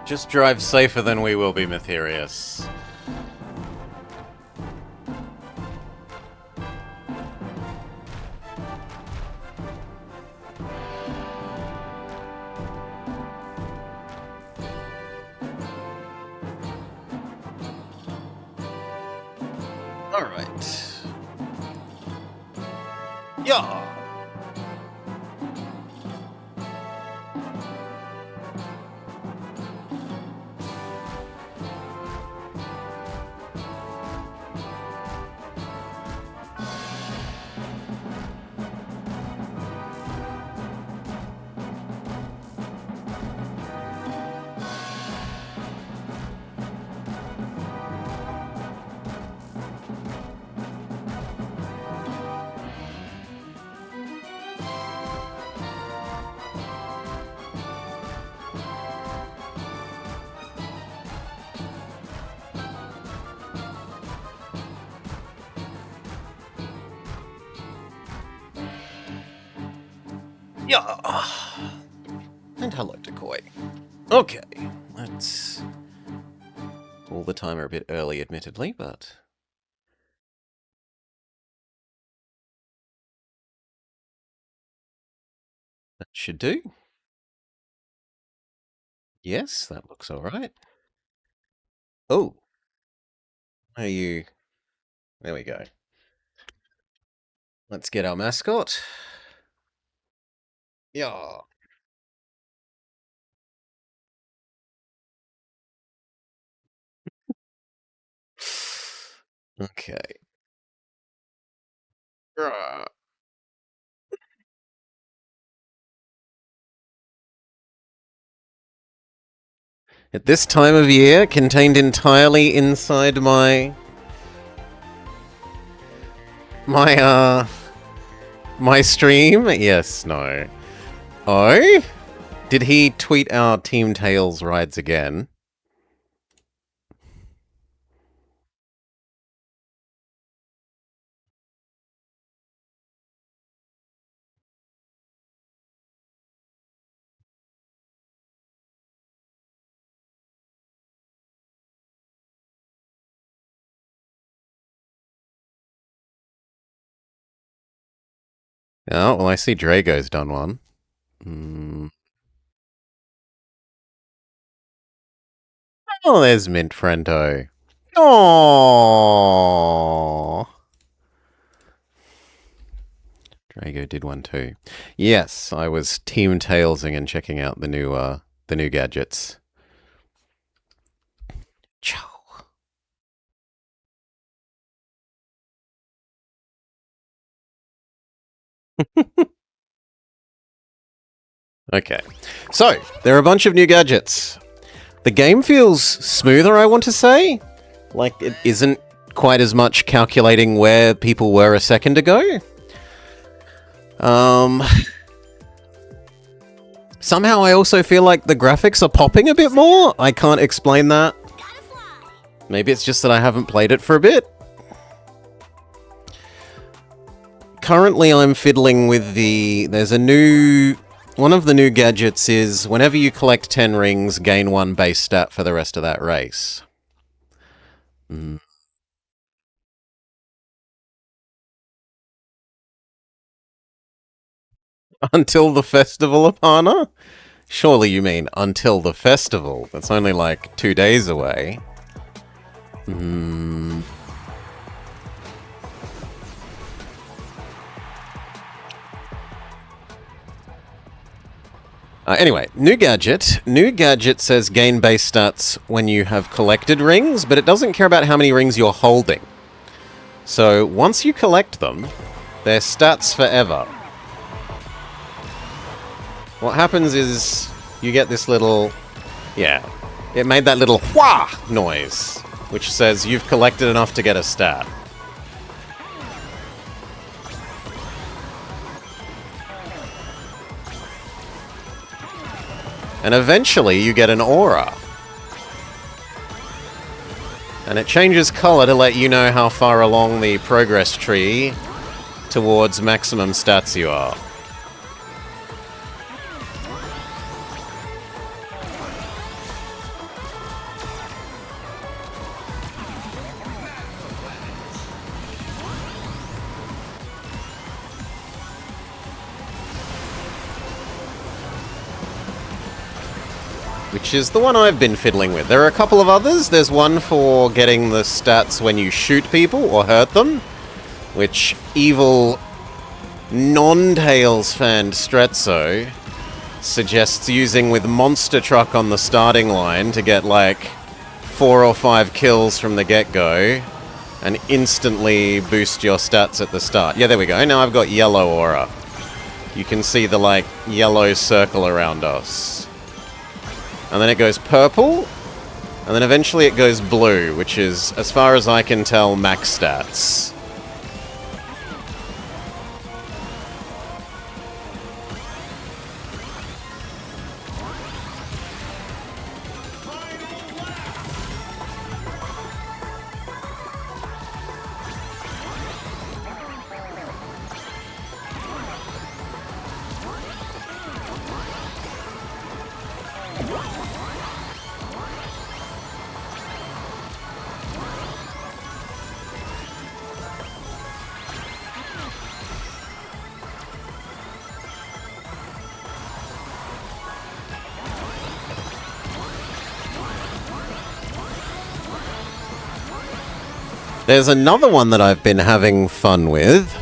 Just drive safer than we will be, Matherius. Alright. Yeah! Yeah. And hello, Decoy. Okay, let's... All the timer a bit early, admittedly, but... that should do. Yes, that looks alright. Oh. Are you... There we go. Let's get our mascot. Yeah. Okay. At this time of year, contained entirely inside my stream? Yes, no. Oh? Did he tweet our Team Tails rides again? Oh, well, I see Drago's done one. Oh, there's Mint Friendo. Aww. Drago did one too. Yes, I was team tailsing and checking out the new gadgets. Ciao. Okay, so there are a bunch of new gadgets. The game feels smoother, I want to say. Like, it isn't quite as much calculating where people were a second ago. Somehow I also feel like the graphics are popping a bit more. I can't explain that. Maybe it's just that I haven't played it for a bit. Currently I'm fiddling with there's a new... One of the new gadgets is, whenever you collect 10 rings, gain 1 base stat for the rest of that race. Until the festival, Apana? Surely you mean until the festival. That's only like 2 days away. Anyway, new gadget. New gadget says gain base stats when you have collected rings, but it doesn't care about how many rings you're holding. So once you collect them, they're stats forever. What happens is you get this little... Yeah, it made that little wha noise, which says you've collected enough to get a stat. And eventually you get an aura. And it changes color to let you know how far along the progress tree towards maximum stats you are. Which is the one I've been fiddling with. There are a couple of others. There's one for getting the stats when you shoot people or hurt them, which evil non-Tails fan Strezzo suggests using with Monster Truck on the starting line to get like 4 or 5 kills from the get-go and instantly boost your stats at the start. Yeah, there we go. Now I've got yellow aura. You can see the like yellow circle around us. And then it goes purple, and then eventually it goes blue, which is, as far as I can tell, max stats. There's another one that I've been having fun with.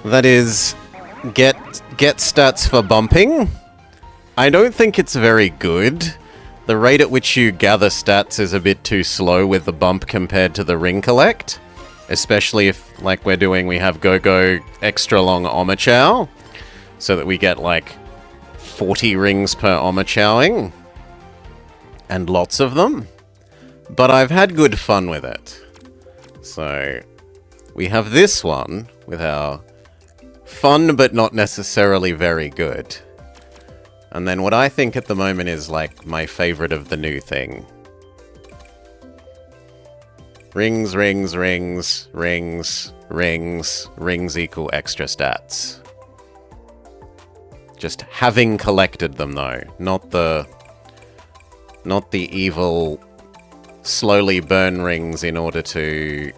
That is, get stats for bumping. I don't think it's very good. The rate at which you gather stats is a bit too slow with the bump compared to the ring collect. Especially if, like we're doing, we have Go-Go extra long Omochao. So that we get like 40 rings per Omochowing. And lots of them. But I've had good fun with it. So, we have this one with our fun but not necessarily very good. And then what I think at the moment is like my favorite of the new thing. Rings, rings, rings, rings, rings, rings equal extra stats. Just having collected them though, not the evil slowly burn rings in order to...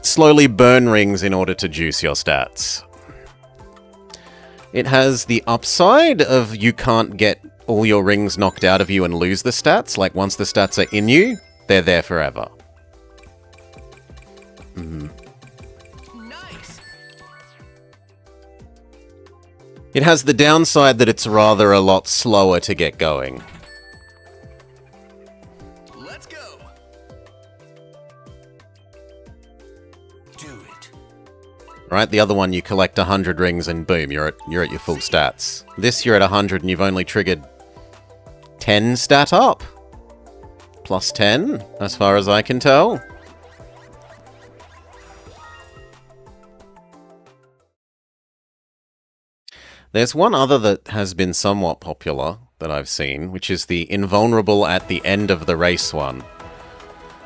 Slowly burn rings in order to juice your stats. It has the upside of you can't get all your rings knocked out of you and lose the stats. Like, once the stats are in you, they're there forever. It has the downside that it's rather a lot slower to get going. Let's go. Do it. Right, the other one you collect 100 rings and boom, you're at your full stats. This you're at 100 and you've only triggered 10 stat up. Plus 10, as far as I can tell. There's one other that has been somewhat popular that I've seen, which is the invulnerable at the end of the race one.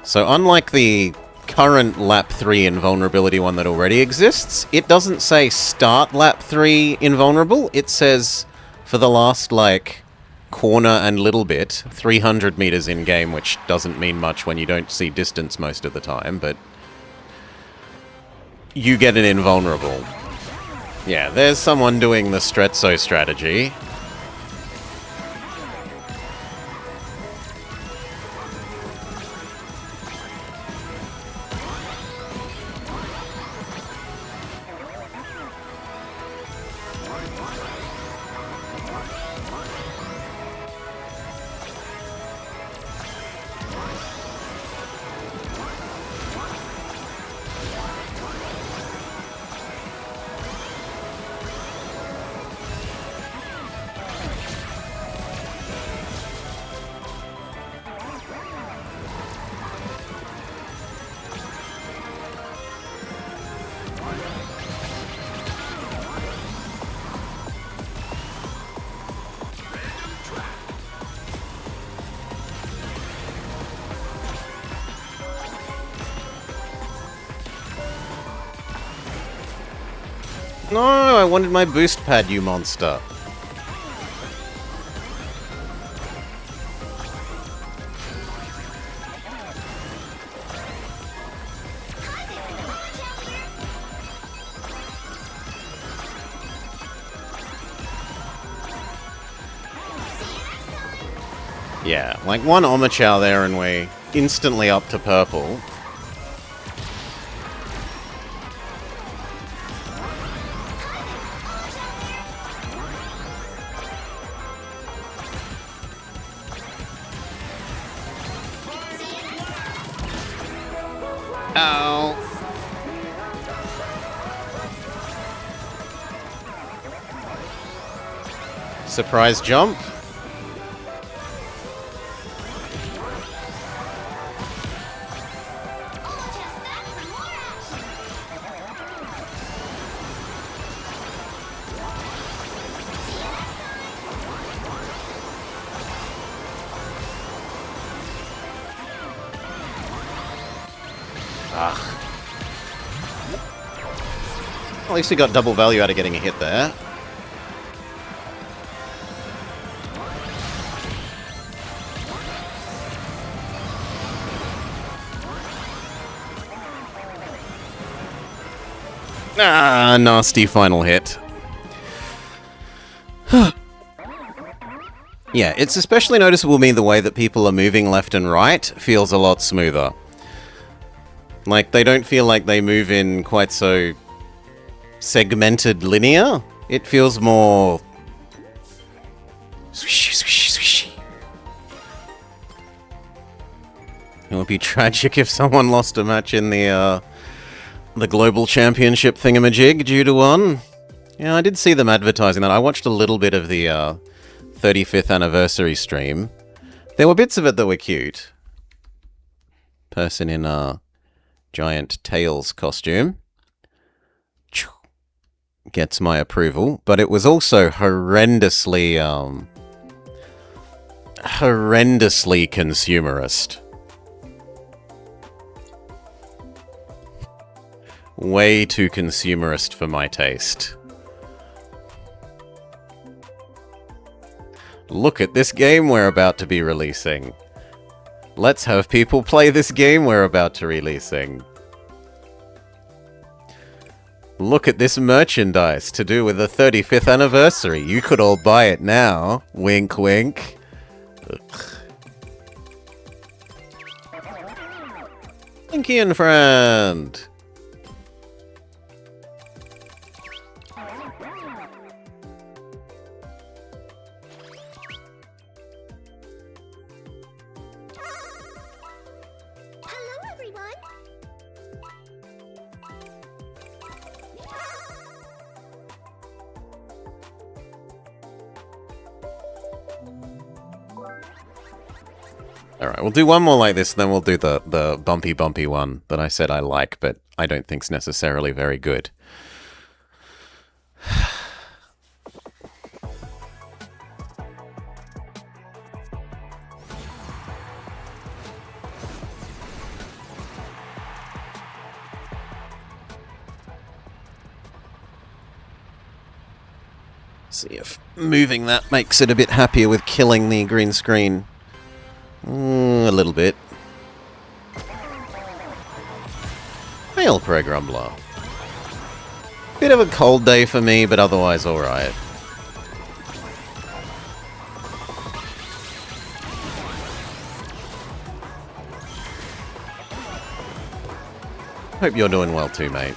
So unlike the current lap 3 invulnerability one that already exists, it doesn't say start lap 3 invulnerable, it says for the last, like, corner and little bit, 300 meters in game, which doesn't mean much when you don't see distance most of the time, but you get an invulnerable. Yeah, there's someone doing the Strezzo strategy. No, I wanted my boost pad, you monster. Yeah, like one Omochao there and we're instantly up to purple. Ow. Surprise jump. At least we got double value out of getting a hit there. Ah, nasty final hit. Yeah, it's especially noticeable to me the way that people are moving left and right feels a lot smoother. Like, they don't feel like they move in quite so segmented linear. It feels more swishy, swishy, swishy. It would be tragic if someone lost a match in the global championship thingamajig due to one. Yeah, I did see them advertising that. I watched a little bit of the 35th anniversary stream. There were bits of it that were cute. Person in a giant Tails costume gets my approval, but it was also horrendously consumerist. Way too consumerist for my taste. Look at this game we're about to be releasing. Let's have people play this game we're about to releasing. Look at this merchandise to do with the 35th anniversary. You could all buy it now. Wink, wink. Ugh. Inky and friend. Hello, everyone. Alright, we'll do one more like this, then we'll do the bumpy one that I said I like, but I don't think's necessarily very good. See if moving that makes it a bit happier with killing the green screen. A little bit. Hail, Pro Grumbler. Bit of a cold day for me, but otherwise alright. Hope you're doing well too, mate.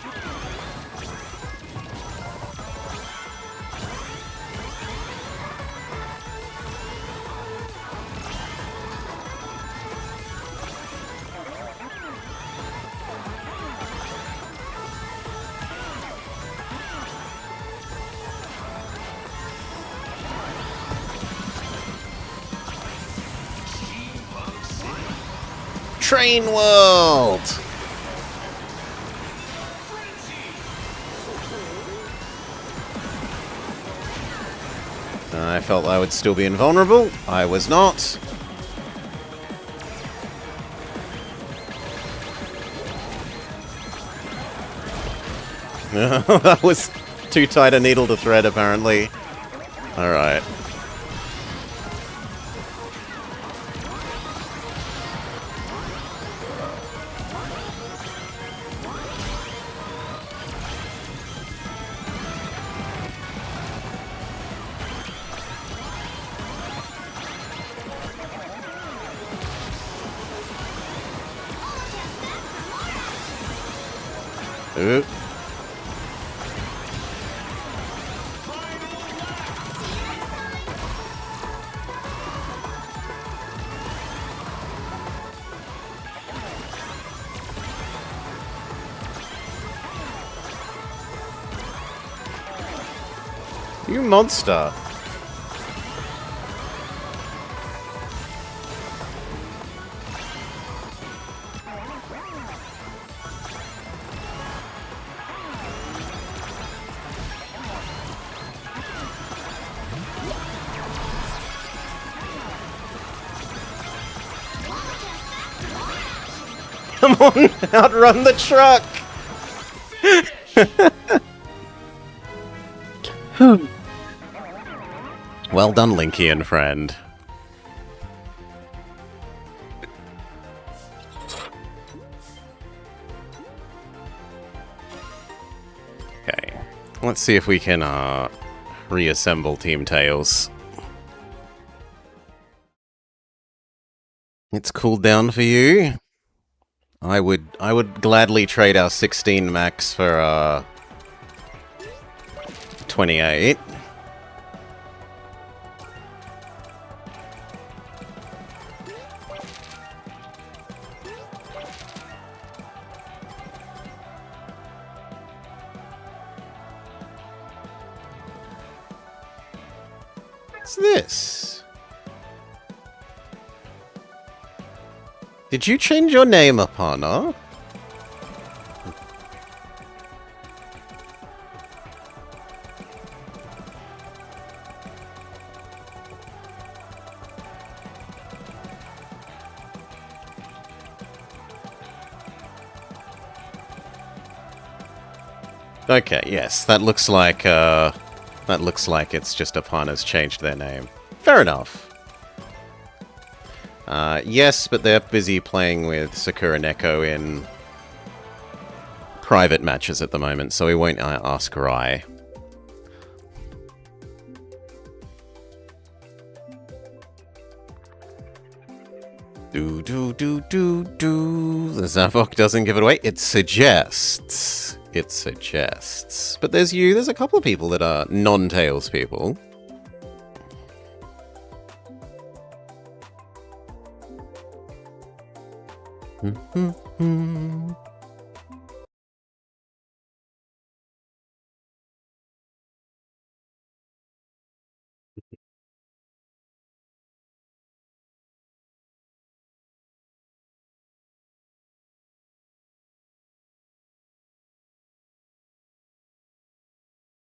Train World! I felt I would still be invulnerable. I was not. That was too tight a needle to thread, apparently. Alright. Ooh. You monster. Come on, outrun the truck! Well done, Linkian friend. Okay, let's see if we can reassemble Team Tails. It's cooled down for you. I would gladly trade our 16 max for 28. What's this? Did you change your name, Apana? Okay, yes, that looks like it's just Apana's changed their name. Fair enough. Yes, but they're busy playing with Sakura Neko in private matches at the moment, so we won't ask Rai. The Zavok doesn't give it away. It suggests. it suggests. But there's you, there's a couple of people that are non-Tails people.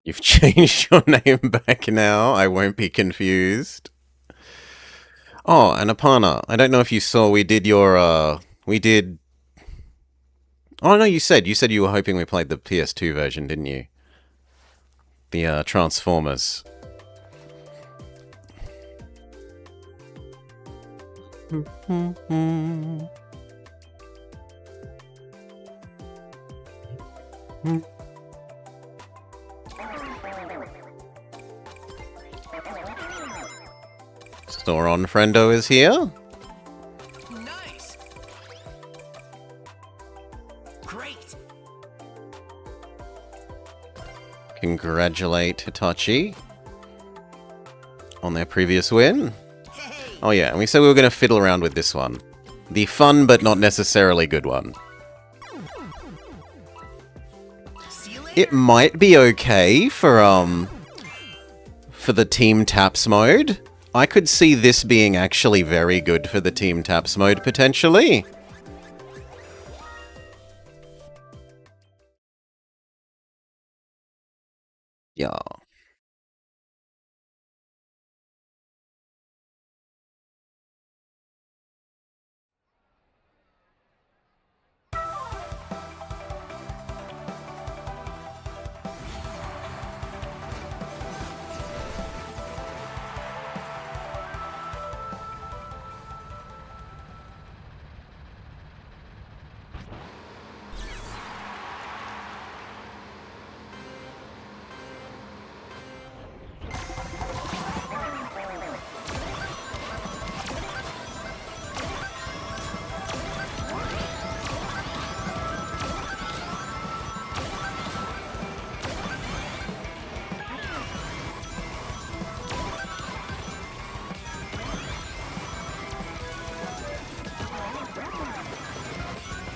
You've changed your name back now. I won't be confused. Oh, and Apana, I don't know if you saw we did your we did. Oh no, you said you were hoping we played the PS2 version, didn't you? The Transformers. Sauron Friendo is here. Nice. Great. Congratulate Hitachi on their previous win. Hey. Oh yeah, and we said we were going to fiddle around with this one. The fun but not necessarily good one. See you later. It might be okay for the Team Taps mode. I could see this being actually very good for the Team Taps mode, potentially. Yeah.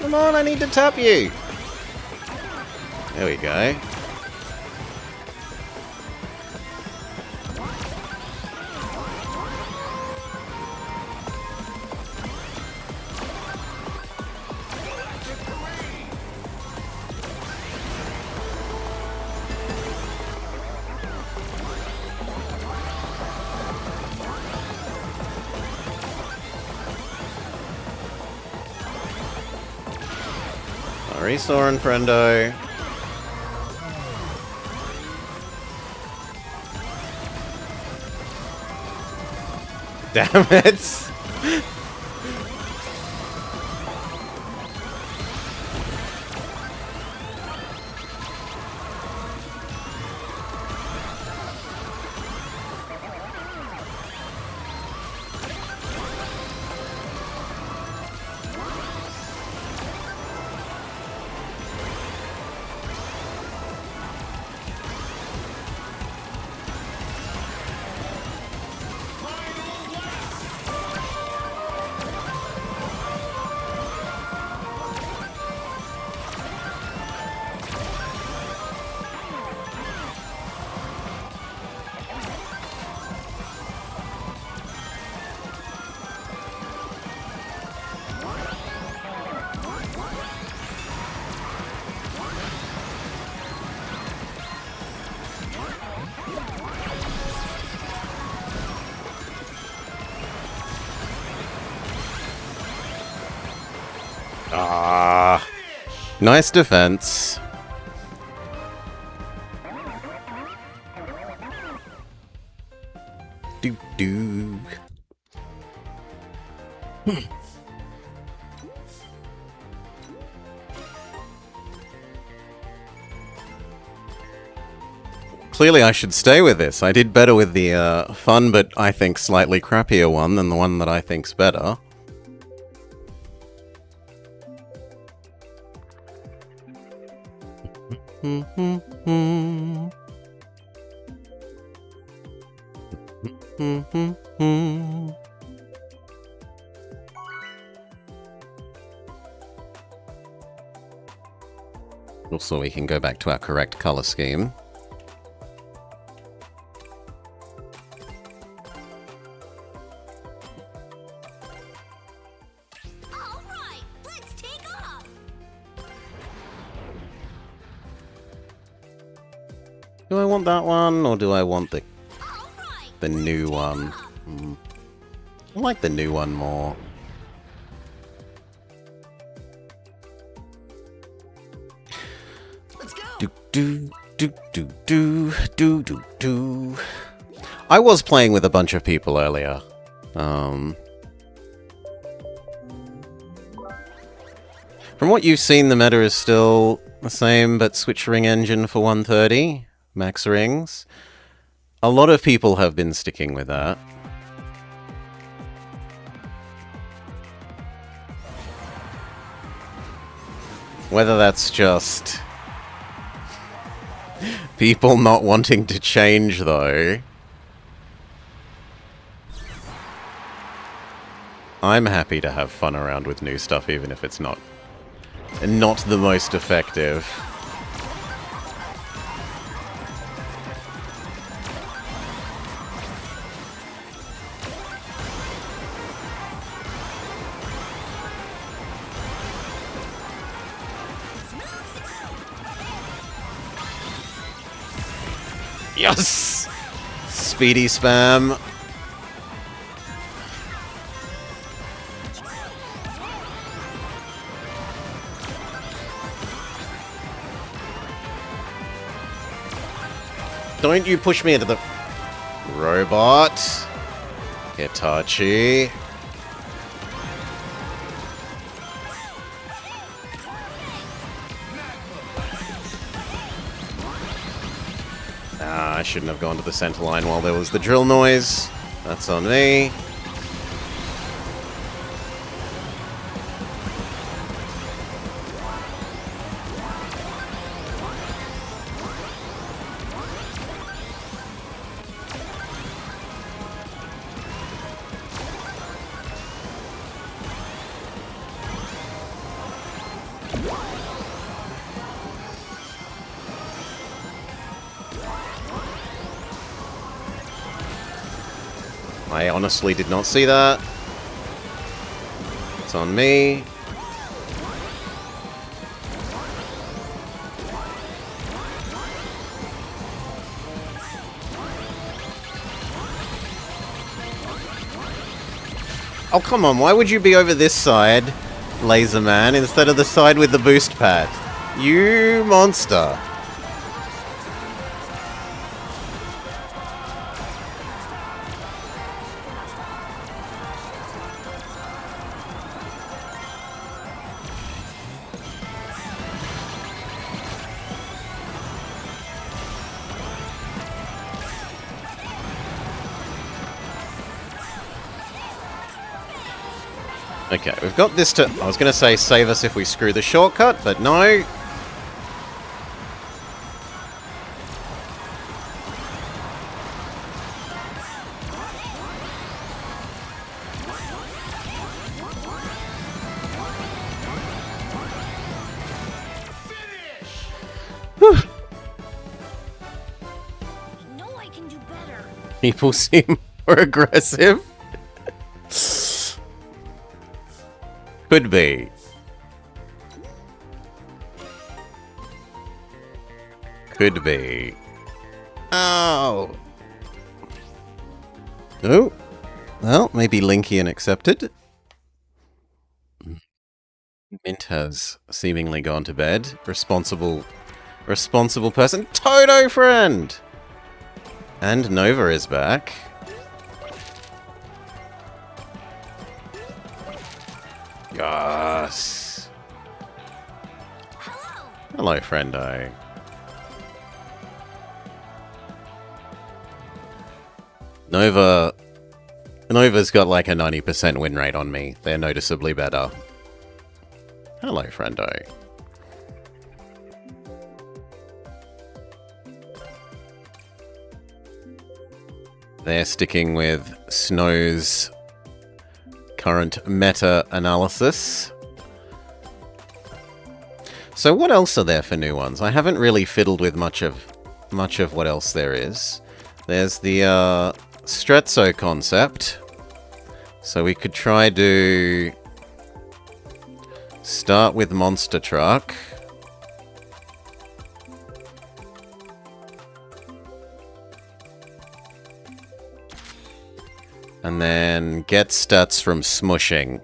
Come on, I need to tap you. There we go. Sorry, Soren Friendo. Damn it! Ah, nice defense. Doo doo. Clearly I should stay with this. I did better with the fun but I think slightly crappier one than the one that I think's better. Also, we can go back to our correct color scheme. All right, let's take off. Do I want that one, or do I want the All right. new one? I like the new one more. Let's go. Do. I was playing with a bunch of people earlier. From what you've seen, the meta is still the same, but switch ring engine for 130 max rings. A lot of people have been sticking with that. Whether that's just people not wanting to change, though. I'm happy to have fun around with new stuff, even if it's not the most effective. Yes! Speedy spam. Don't you push me into the... Robot. Hitachi. I shouldn't have gone to the center line while there was the drill noise. That's on me. I honestly did not see that. It's on me. Oh, come on. Why would you be over this side, Laser Man, instead of the side with the boost pad? You monster. Okay, we've got this to... I was going to say save us if we screw the shortcut, but no. Whew. I know I can do better. People seem more aggressive. Could be. Could be. Oh. Oh. Well, maybe Linkian accepted. Mint has seemingly gone to bed. Responsible person. Toto friend! And Nova is back. Yes. Hello. Hello, friendo. Nova's got like a 90% win rate on me. They're noticeably better. Hello, friendo. They're sticking with Snow's current meta-analysis. So what else are there for new ones? I haven't really fiddled with much of what else there is. There's the Strezzo concept. So we could try to start with Monster Truck. And then get stats from smushing.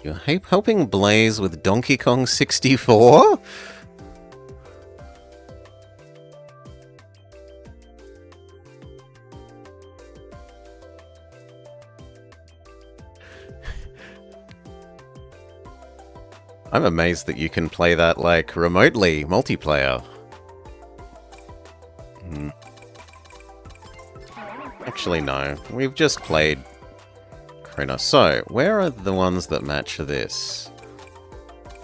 You're helping Blaze with Donkey Kong 64? I'm amazed that you can play that, like, remotely, multiplayer. Actually, no. We've just played Chrono. So, where are the ones that match this?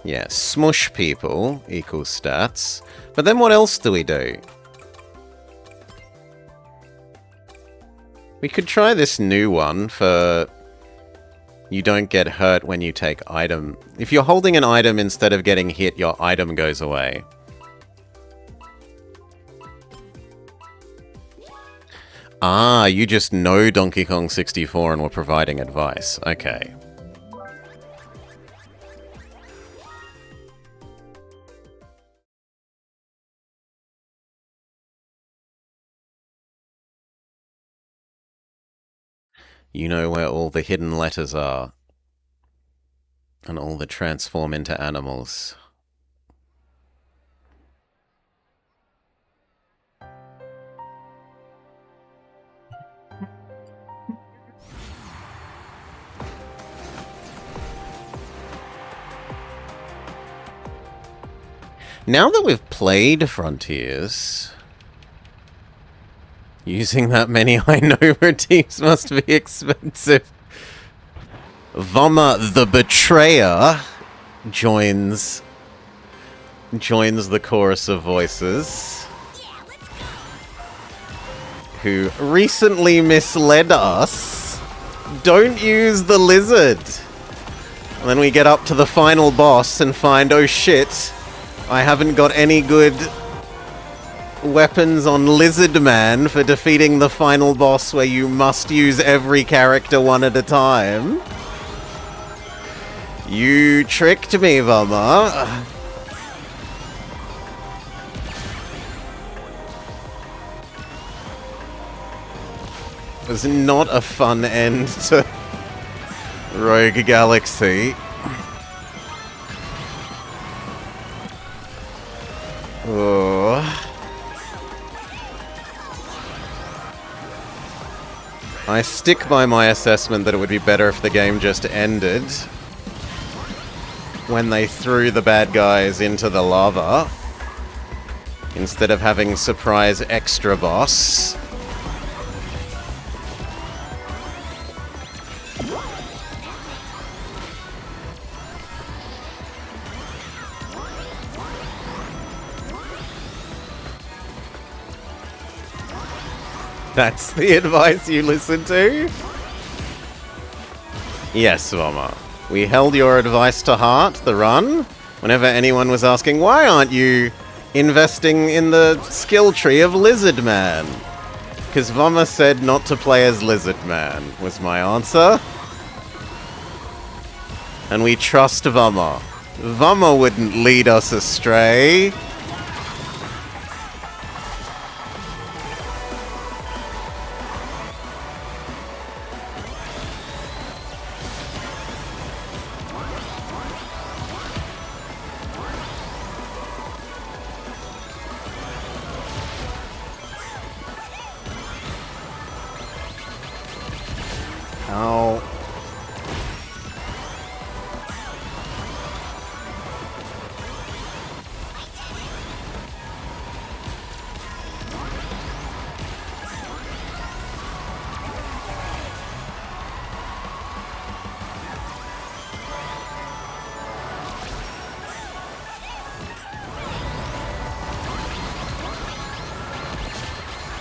Yeah, smush people equals stats. But then what else do we do? We could try this new one for... You don't get hurt when you take item. If you're holding an item instead of getting hit, your item goes away. Ah, you just know Donkey Kong 64 and were providing advice. Okay. You know where all the hidden letters are. And all the transform into animals. Now that we've played Frontiers... Using that many I know motifs must be expensive. Vama the Betrayer joins the chorus of voices. Who recently misled us. Don't use the lizard. And then we get up to the final boss and find, oh shit, I haven't got any good weapons on Lizard Man for defeating the final boss where you must use every character one at a time. You tricked me, Vama. It was not a fun end to Rogue Galaxy. Oh. I stick by my assessment that it would be better if the game just ended when they threw the bad guys into the lava instead of having surprise extra boss. That's the advice you listen to? Yes, Vama. We held your advice to heart, the run. Whenever anyone was asking, why aren't you investing in the skill tree of Lizard Man? Because Vama said not to play as Lizard Man, was my answer. And we trust Vama. Vama wouldn't lead us astray. Ow.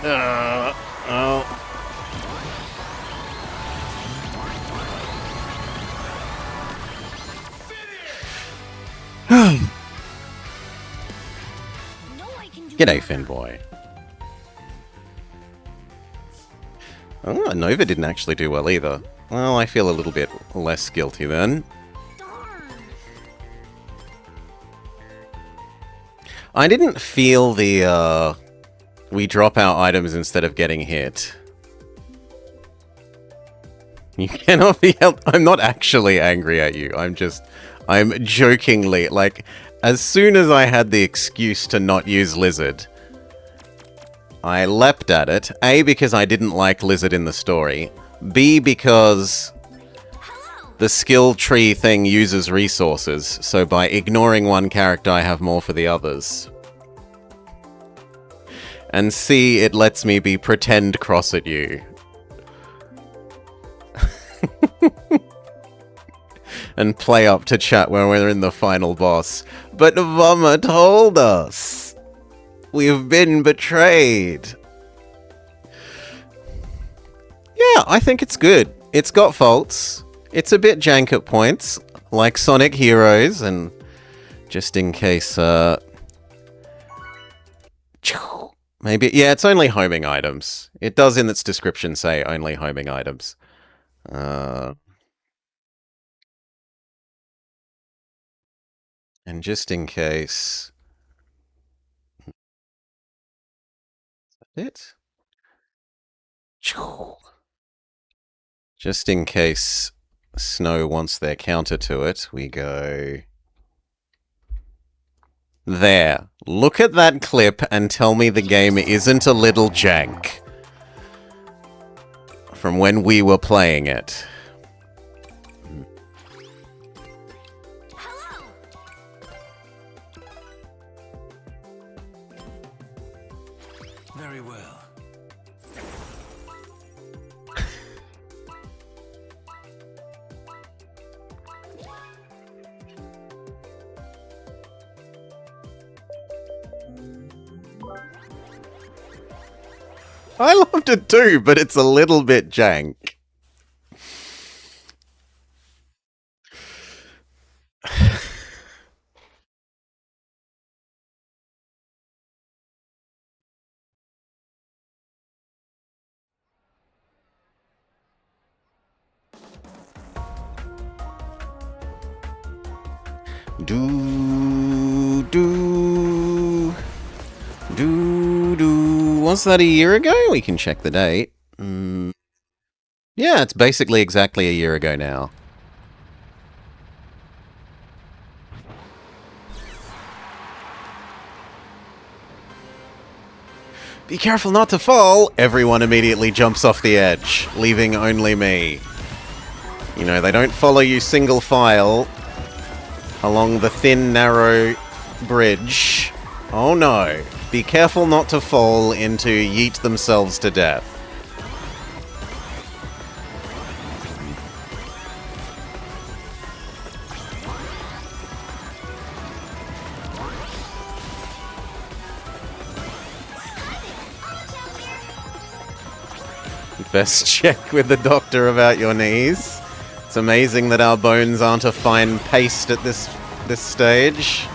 Oh. No, I can do G'day, better. Finboy. Oh, Nova didn't actually do well either. Well, I feel a little bit less guilty then. Darn. I didn't feel the, we drop our items instead of getting hit. You cannot be helped. I'm not actually angry at you. I'm jokingly, like, as soon as I had the excuse to not use Lizard, I leapt at it. A, because I didn't like Lizard in the story. B, because the skill tree thing uses resources, so by ignoring one character, I have more for the others. And C, it lets me be pretend cross at you. And play up to chat when we're in the final boss. But Vama told us! We've been betrayed! Yeah, I think it's good. It's got faults. It's a bit jank at points, like Sonic Heroes, and just in case, maybe, yeah, it's only homing items. It does in its description say only homing items. And just in case... It? Just in case Snow wants their counter to it, we go... There. Look at that clip and tell me the game isn't a little jank. From when we were playing it. Hello. Very well. I loved it too, but it's a little bit jank. Was that a year ago? We can check the date. Yeah, it's basically exactly a year ago now. Be careful not to fall! Everyone immediately jumps off the edge, leaving only me. You know, they don't follow you single file along the thin, narrow bridge. Oh no. Be careful not to fall into yeet themselves to death. Best check with the doctor about your knees. It's amazing that our bones aren't a fine paste at this stage.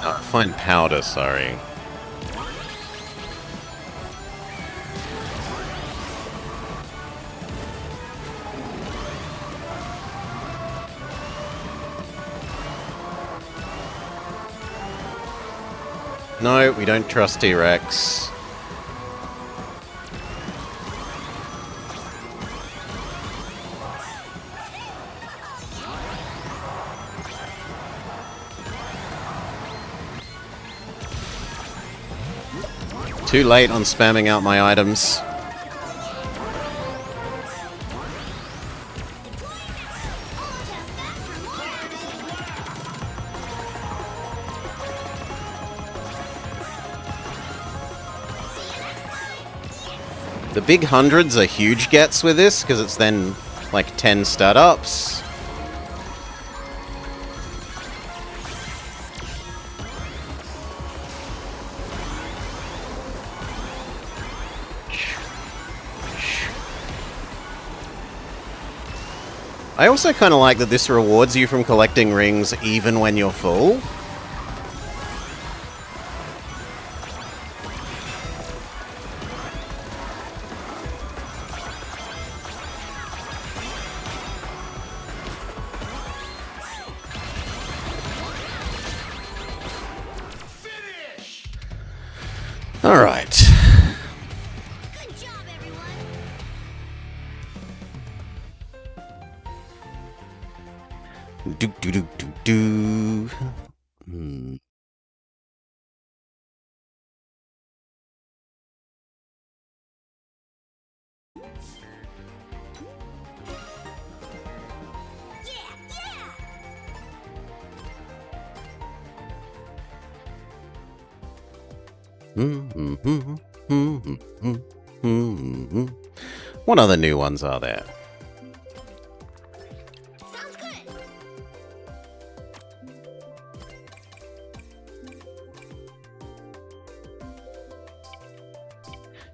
Oh, fine powder, sorry. No, we don't trust T-Rex. Too late on spamming out my items. The big hundreds are huge gets with this, because it's then like 10 stat ups. I also kind of like that this rewards you from collecting rings even when you're full. All right. Good job, everyone. Do do do do do. Hmm. Yeah, yeah. What other new ones are there? Sounds good.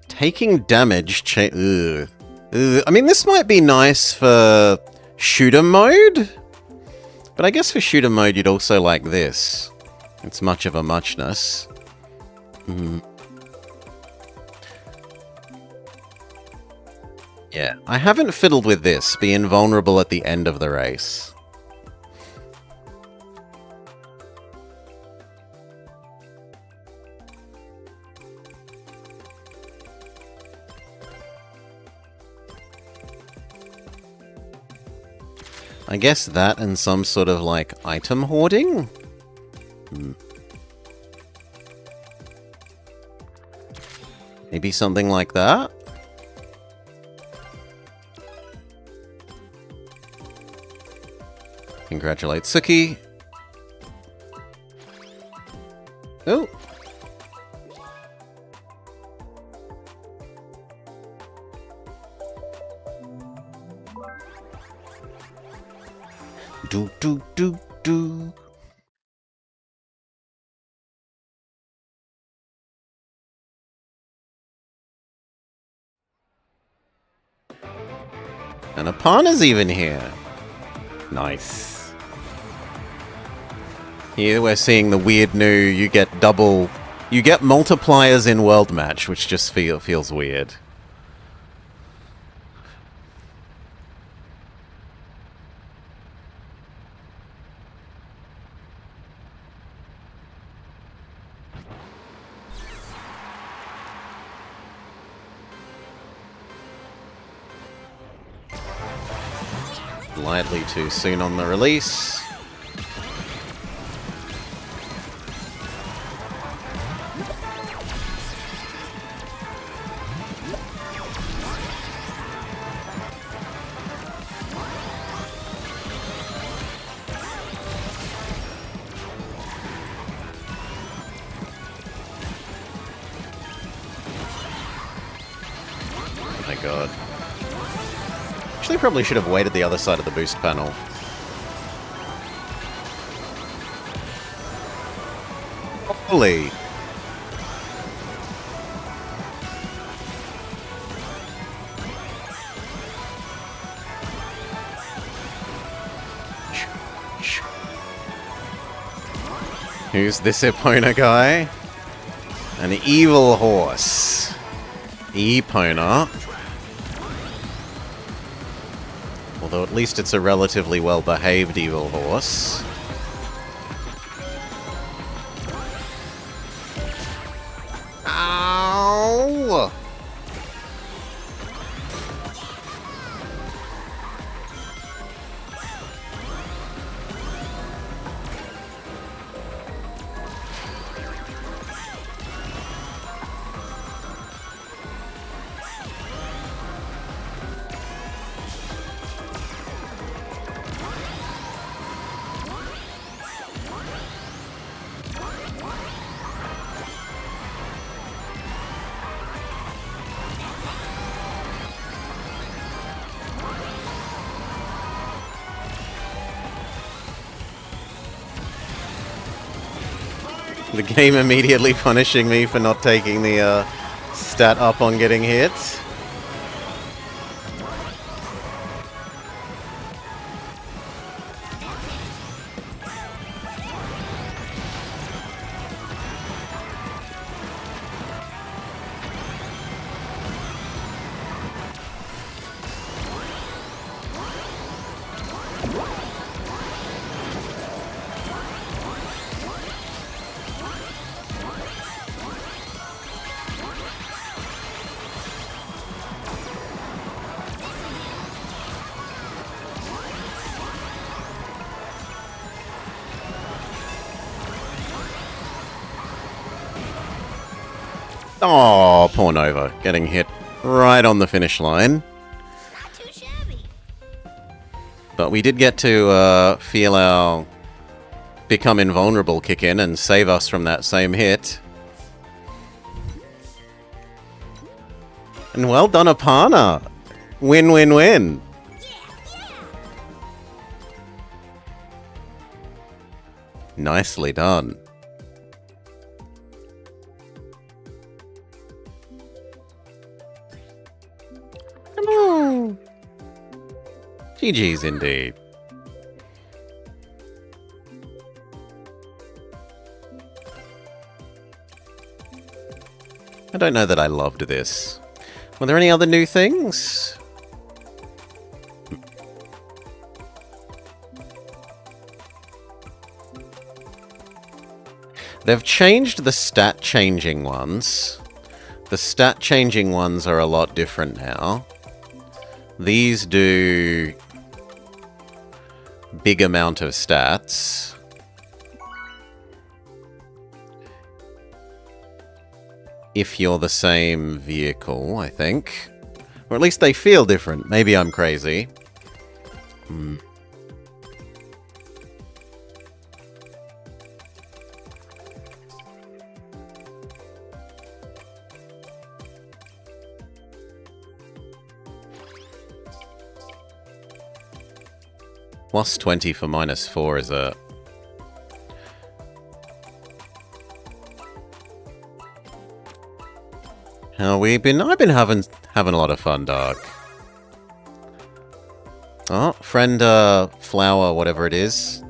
Taking damage. Ugh. Ugh. I mean, this might be nice for shooter mode, but I guess for shooter mode you'd also like this. It's much of a muchness. Yeah, I haven't fiddled with this. Be invulnerable at the end of the race. I guess that and some sort of, like, item hoarding? Maybe something like that? Congratulate Suki. Oh! Do do do do. And Apana's even here. Nice. Here we're seeing the weird new, you get multipliers in World Match, which just feels weird. Slightly too soon on the release. Oh my god. Actually, probably should have waited the other side of the boost panel. Holy. Who's this Epona guy? An evil horse. Epona. Although at least it's a relatively well-behaved evil horse. Ow! The game immediately punishing me for not taking the stat up on getting hit. Oh, poor Nova, getting hit right on the finish line. Not too shabby. But we did get to feel our become invulnerable kick in and save us from that same hit. And well done, Apana. Win, win, win. Nicely done. GG's indeed. I don't know that I loved this. Were there any other new things? They've changed the stat changing ones. The stat changing ones are a lot different now. These do big amount of stats. If you're the same vehicle, I think. Or at least they feel different. Maybe I'm crazy. Plus 20 for -4 is a... How we been? I've been having a lot of fun, dog. Oh, friend Flower, whatever it is.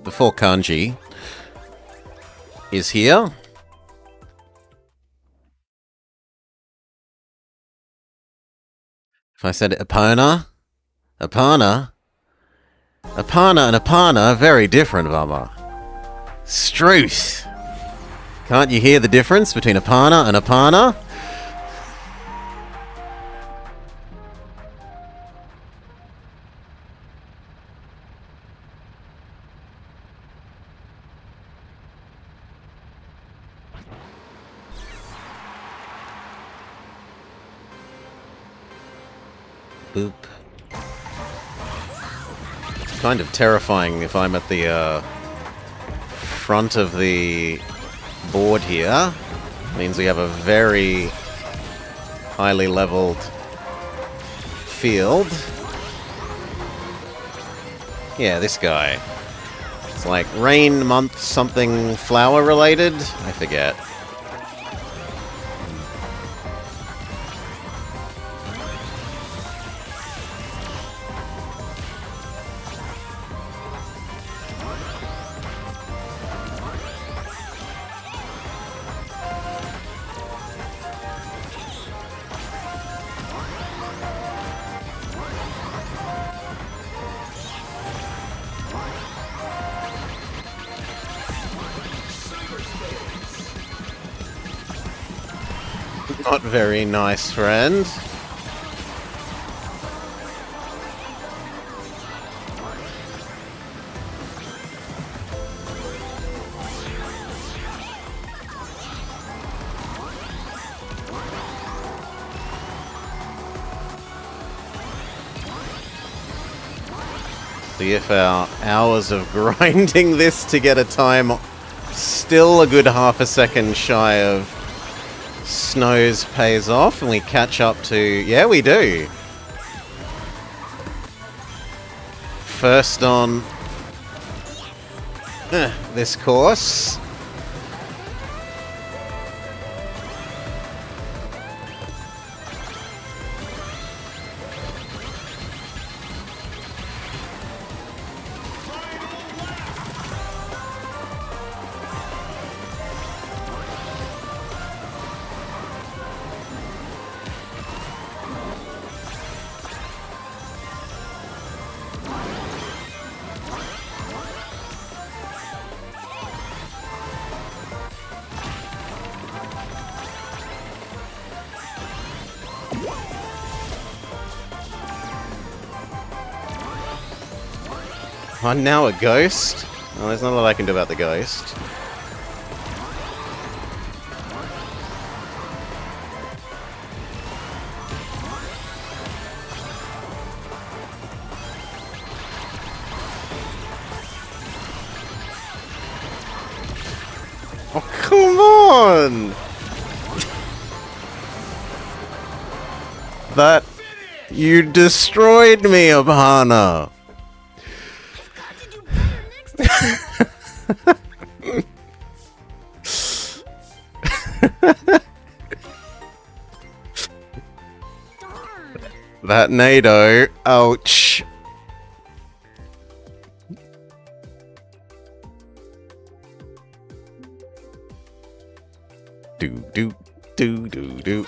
The 4 kanji is here. If I said Apana, Apana, Apana and Apana, very different, Vama. Struth. Can't you hear the difference between Apana and Apana? Boop. Kind of terrifying if I'm at the front of the board here. Means we have a very highly leveled field. Yeah, this guy. It's like rain, month, something flower related? I forget. Not very nice, friend. See if our hours of grinding this to get a time still a good half a second shy of Snows pays off and we catch up to... Yeah, we do. First on this course. I'm now a ghost? Well, there's not a lot I can do about the ghost. Oh, come on! That... You destroyed me, Abhana! Got to do better next time. Darn. That NATO, ouch. Do do do do do.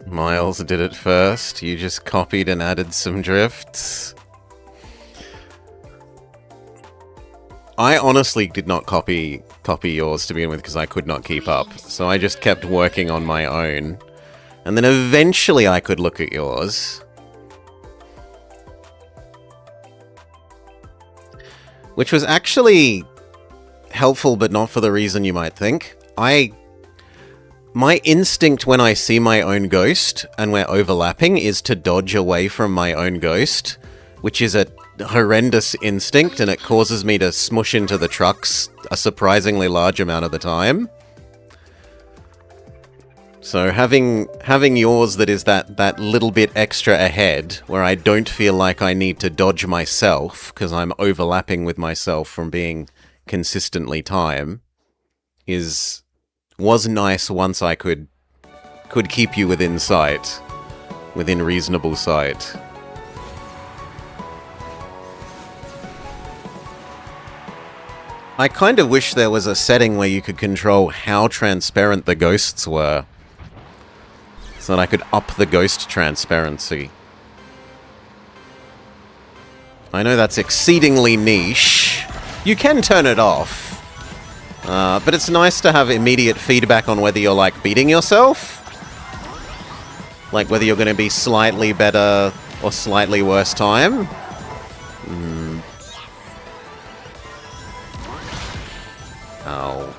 Miles did it first. You just copied and added some drifts. I honestly did not copy yours to begin with because I could not keep up. So I just kept working on my own. And then eventually I could look at yours. Which was actually helpful, but not for the reason you might think. My instinct when I see my own ghost and we're overlapping is to dodge away from my own ghost, which is a horrendous instinct, and it causes me to smush into the trucks a surprisingly large amount of the time. So having yours that is that little bit extra ahead, where I don't feel like I need to dodge myself, because I'm overlapping with myself from being consistently time, was nice once I could keep you within sight, within reasonable sight. I kind of wish there was a setting where you could control how transparent the ghosts were, so that I could up the ghost transparency. I know that's exceedingly niche. You can turn it off. But it's nice to have immediate feedback on whether you're, like, beating yourself. Like, whether you're going to be slightly better or slightly worse time. Ow.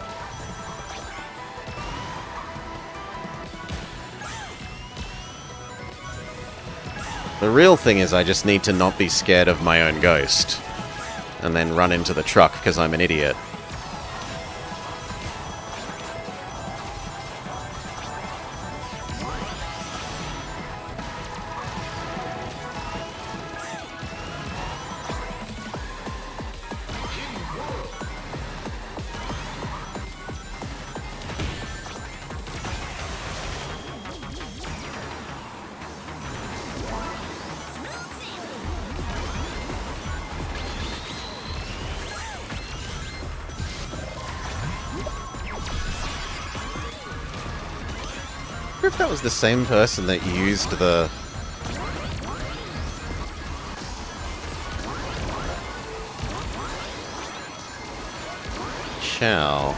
The real thing is I just need to not be scared of my own ghost. And then run into the truck because I'm an idiot. I wonder if that was the same person that used the... Chow.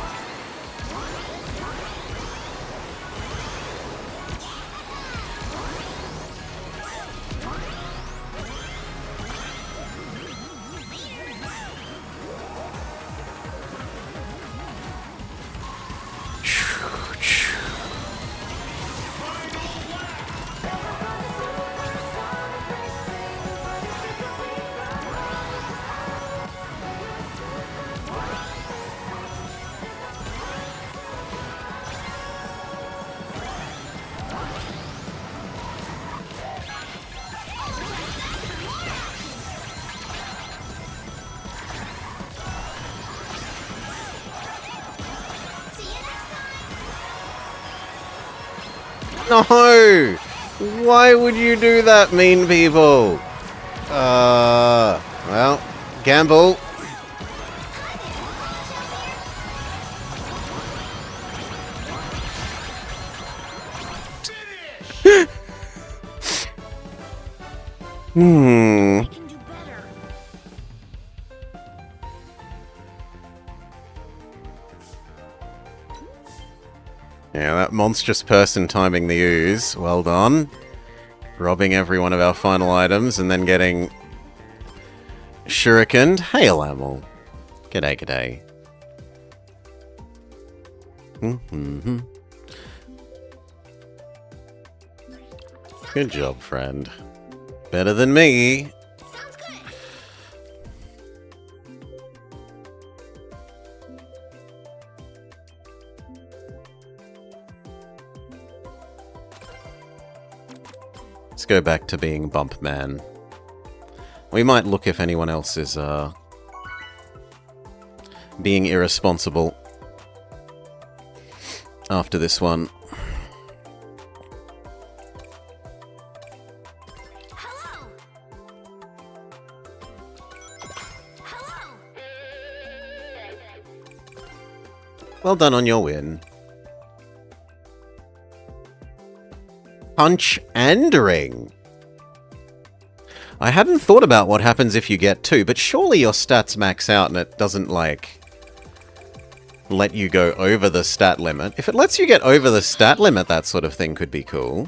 No! Why would you do that, mean people? Well, gamble. I can do better. Yeah, that monstrous person timing the ooze. Well done. Robbing every one of our final items and then getting shurikened. Hail, Amel. G'day, g'day. Mm-hmm. Good job, friend. Better than me. Sounds good. Let's go back to being Bump Man. We might look if anyone else is being irresponsible after this one. Hello. Hello. Well done on your win. Punch and ring. I hadn't thought about what happens if you get two, but surely your stats max out and it doesn't, like, let you go over the stat limit. If it lets you get over the stat limit, that sort of thing could be cool.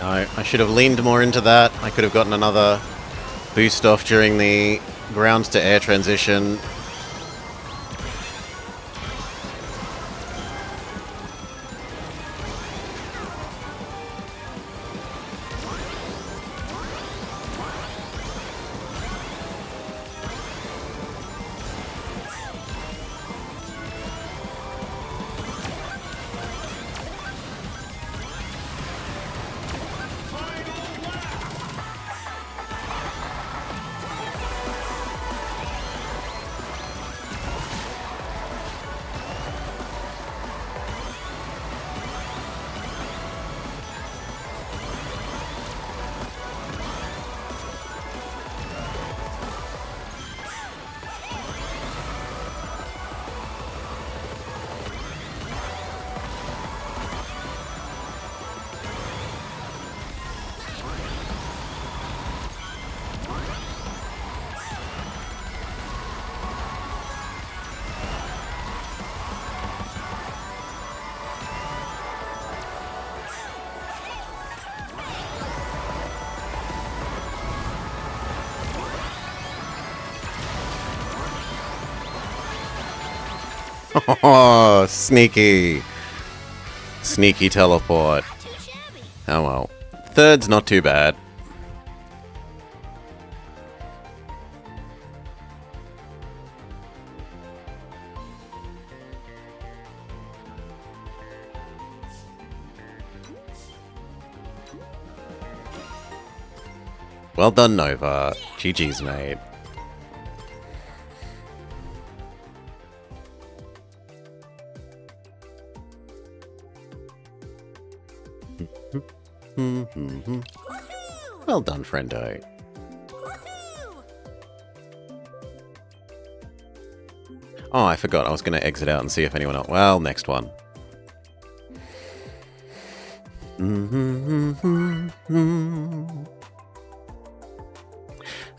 No, I should have leaned more into that. I could have gotten another boost off during the ground to air transition. Oh, sneaky. Sneaky teleport. Not too shabby. Oh well. Third's not too bad. Well done, Nova. GG's, mate. Well done, friendo. Oh, I forgot. I was going to exit out and see if anyone else... Well, next one.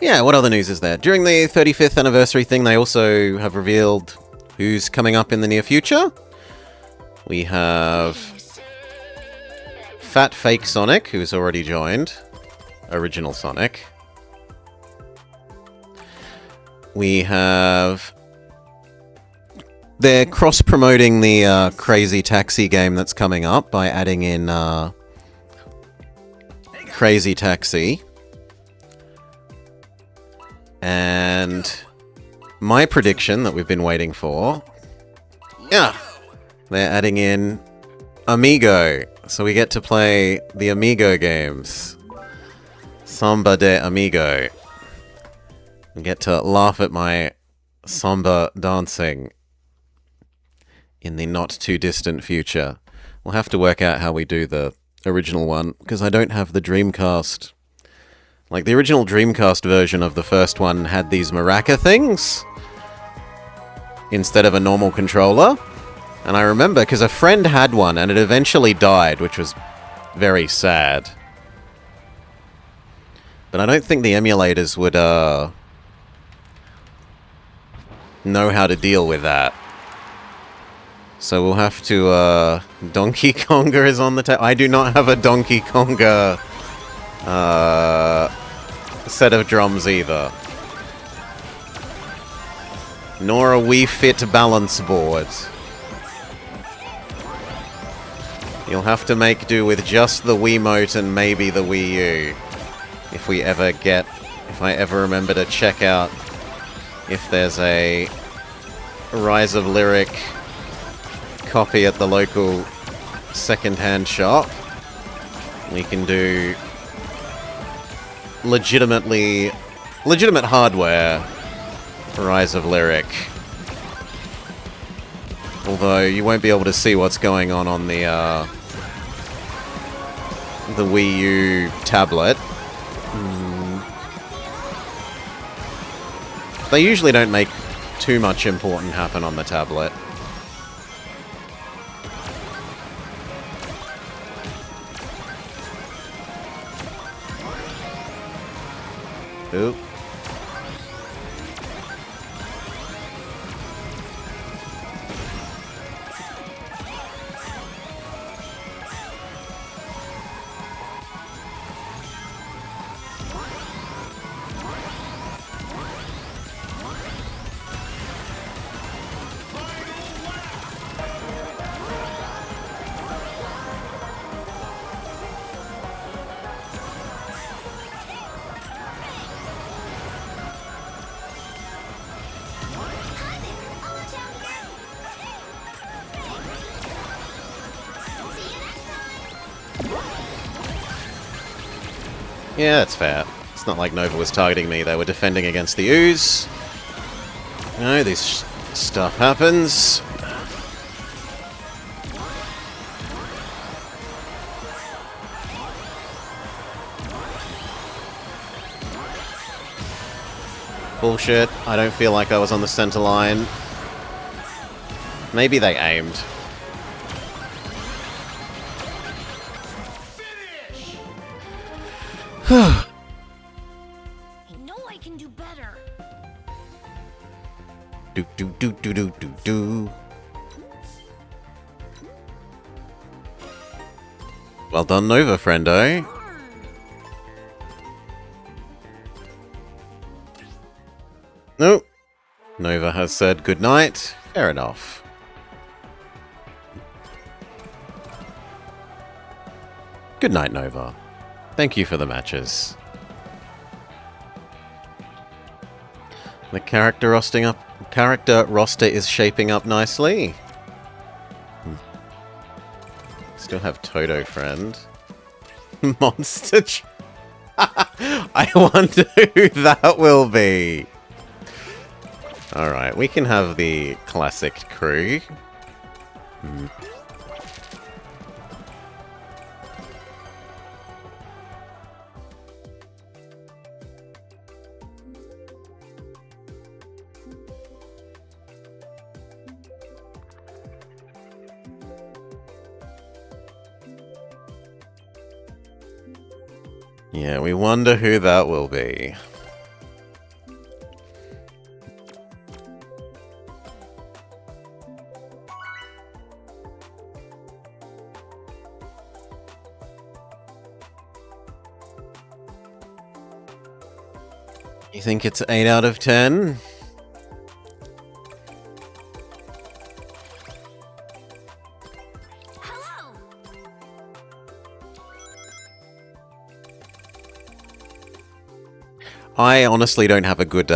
Yeah, what other news is there? During the 35th anniversary thing, they also have revealed who's coming up in the near future. We have Fat Fake Sonic, who's already joined. Original Sonic. We have... They're cross-promoting the Crazy Taxi game that's coming up by adding in Crazy Taxi. And my prediction that we've been waiting for... Yeah! They're adding in Amigo. So we get to play the Amigo games. Samba de Amigo. We get to laugh at my samba dancing in the not-too-distant future. We'll have to work out how we do the original one, because I don't have the Dreamcast. Like, the original Dreamcast version of the first one had these maraca things instead of a normal controller. And I remember, because a friend had one, and it eventually died, which was very sad. But I don't think the emulators would, know how to deal with that. So we'll have to, Donkey Konga is on the table. I do not have a Donkey Konga, set of drums either. Nor a Wii Fit balance board. You'll have to make do with just the Wiimote and maybe the Wii U. If I ever remember to check out if there's a Rise of Lyric copy at the local second-hand shop. We can do legitimate hardware Rise of Lyric. Although you won't be able to see what's going on the Wii U tablet. They usually don't make too much important happen on the tablet. Oop. Yeah, that's fair. It's not like Nova was targeting me. They were defending against the ooze. You know, this stuff happens. Bullshit. I don't feel like I was on the center line. Maybe they aimed. I know I can do better. Do do do do do do do. Well done, Nova, friendo. Nope. Nova has said goodnight. Fair enough. Good night, Nova. Thank you for the matches. The character roster is shaping up nicely. Still have Toto friend. Monster. I wonder who that will be. Alright, we can have the classic crew. Yeah, we wonder who that will be. You think it's 8 out of 10? Hello. I honestly don't have a good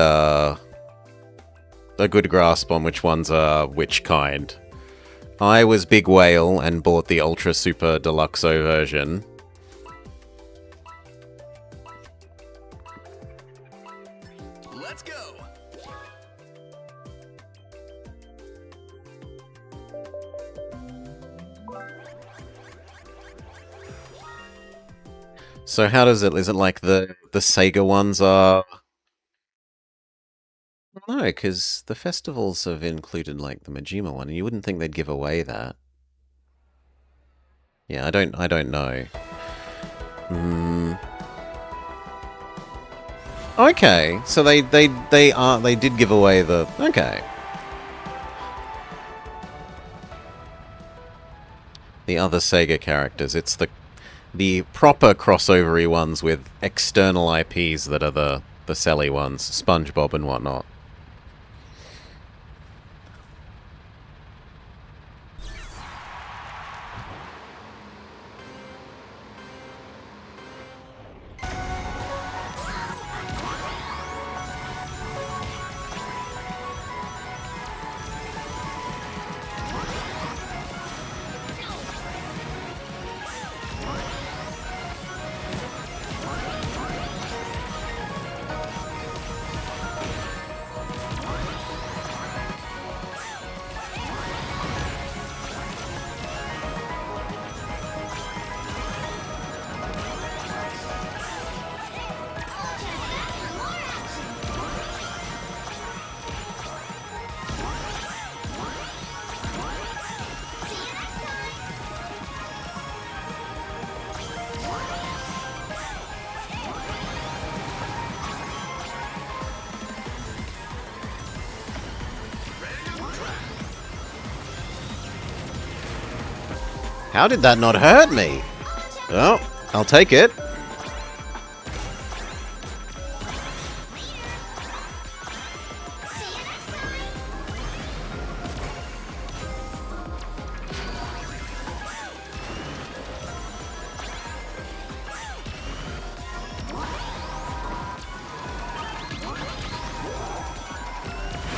grasp on which ones are which kind. I was Big Whale and bought the Ultra Super Deluxo version. Let's go. So how does it? Is it like the Sega ones are? No, because the festivals have included like the Majima one, and you wouldn't think they'd give away that. Yeah, I don't know. Okay, so they did give away the okay. The other Sega characters, it's the proper crossovery ones with external IPs that are the selly ones, SpongeBob and whatnot. How did that not hurt me? Oh, I'll take it.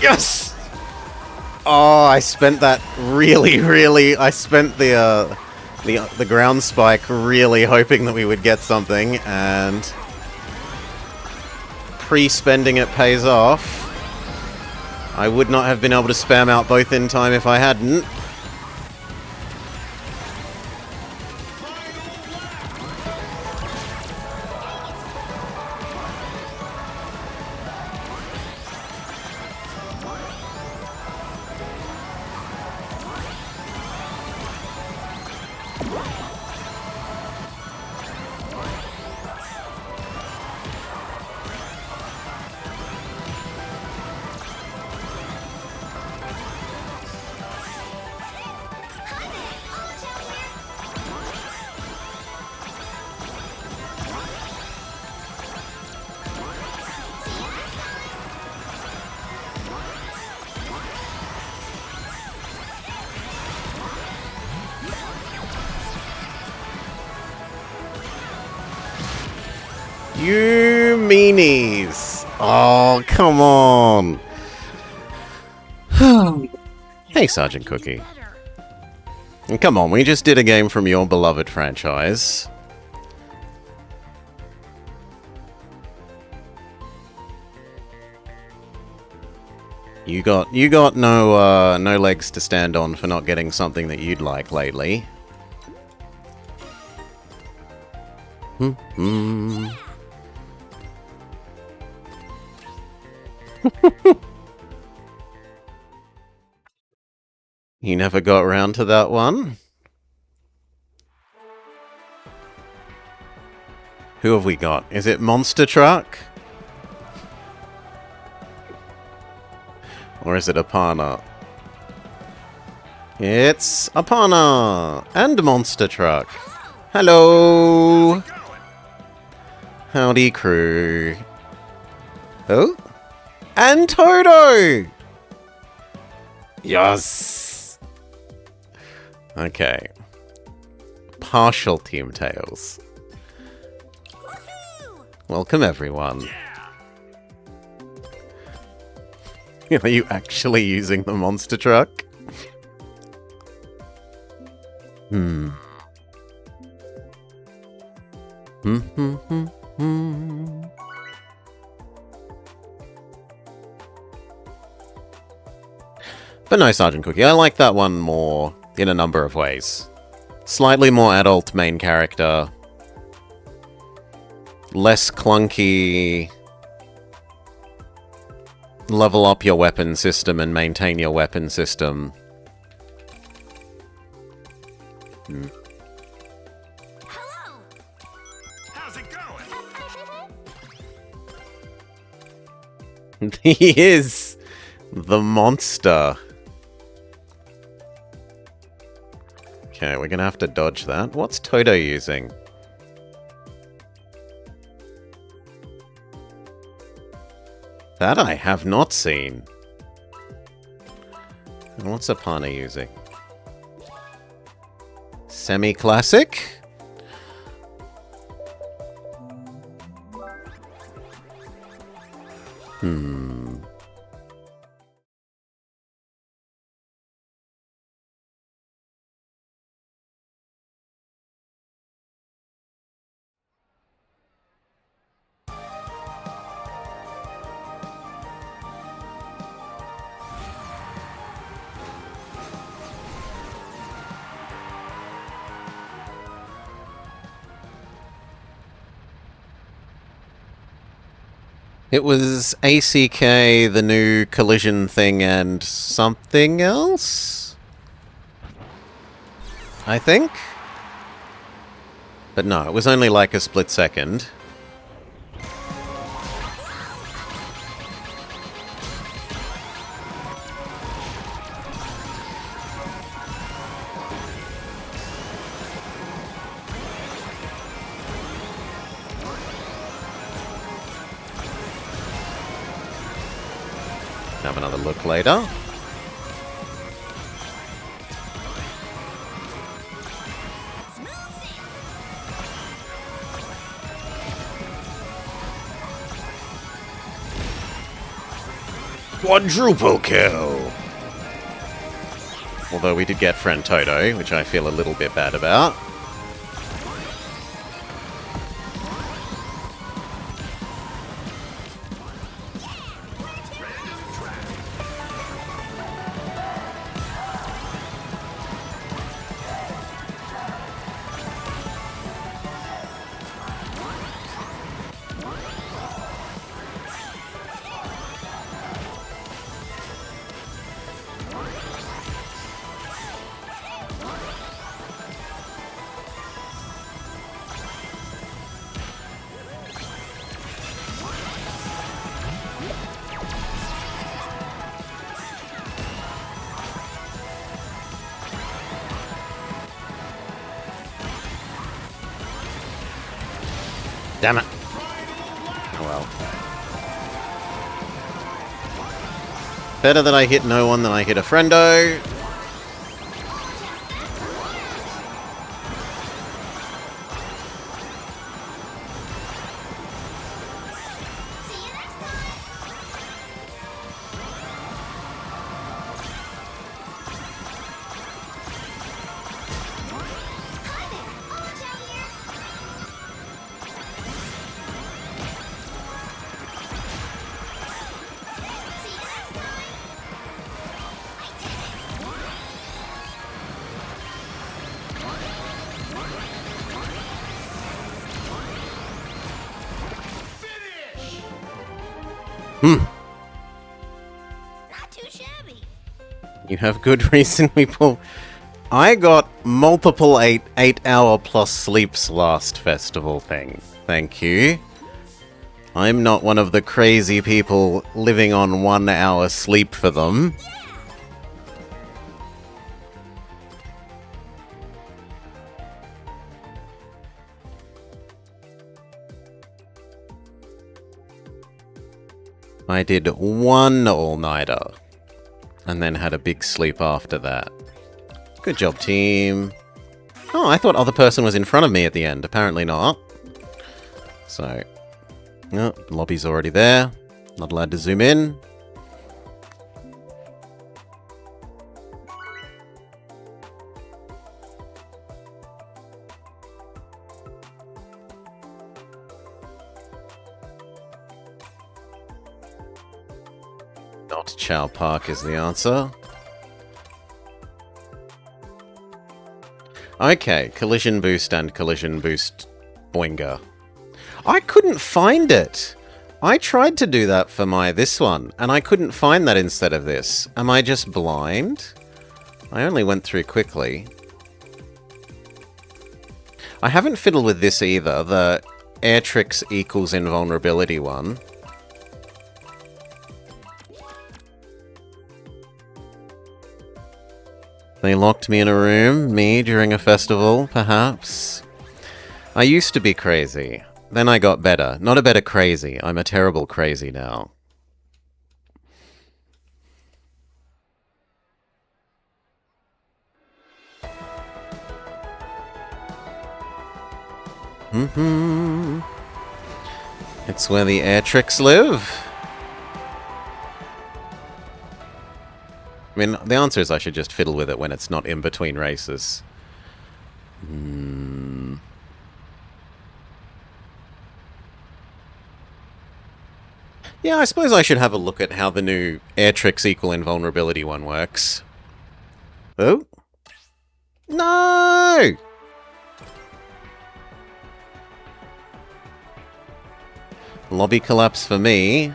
Yes! Oh, I spent that really. I spent the ground spike really hoping that we would get something, and pre-spending it pays off. I would not have been able to spam out both in time if I hadn't. You meanies! Oh, come on! Hey, Sergeant Cookie. Better. And come on, we just did a game from your beloved franchise. You got no legs to stand on for not getting something that you'd like lately. You never got around to that one? Who have we got? Is it Monster Truck? Or is it Apana? It's Apana! And Monster Truck! Hello! Howdy, crew. Oh? And Toto! Yes! Okay. Partial Team Tails. Welcome, everyone. Are you actually using the monster truck? But no, Sergeant Cookie, I like that one more in a number of ways. Slightly more adult main character. Less clunky. Level up your weapon system and maintain your weapon system. Hello. How's it going? He is the monster. Okay, we're gonna have to dodge that. What's Toto using? That I have not seen. And what's Apana using? Semi-classic? It was ACK, the new collision thing, and something else? I think? But no, it was only like a split second. Have another look later. Quadruple kill! Although we did get friend Toto, which I feel a little bit bad about. Damn it. Oh well. Better that I hit no one than I hit a friendo. Not too shabby. You have good reason we pull. I got multiple 8-hour plus sleeps last festival thing. Thank you. I'm not one of the crazy people living on 1 hour sleep for them. I did 1 all-nighter, and then had a big sleep after that. Good job, team. Oh, I thought other person was in front of me at the end. Apparently not. So, oh, lobby's already there. Not allowed to zoom in. Not Chow Park is the answer. Okay, Collision Boost and Collision Boost Boinga. I couldn't find it! I tried to do that for this one, and I couldn't find that instead of this. Am I just blind? I only went through quickly. I haven't fiddled with this either, the Air Tricks equals invulnerability one. They locked me in a room, me, during a festival, perhaps. I used to be crazy. Then I got better. Not a better crazy. I'm a terrible crazy now. It's where the Air Tricks live. I mean, the answer is I should just fiddle with it when it's not in between races. Yeah, I suppose I should have a look at how the new Air Tricks equal invulnerability one works. Oh? No! Lobby collapse for me.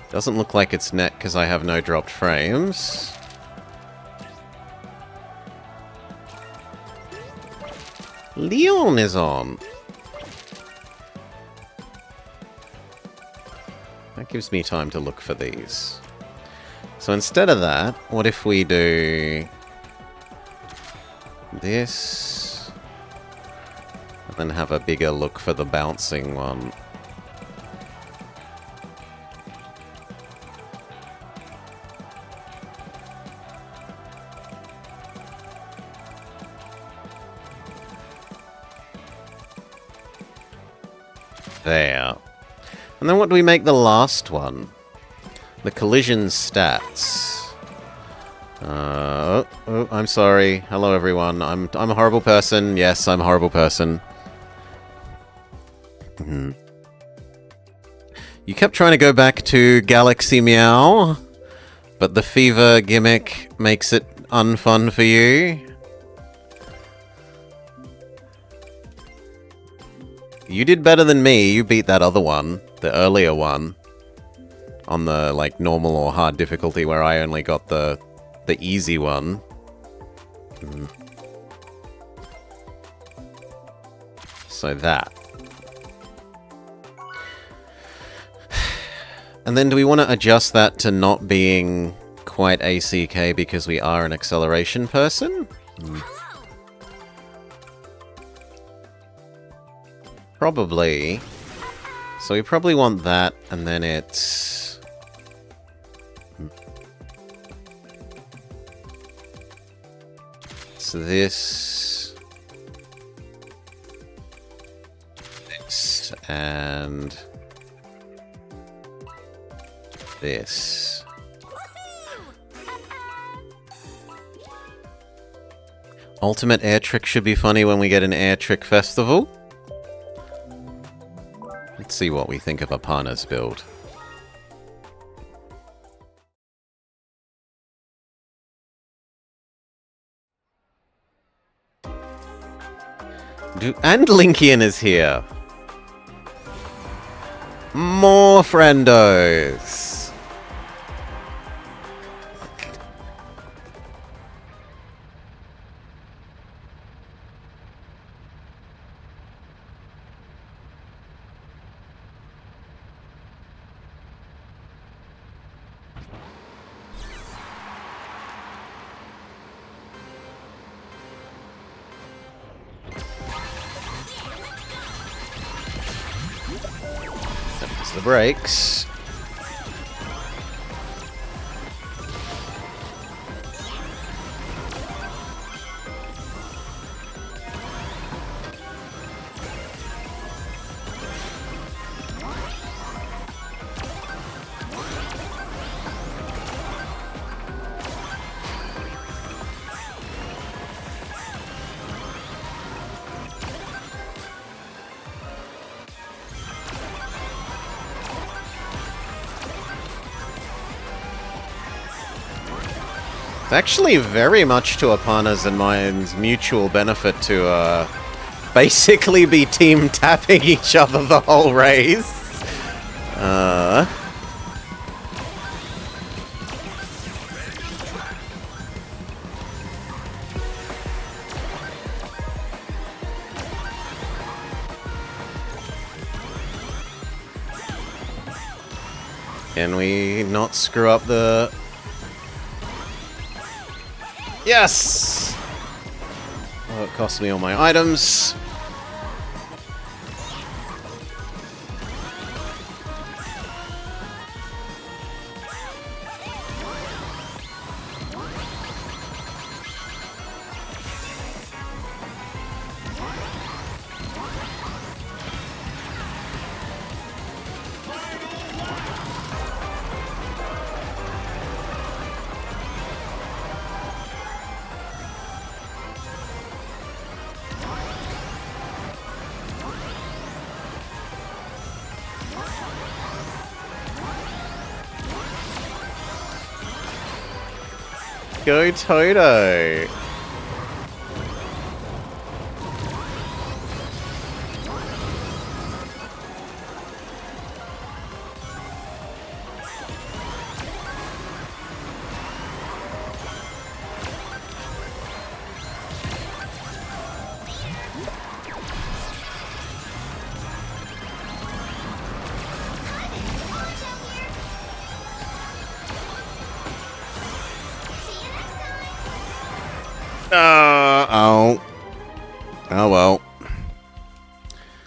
Doesn't look like it's net because I have no dropped frames. Leon is on. That gives me time to look for these. So instead of that, what if we do this, and then have a bigger look for the bouncing one. There. And then what do we make the last one? The collision stats. Oh, I'm sorry. Hello, everyone. I'm a horrible person. Yes, I'm a horrible person. You kept trying to go back to Galaxy Meow, but the fever gimmick makes it unfun for you. You did better than me. You beat that other one, the earlier one, on the like normal or hard difficulty, where I only got the easy one. So that. And then do we want to adjust that to not being quite ACK because we are an acceleration person? Probably. So we probably want that, and then it's... So this... This, and... This. Ultimate Air Trick should be funny when we get an Air Trick Festival. Let's see what we think of Apana's build. And Linkian is here. More friendos. There's the brakes. It's actually very much to Apana's and mine's mutual benefit to basically be team tapping each other the whole race. Can we not screw up the... Yes! Oh, it cost me all my items. Go Toto! Oh. Oh well.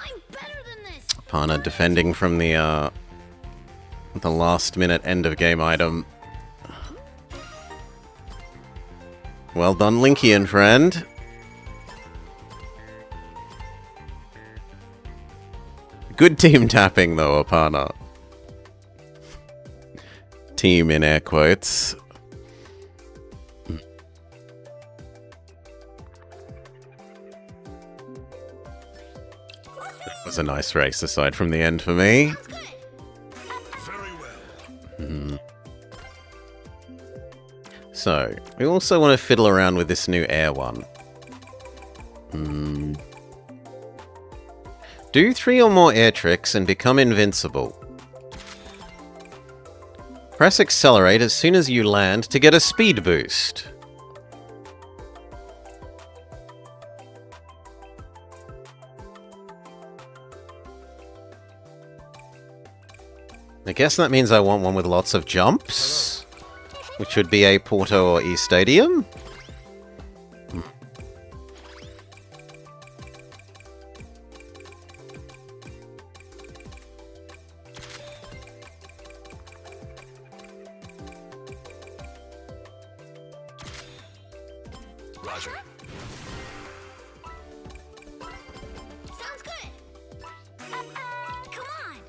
I'm better than this. Apana defending from the last minute end of game item. Well done, Linkian friend. Good team tapping though, Apana. Team in air quotes. It was a nice race aside from the end for me. Sounds good. Very well. So, we also want to fiddle around with this new air one. Do 3 or more air tricks and become invincible. Press accelerate as soon as you land to get a speed boost. I guess that means I want one with lots of jumps, which would be a Porto or E-Stadium. Roger. Sounds good. Come on.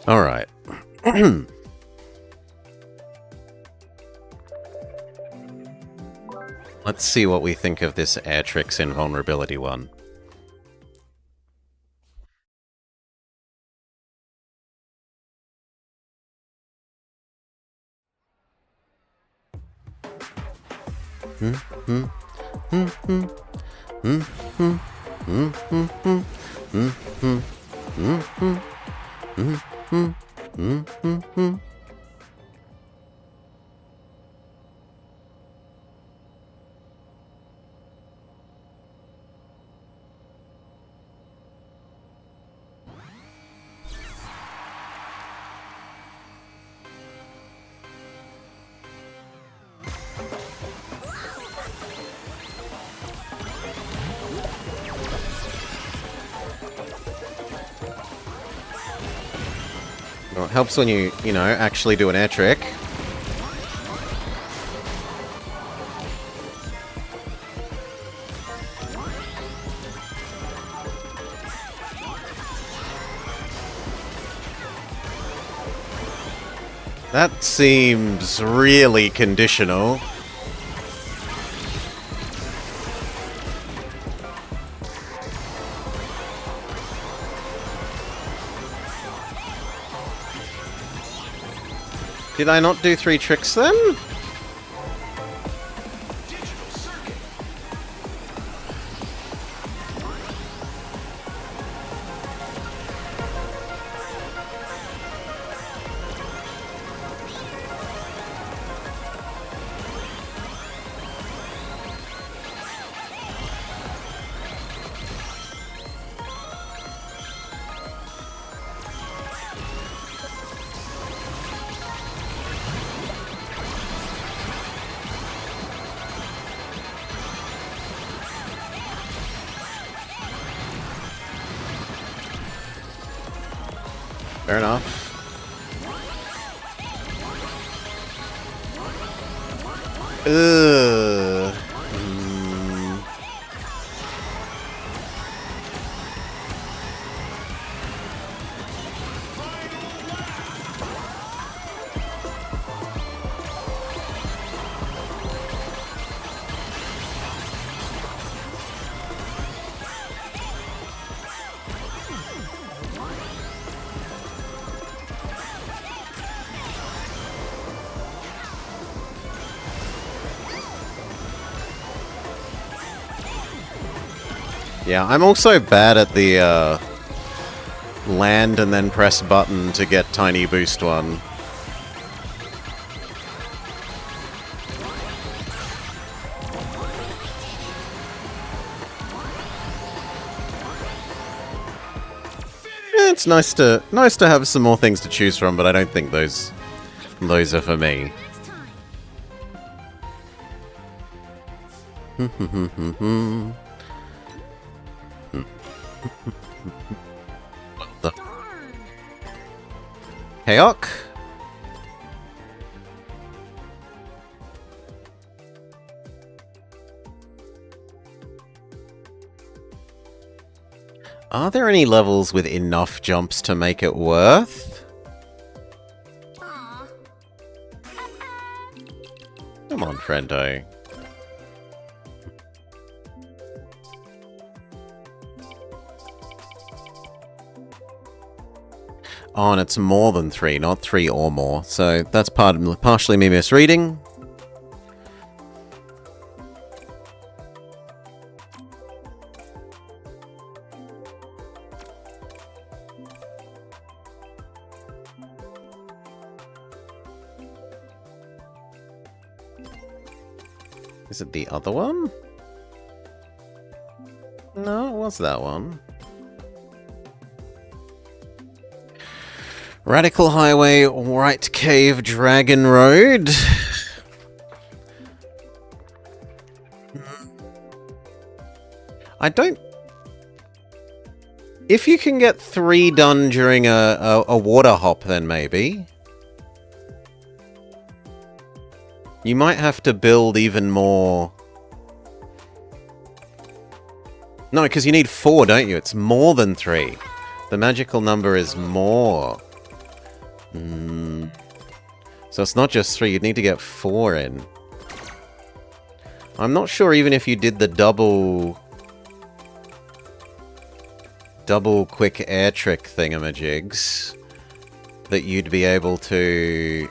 All right. Let's see what we think of this Air Tricks Invulnerability one. Well, it helps when you know, actually do an air trick. That seems really conditional. Did I not do 3 tricks then? Fair enough. Ugh. Yeah, I'm also bad at the land and then press button to get tiny boost one. Yeah, it's nice to have some more things to choose from, but I don't think those are for me. Hayok? Are there any levels with enough jumps to make it worth? Aw. Come on, friendo. Oh, and it's more than 3, not 3 or more. So that's partially me misreading. Is it the other one? No, it was that one. Radical Highway, White Cave, Dragon Road. I don't... If you can get 3 done during a water hop, then maybe. You might have to build even more... No, because you need 4, don't you? It's more than 3. The magical number is more. So it's not just 3, you'd need to get 4 in. I'm not sure even if you did the double quick air trick thingamajigs that you'd be able to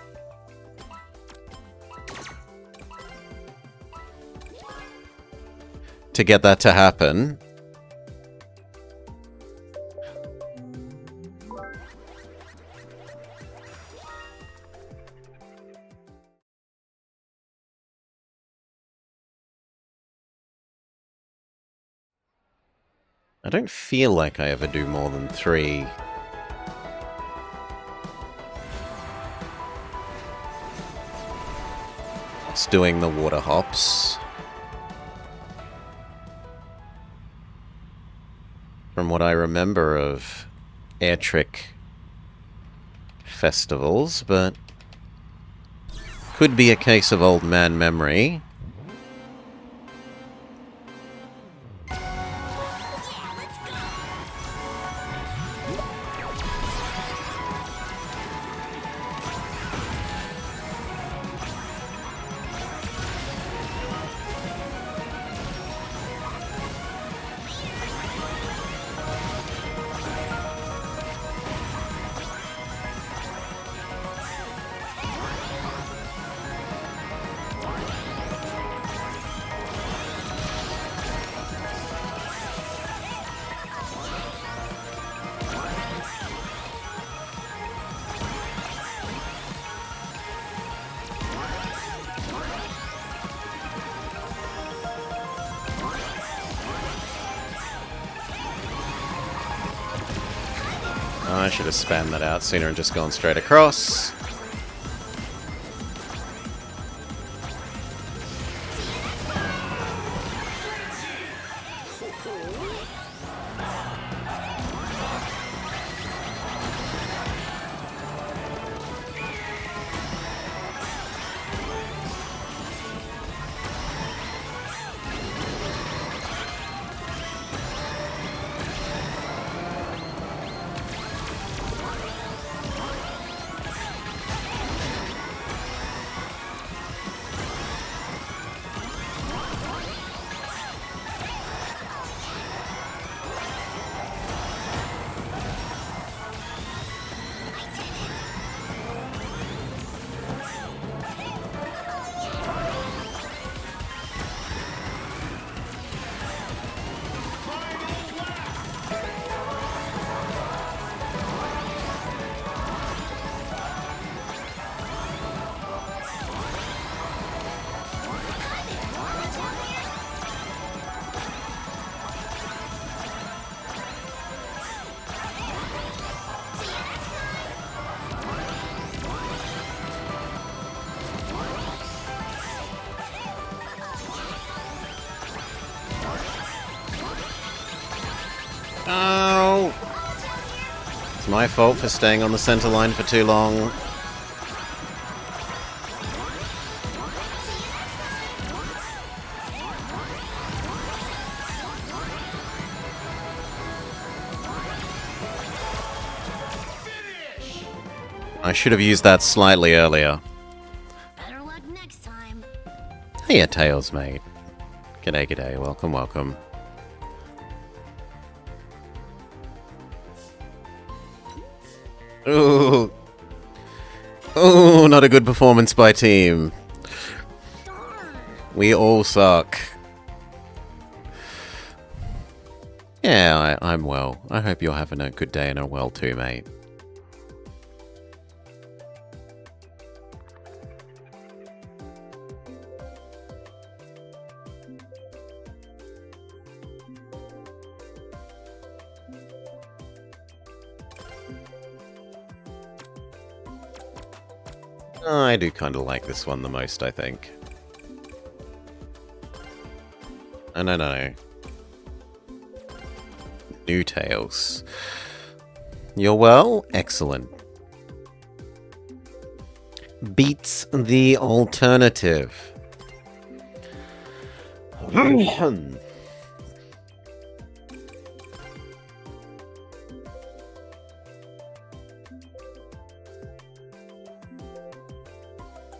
get that to happen. I don't feel like I ever do more than 3. It's doing the water hops. From what I remember of air trick festivals, but could be a case of old man memory. I should have spammed that out sooner and just gone straight across. Oh! It's my fault for staying on the center line for too long. I should have used that slightly earlier. Better luck next time. Hiya, Tails, mate. G'day, g'day. Welcome, welcome. Ooh. Oh, not a good performance by team. Darn. We all suck. Yeah, I'm well. I hope you're having a good day and are well too, mate. I do kind of like this one the most, I think. No. New Tails. You're well? Excellent. Beats the alternative.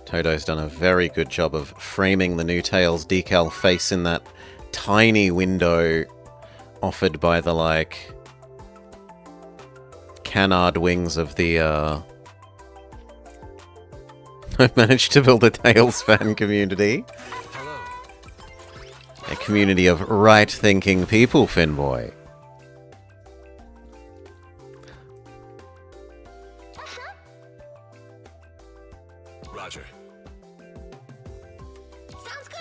Todo's done a very good job of framing the New Tails decal face in that tiny window offered by the, like, canard wings of the, I've managed to build a Tails fan community. Hello. A community of right-thinking people, Finboy. Roger. Sounds good.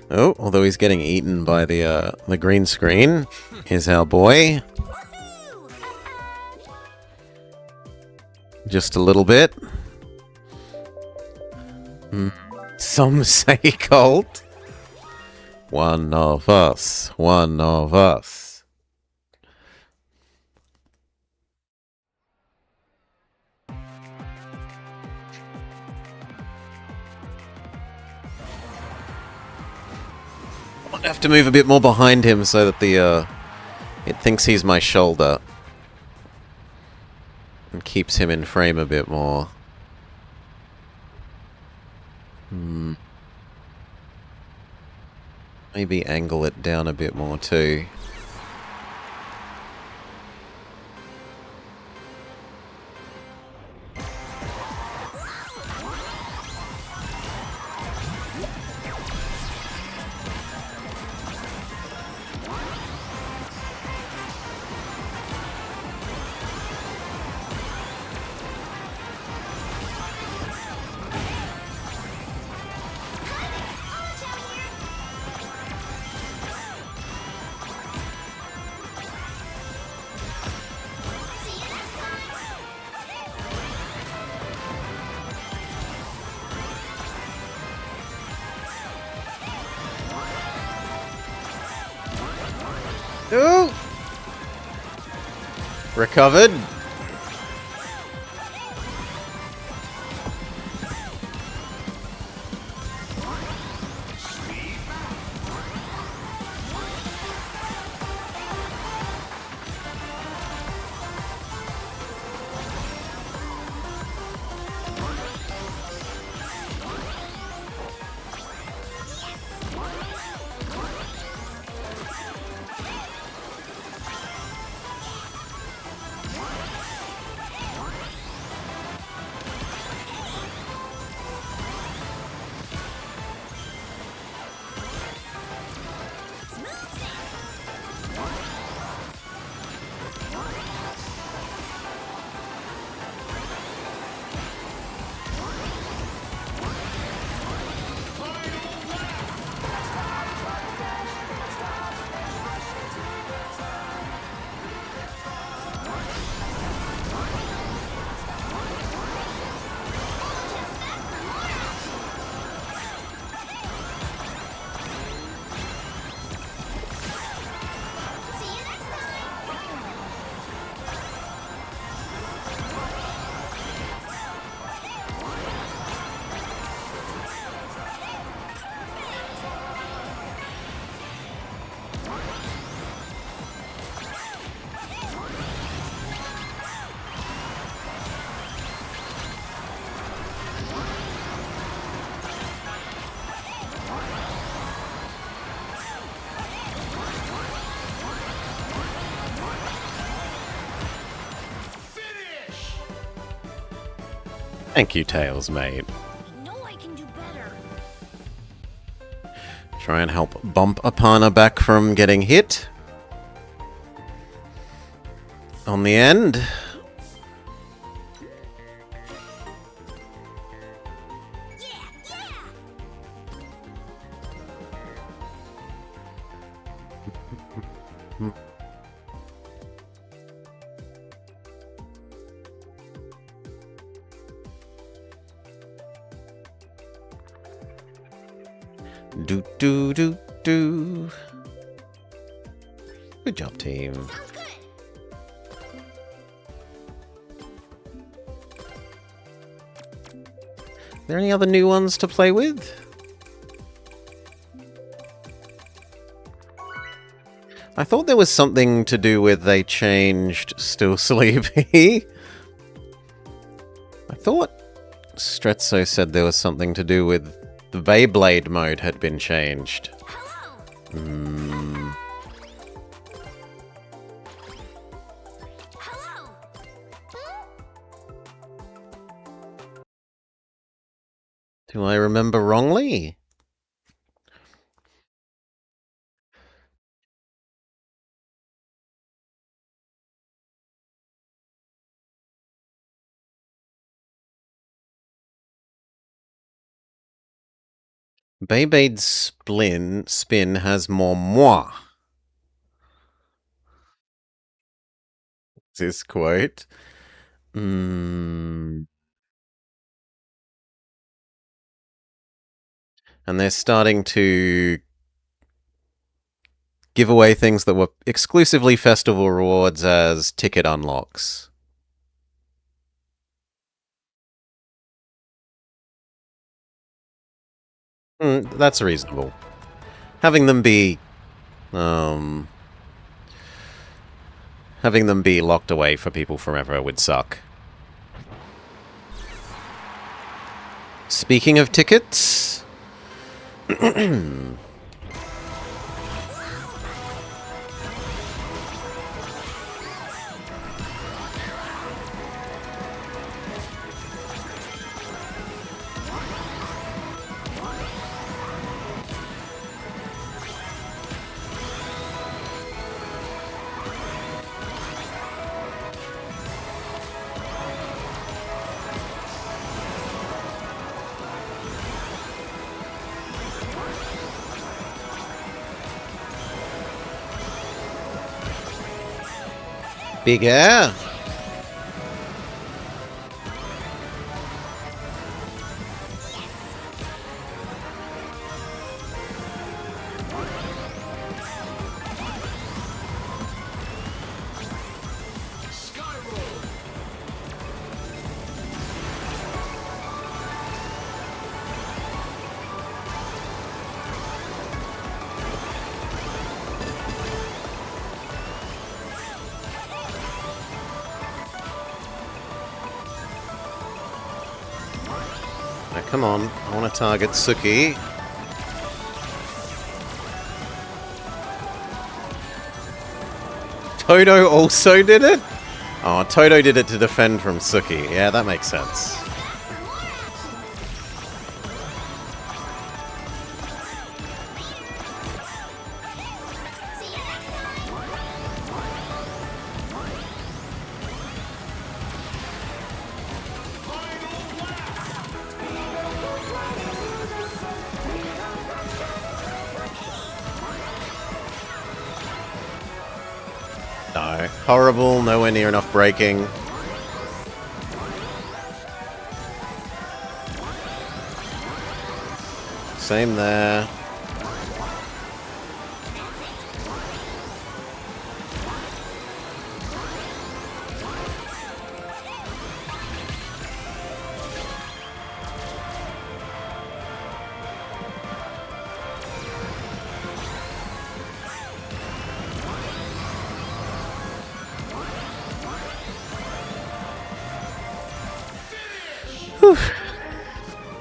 Oh, although he's getting eaten by the green screen, is our boy. Just a little bit. Some say cult. One of us. One of us. I have to move a bit more behind him so that the it thinks he's my shoulder. And keeps him in frame a bit more. Maybe angle it down a bit more too. Ooh! Recovered. Thank you, Tails, mate. I know I can do better. Try and help bump Apana back from getting hit. On the end. Do do do do. Good job, team. Sounds good. Are there any other new ones to play with? I thought there was something to do with they changed Still Sleepy. I thought Strezzo said there was something to do with the Beyblade mode had been changed. Hello. Hello. Do I remember wrongly? Beyblade spin has more moi. This quote. And they're starting to give away things that were exclusively festival rewards as ticket unlocks. That's reasonable. Having them be locked away for people forever would suck. Speaking of tickets... Big air. Come on, I want to target Suki. Todo also did it? Oh, Todo did it to defend from Suki. Yeah, that makes sense. No. Horrible, nowhere near enough braking. Same there.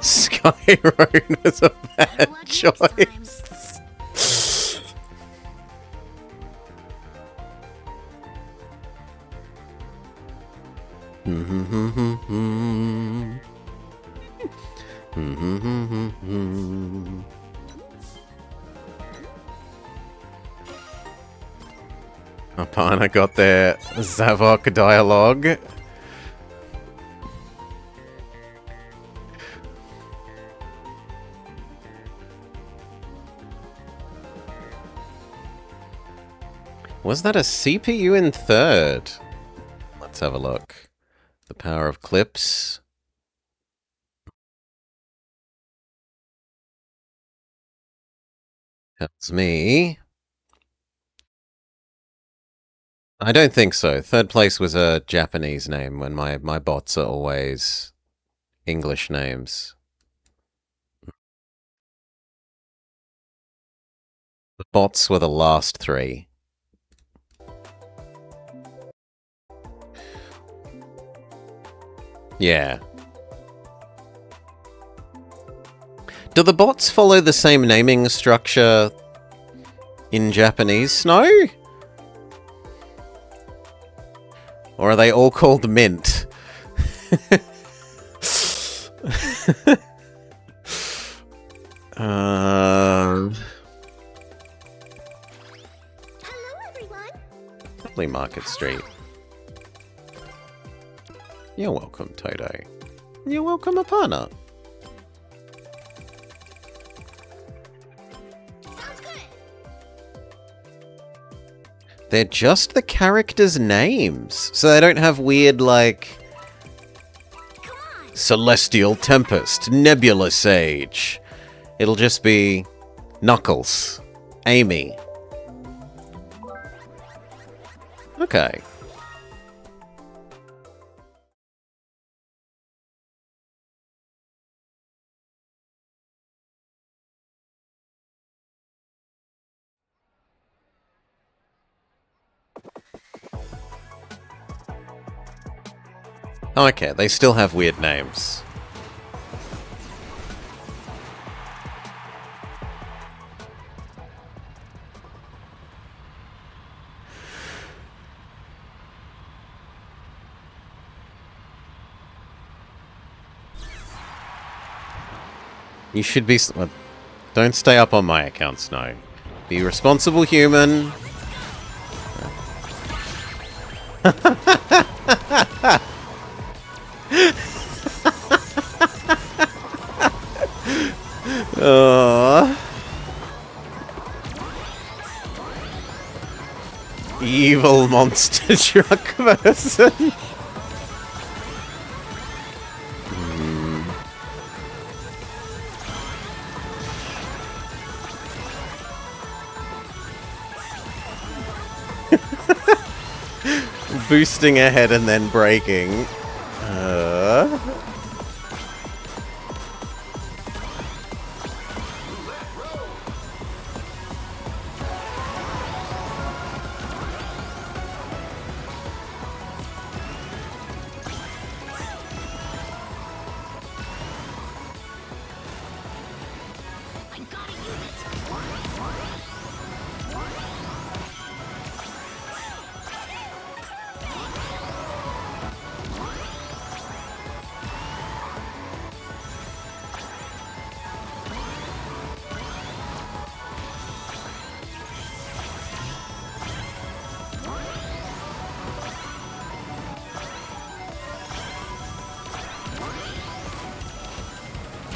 Skyroad was a bad choice. Apana got their Zavok dialogue. Was that a CPU in third? Let's have a look. The power of clips. Tells me. I don't think so. Third place was a Japanese name when my bots are always English names. The bots were the last three. Yeah. Do the bots follow the same naming structure in Japanese, Snow? Or are they all called Mint? Hello, everyone. Flea Market Street. You're welcome, Toto. You're welcome, Apana. They're just the characters' names. So they don't have weird, like... Celestial Tempest, Nebula Sage. It'll just be... Knuckles. Amy. Okay. Okay, they still have weird names. You should be... Don't stay up on my account, Snow. Be a responsible human. Evil monster truck person. Boosting ahead and then braking.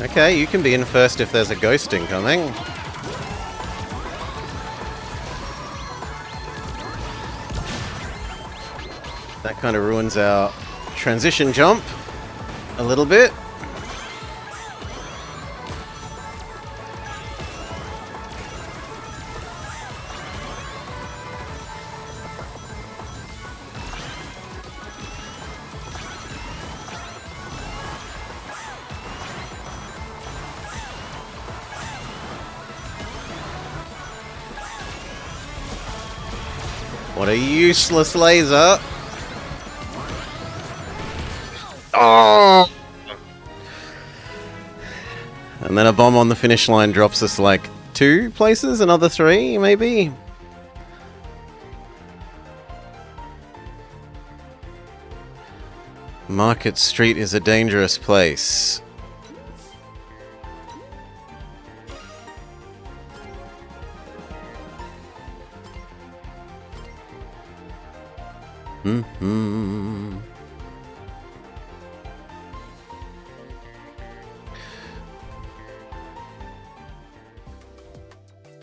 Okay, you can be in first if there's a ghost incoming. That kind of ruins our transition jump a little bit. What a useless laser. Oh! And then a bomb on the finish line drops us like 2 places, another 3 maybe? Market Street is a dangerous place.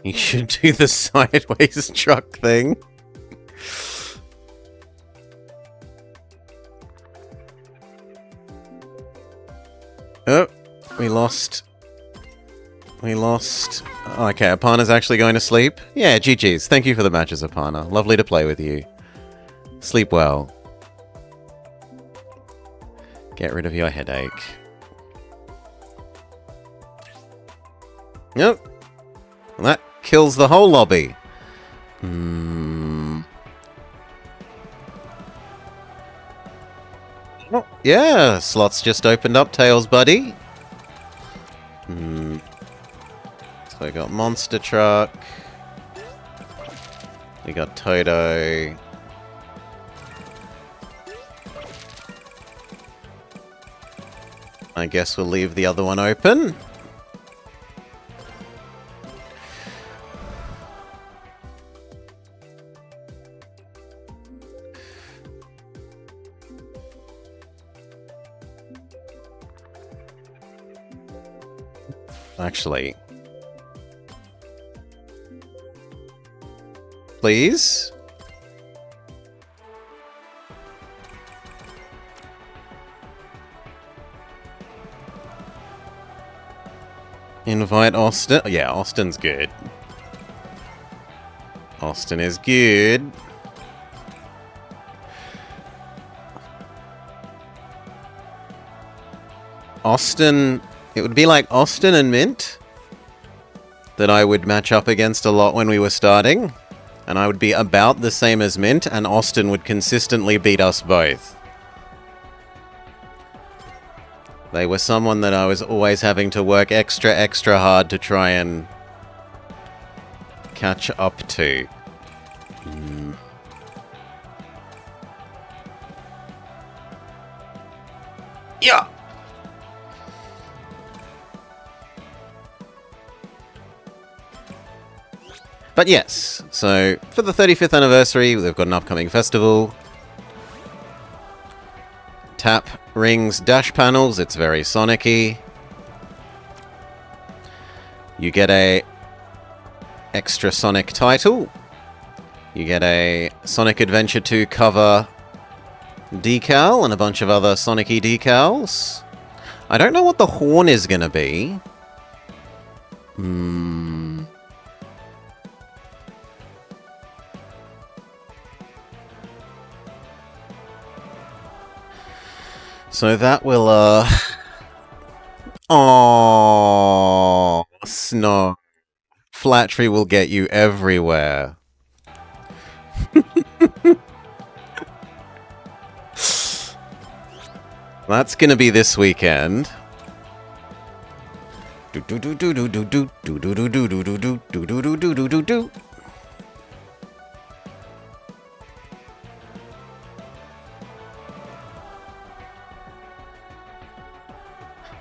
You should do the sideways truck thing. Oh, we lost. Okay, Apana's actually going to sleep. Yeah, GG's. Thank you for the matches, Apana. Lovely to play with you. Sleep well. Get rid of your headache. Nope. Well, that kills the whole lobby. Oh, yeah, slots just opened up, Tails buddy. So we got Monster Truck. We got Toto. I guess we'll leave the other one open. Actually, please. Invite Austin. Yeah, Austin's good. Austin is good. Austin... It would be like Austin and Mint that I would match up against a lot when we were starting. And I would be about the same as Mint, and Austin would consistently beat us both. They were someone that I was always having to work extra hard to try and catch up to. Yeah! But yes, so for the 35th anniversary, they've got an upcoming festival. Tap, rings, dash panels, it's very Sonic-y. You get a extra Sonic title. You get a Sonic Adventure 2 cover decal and a bunch of other Sonic-y decals. I don't know what the horn is going to be. So that will, Aww, Snow. Flattery will get you everywhere. That's gonna be this weekend.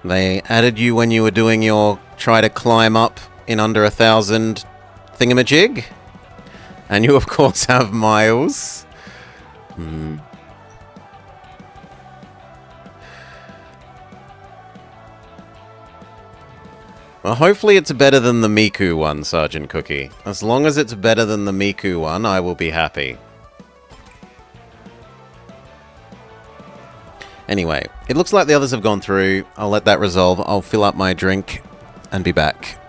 They added you when you were doing your try to climb up in under 1,000 thingamajig. And you, of course, have Miles. Well, hopefully it's better than the Miku one, Sergeant Cookie. As long as it's better than the Miku one, I will be happy. Anyway, it looks like the others have gone through. I'll let that resolve. I'll fill up my drink and be back.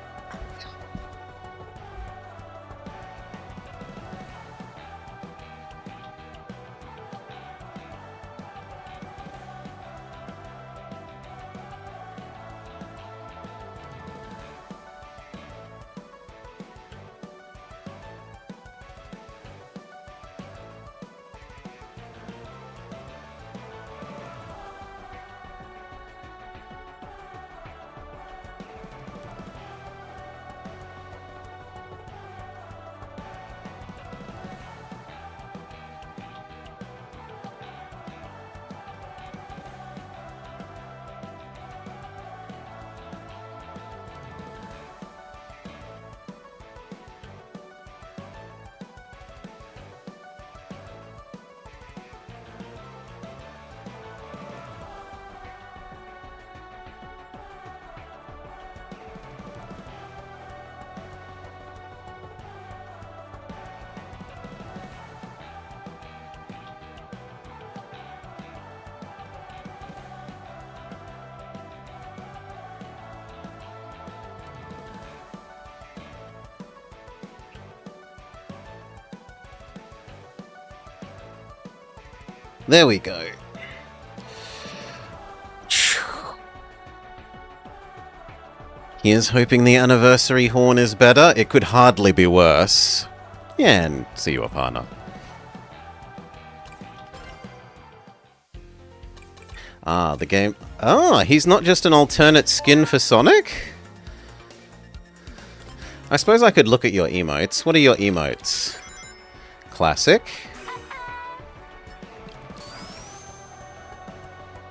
There we go. Here's hoping the anniversary horn is better. It could hardly be worse. Yeah, and see you, Apana. Ah, the game... Ah, he's not just an alternate skin for Sonic? I suppose I could look at your emotes. What are your emotes? Classic.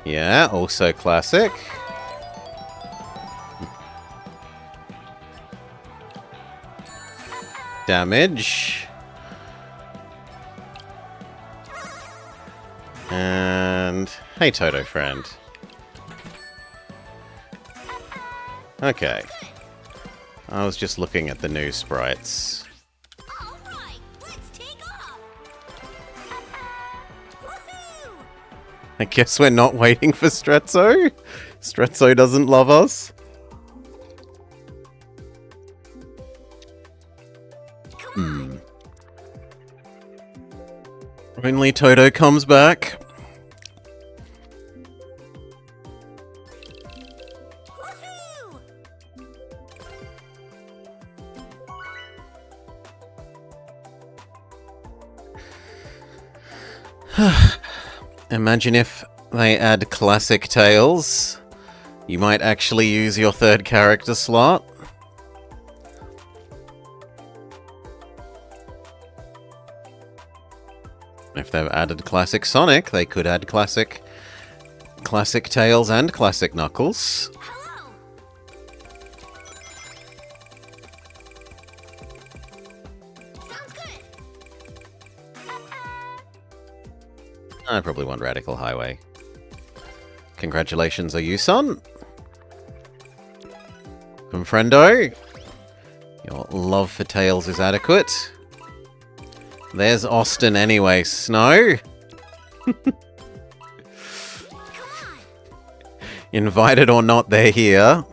Yeah, also classic. Damage. And... Hey, Toto friend. Okay. I was just looking at the new sprites. All right, let's I guess we're not waiting for Strezzo. Strezzo doesn't love us. Only Toto comes back. Woohoo! Imagine if they add classic Tails. You might actually use your third character slot. If they've added classic Sonic, they could add classic Tails and classic Knuckles. Hello! Sounds good! I probably want Radical Highway. Congratulations, are you, son? From Friendo. Your love for Tails is adequate. There's Austin anyway, Snow. Invited or not, they're here.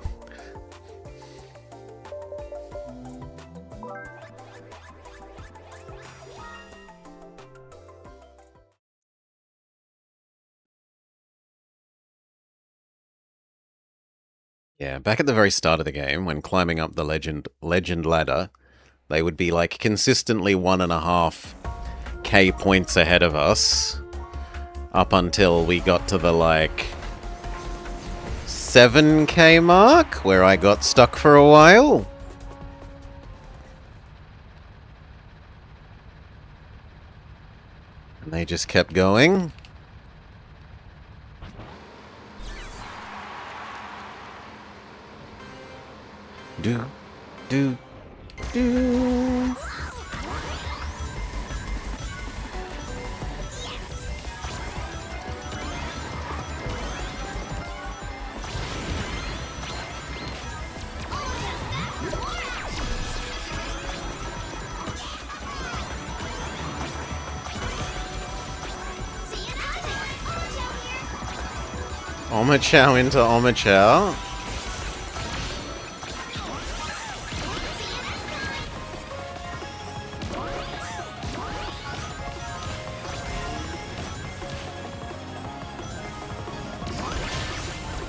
Yeah, back at the very start of the game, when climbing up the legend ladder, they would be like consistently 1.5k points ahead of us up until we got to the like 7k mark where I got stuck for a while. And they just kept going. Do, do, do. Omochao into Omochao.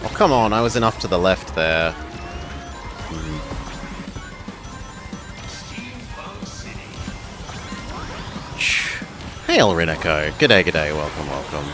Oh, come on, I was enough to the left there. Hail, Rineko. G'day, g'day. Welcome, welcome.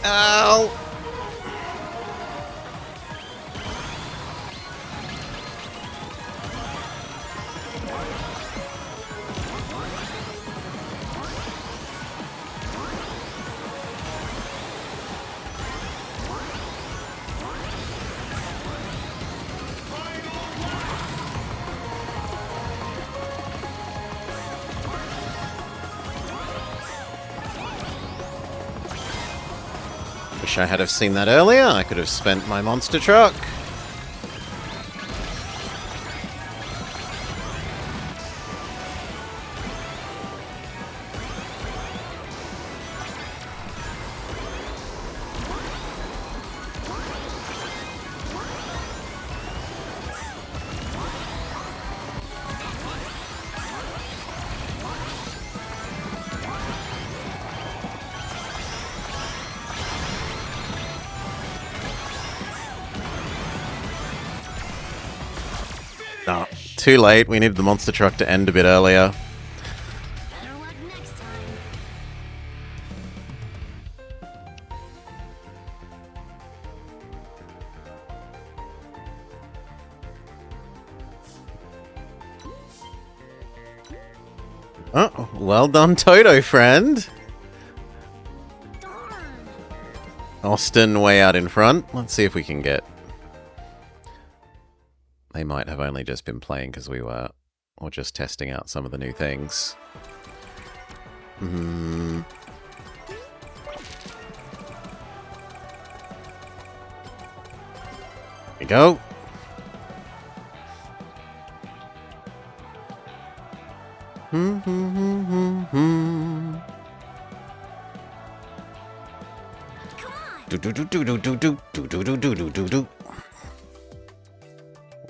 Ow! Wish I had have seen that earlier. I could have spent my monster truck. No, too late. We needed the monster truck to end a bit earlier. Better luck next time. Oh, well done, Toto, friend. Darn. Austin way out in front. Let's see if we can get... They might have only just been playing because we were... Or just testing out some of the new things. Here we go.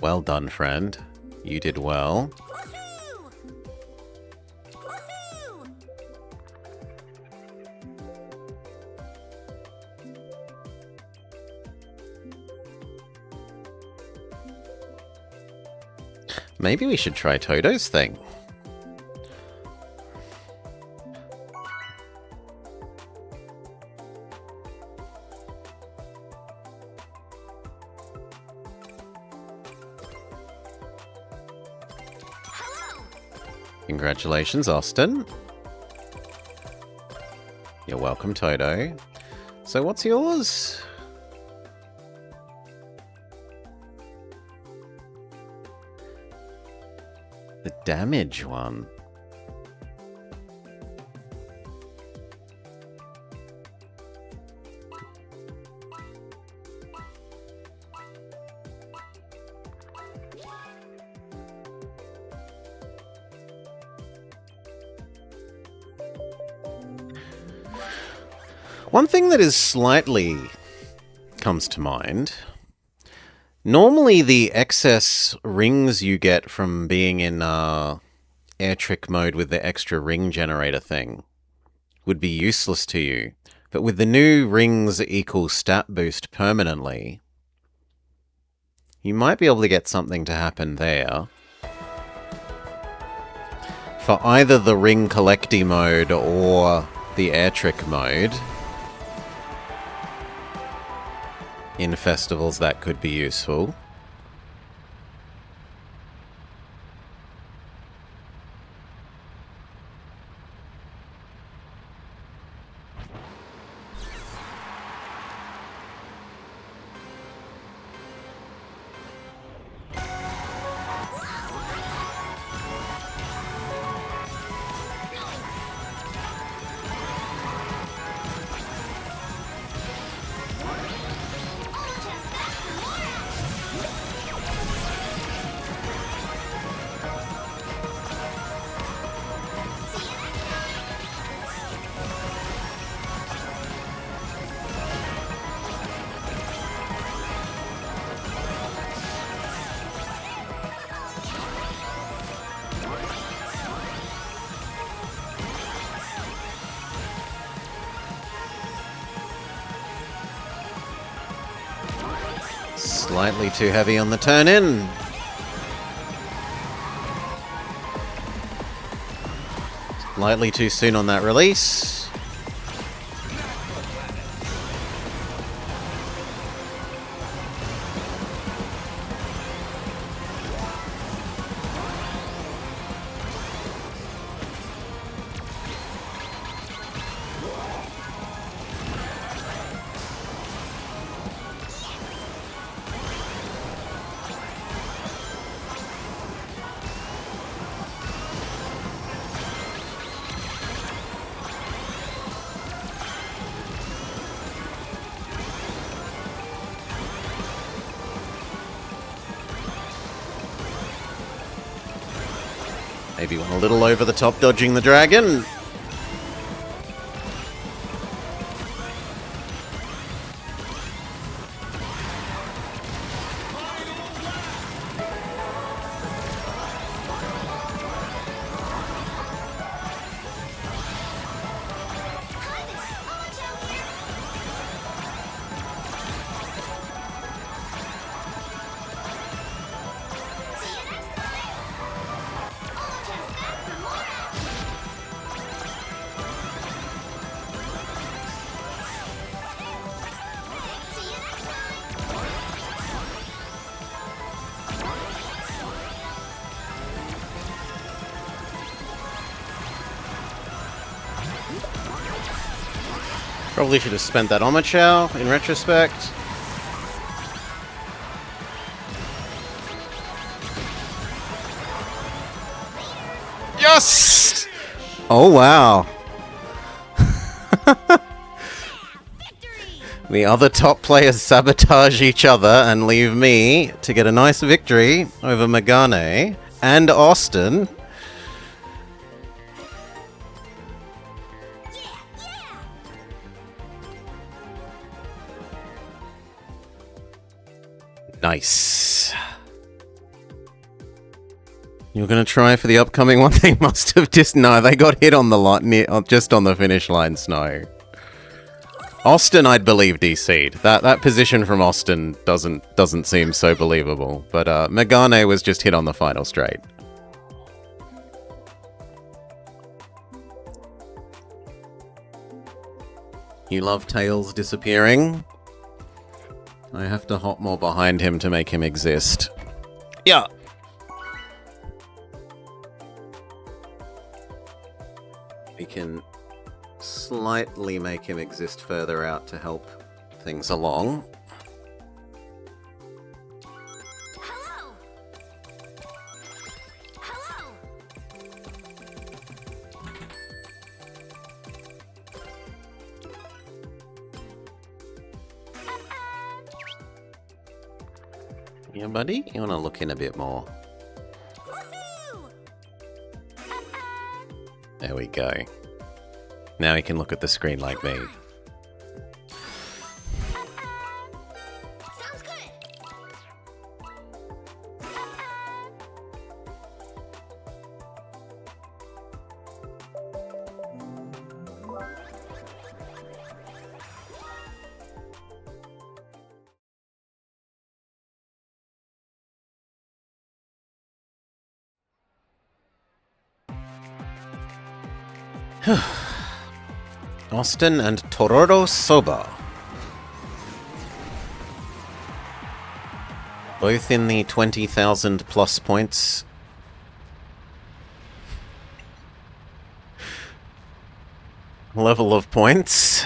Well done, friend. You did well. Woohoo! Woohoo! Maybe we should try Toto's thing. Hello! Congratulations, Austin. You're welcome, Toto. So what's yours? The damage one. One thing that is slightly comes to mind. Normally the excess rings you get from being in air trick mode with the extra ring generator thing would be useless to you. But with the new rings equal stat boost permanently, you might be able to get something to happen there. For either the ring collecty mode or the air trick mode. In festivals, that could be useful. Slightly too heavy on the turn in. Slightly too soon on that release. Maybe one a little over the top, dodging the dragon. Probably should have spent that Omochao in retrospect. Yes! Oh, wow. The other top players sabotage each other and leave me to get a nice victory over Megane and Austin. Nice. You're gonna try for the upcoming one? They must have just... No, they got hit on the lot, just on the finish line, Snow. Austin, I'd believe DC'd. That position from Austin doesn't seem so believable. But Megane was just hit on the final straight. You love Tails disappearing? I have to hop more behind him to make him exist. Yeah. We can slightly make him exist further out to help things along. Hello. Hello. Yeah, buddy? You want to look in a bit more? Woohoo! There we go. Now he can look at the screen like me. Sounds good. Austin and Tororo Soba. Both in the 20,000 plus points. Level of points.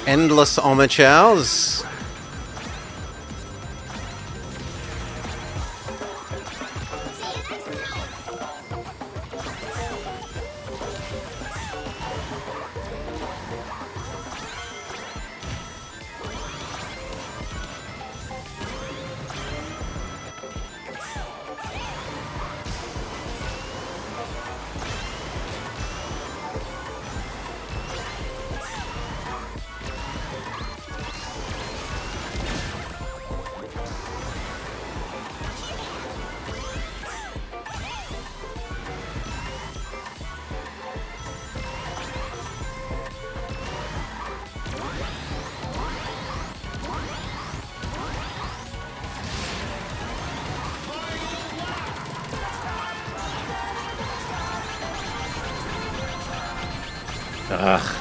Endless Omochaos. Ugh.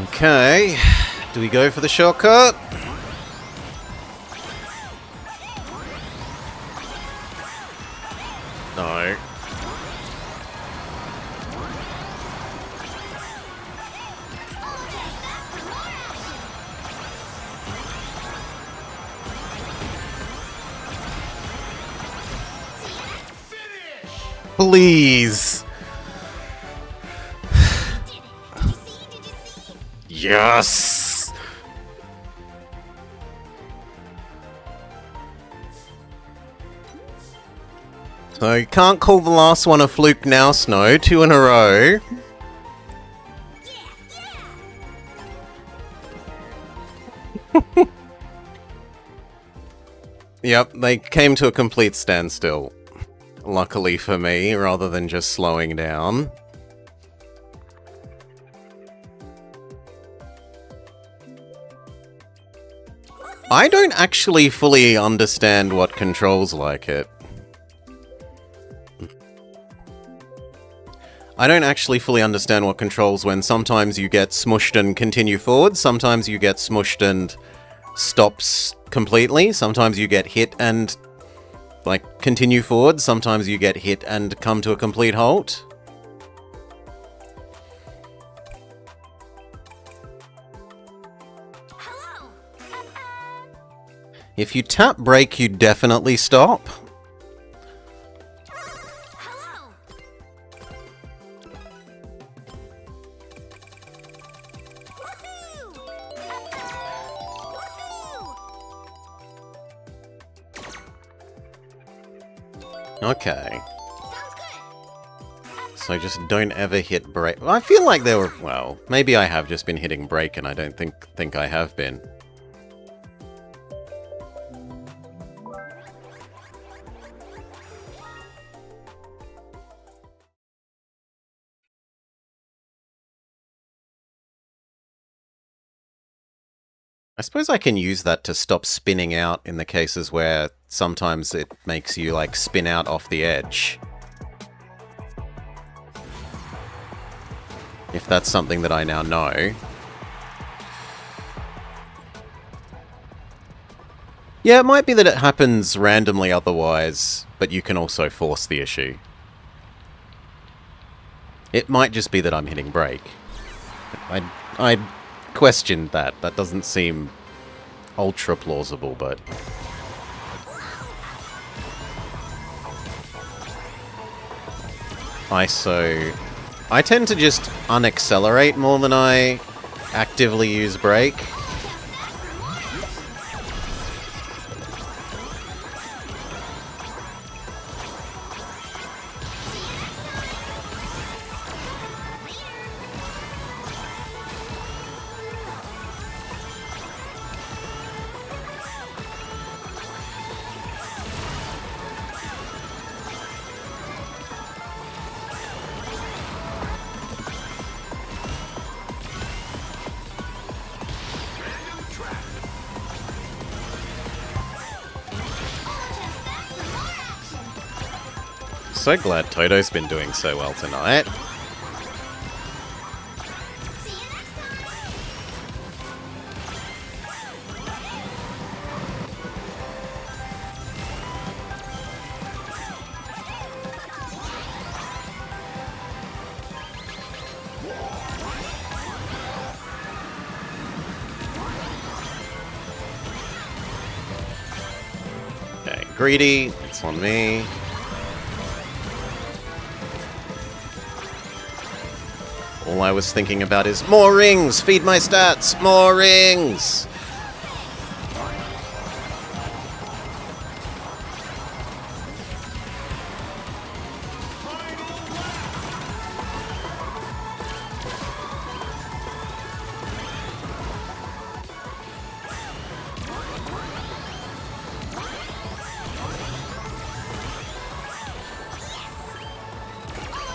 Okay, do we go for the shortcut? No. Please. Did it. Did you see? Did you see? Yes. So you can't call the last one a fluke now, Snow. 2 in a row. Yep, they came to a complete standstill. Luckily for me, rather than just slowing down. I don't actually fully understand what controls like it. I don't actually fully understand what controls when sometimes you get smushed and continue forward, sometimes you get smushed and stops completely, sometimes you get hit and, like, continue forward, sometimes you get hit and come to a complete halt. Hello. If you tap brake, you definitely stop. Hello. Woohoo! Woohoo! Okay. Sounds good. So just don't ever hit brake. I feel like there were, well, maybe I have just been hitting brake and I don't think I have been. I suppose I can use that to stop spinning out in the cases where sometimes it makes you, like, spin out off the edge. If that's something that I now know. Yeah, it might be that it happens randomly otherwise, but you can also force the issue. It might just be that I'm hitting brake. I questioned that. That doesn't seem ultra plausible, but... I tend to just unaccelerate more than I actively use brake. So glad Toto's been doing so well tonight. Okay, greedy, it's on me. All I was thinking about is more rings! Feed my stats! More rings!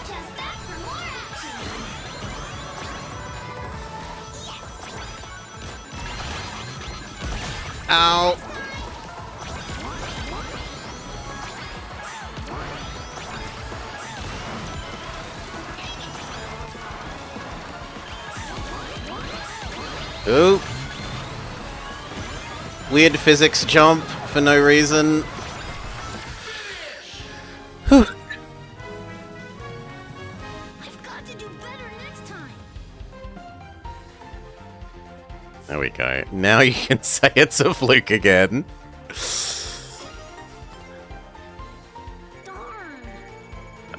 Just back for more action. Ow! Ooh. Weird physics jump for no reason. Whew. I've got to do better next time. There we go. Now you can say it's a fluke again. Darn.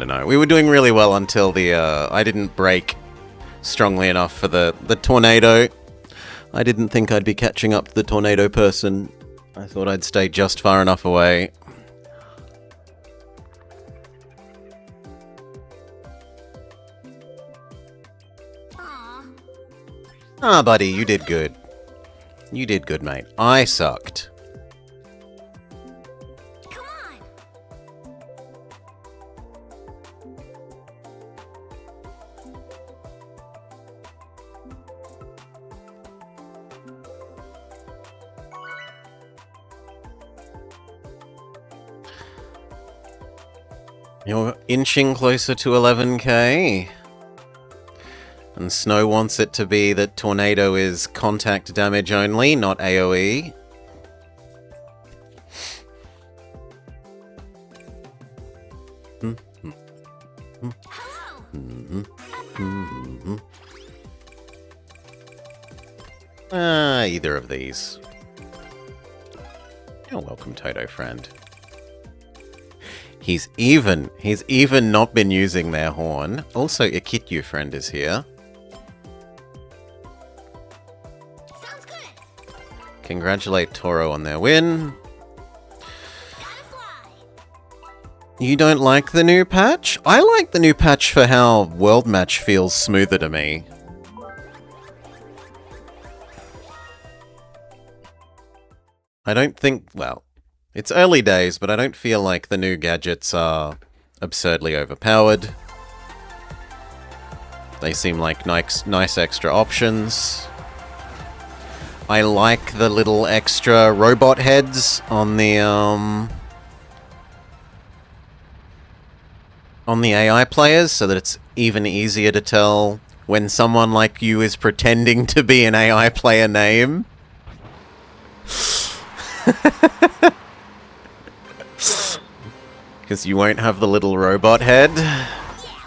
don't know. We were doing really well until the, I didn't brake strongly enough for the tornado. I didn't think I'd be catching up to the tornado person. I thought I'd stay just far enough away. Aw. Ah, buddy, you did good. You did good, mate. I sucked. Come on. You're inching closer to 11k. And Snow wants it to be that Tornado is contact damage only, not AoE. Either of these. You're welcome, Toto friend. He's even not been using their horn. Also, Ikityu friend is here. Sounds good. Congratulate Toro on their win. Gotta fly. You don't like the new patch? I like the new patch for how World Match feels smoother to me. I don't think, well, it's early days, but I don't feel like the new gadgets are absurdly overpowered. They seem like nice extra options. I like the little extra robot heads on the AI players, so that it's even easier to tell when someone like you is pretending to be an AI player name. Because you won't have the little robot head. Yeah, let's go.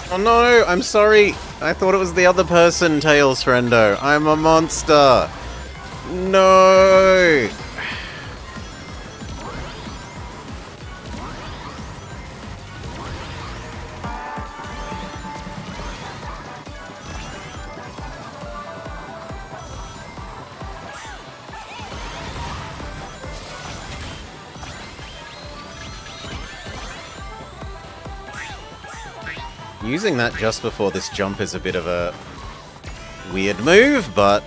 Oh no, I'm sorry. I thought it was the other person, Tails Friendo. I'm a monster. No. Using that just before this jump is a bit of a weird move, but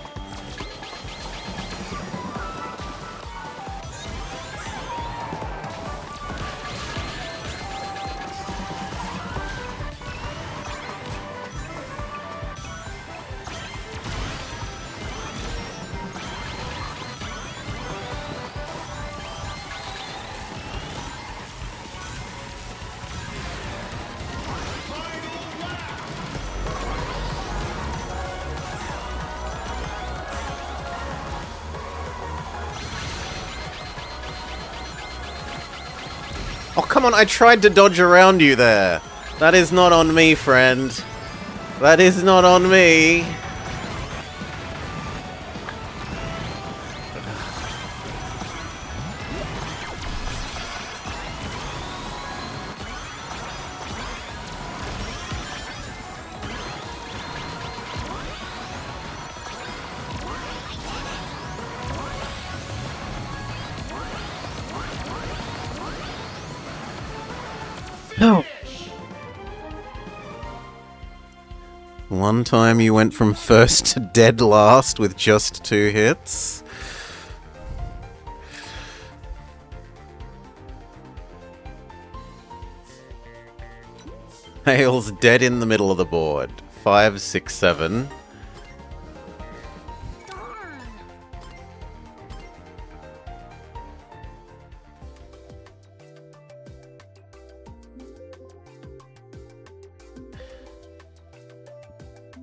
oh, come on, I tried to dodge around you there. That is not on me, friend. That is not on me. No. One time you went from first to dead last with just 2 hits. Hale's dead in the middle of the board. 5, 6, 7. Darn.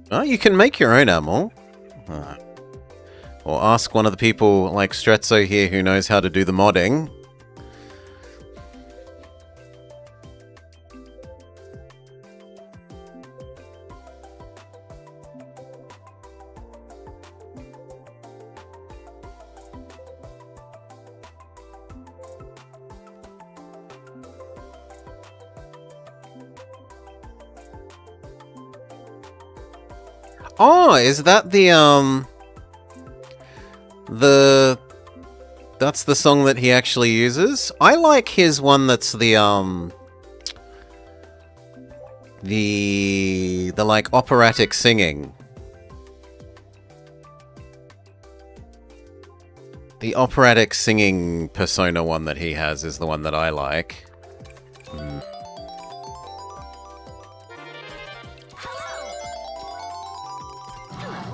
Oh, you can make your own ammo. Or ask one of the people like Strezzo here who knows how to do the modding. Oh, is that that's the song that he actually uses? I like his one that's the like operatic singing. The operatic singing Persona one that he has is the one that I like.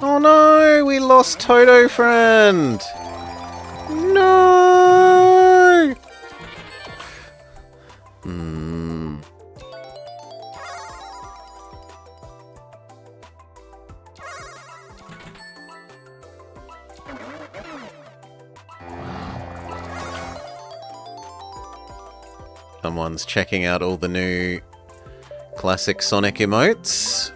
Oh no, we lost Toto friend. No. Someone's checking out all the new classic Sonic emotes.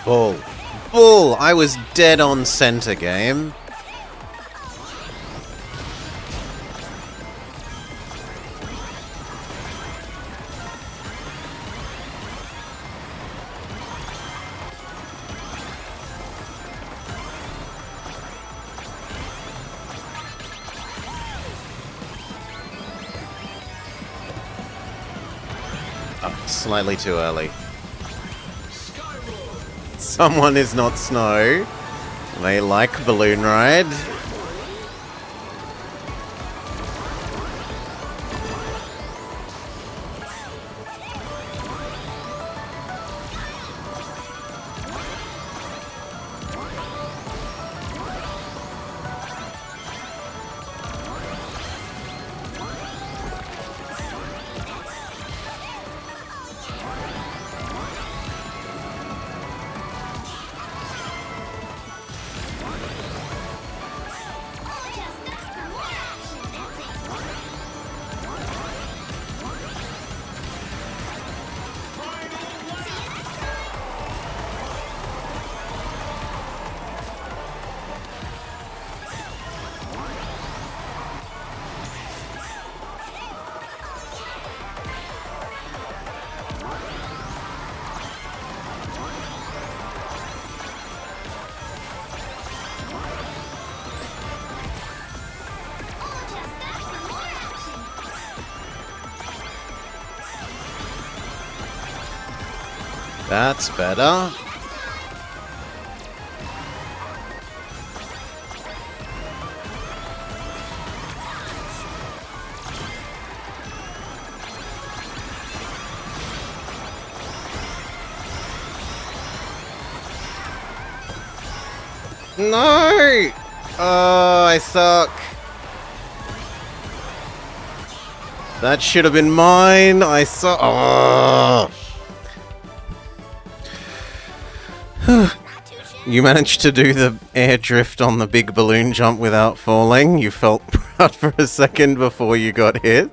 Bull. Bull! I was dead on center game. Oh, slightly too early. Someone is not Snow. They like Balloon Ride. That's better. No! Oh, I suck. That should have been mine. I suck. Oh. You managed to do the air drift on the big balloon jump without falling. You felt proud for a second before you got hit.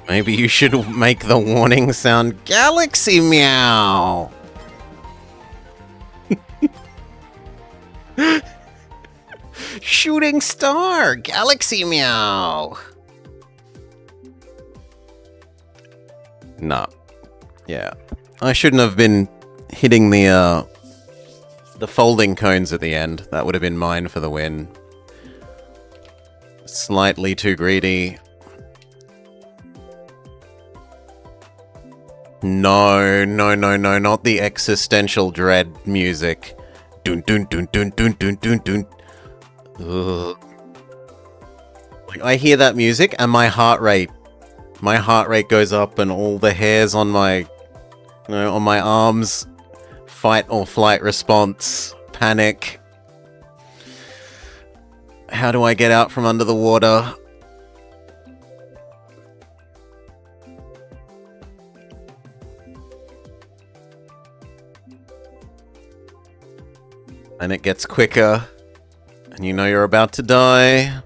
Maybe you should make the warning sound Galaxy Meow. Shooting star, Galaxy Meow. No. Yeah. I shouldn't have been hitting the folding cones at the end. That would have been mine for the win. Slightly too greedy. No, no, no, no, not the existential dread music. Dun dun dun dun dun dun dun dun. Ugh. Like, I hear that music and my heart rate goes up and all the hairs on my, on my arms, fight or flight response, panic. How do I get out from under the water? And it gets quicker, and you know you're about to die.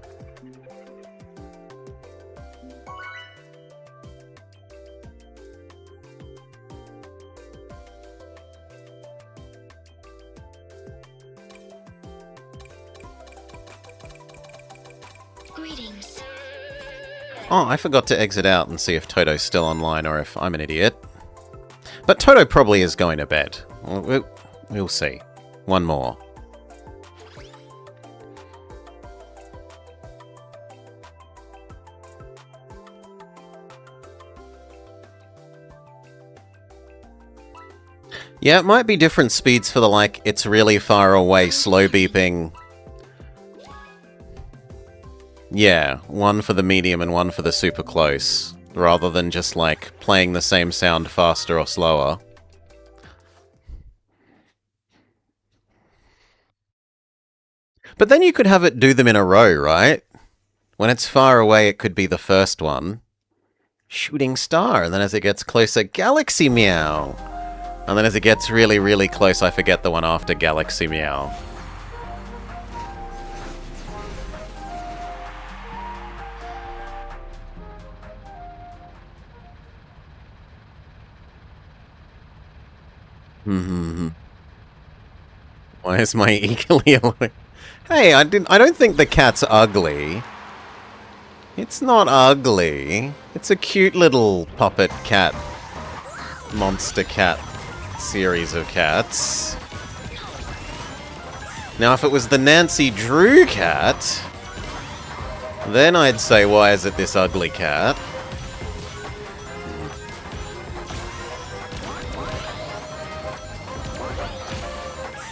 Greetings. Oh, I forgot to exit out and see if Toto's still online or if I'm an idiot. But Toto probably is going to bed. We'll see. One more. Yeah, it might be different speeds for the, like, it's really far away, slow beeping. Yeah, one for the medium and one for the super close, rather than just, like, playing the same sound faster or slower. But then you could have it do them in a row, right? When it's far away, it could be the first one. Shooting star, and then as it gets closer, Galaxy Meow. And then as it gets really, really close, I forget the one after Galaxy Meow. Why is my eagerly alive? Hey, I don't think the cat's ugly. It's not ugly. It's a cute little puppet cat. Monster cat series of cats. Now, if it was the Nancy Drew cat, then I'd say, why is it this ugly cat?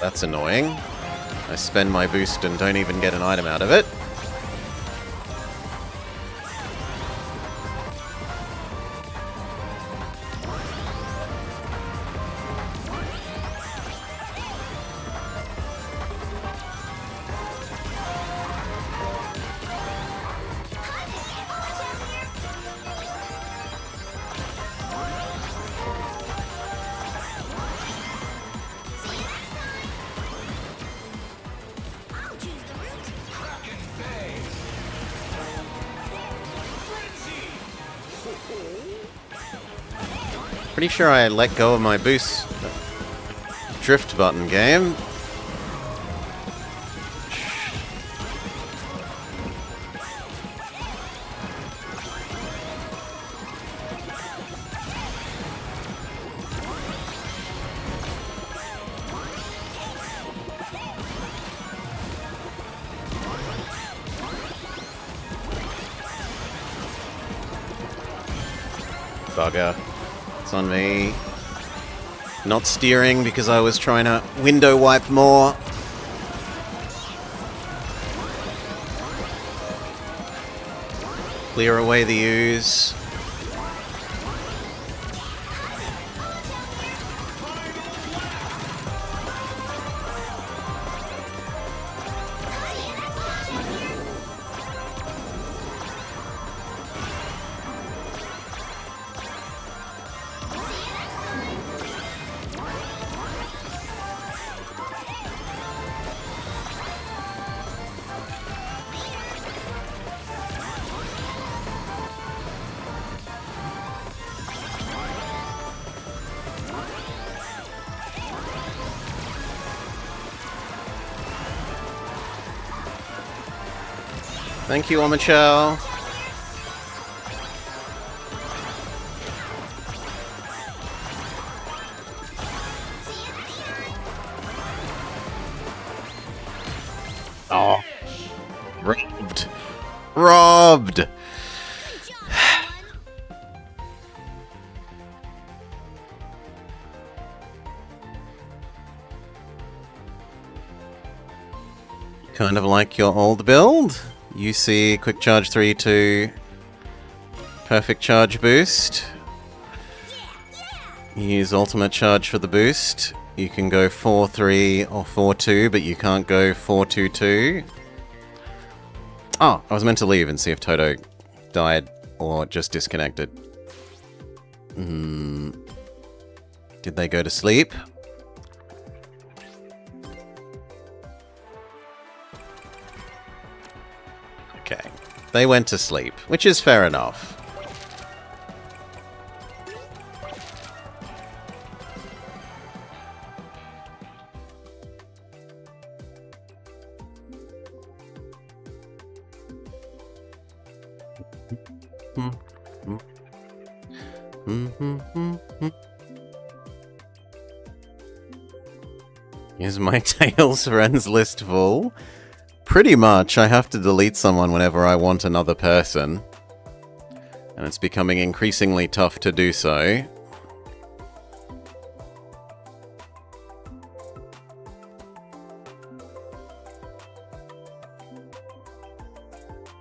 That's annoying. I spend my boost and don't even get an item out of it. Pretty sure I let go of my boost drift button game. Bugger. It's on me. Not steering because I was trying to window wipe more. Clear away the ooze. Thank you, Omochow. Oh. Robbed. Robbed! Good job, Alan. Kind of like your old build. You see quick charge 3-2, perfect charge boost. You use ultimate charge for the boost. You can go 4-3 or 4-2, but you can't go 4-2-2. Oh, I was meant to leave and see if Toto died or just disconnected. Did they go to sleep? Okay. They went to sleep, which is fair enough. Is my Tails friends list full? Pretty much. I have to delete someone whenever I want another person. And it's becoming increasingly tough to do so.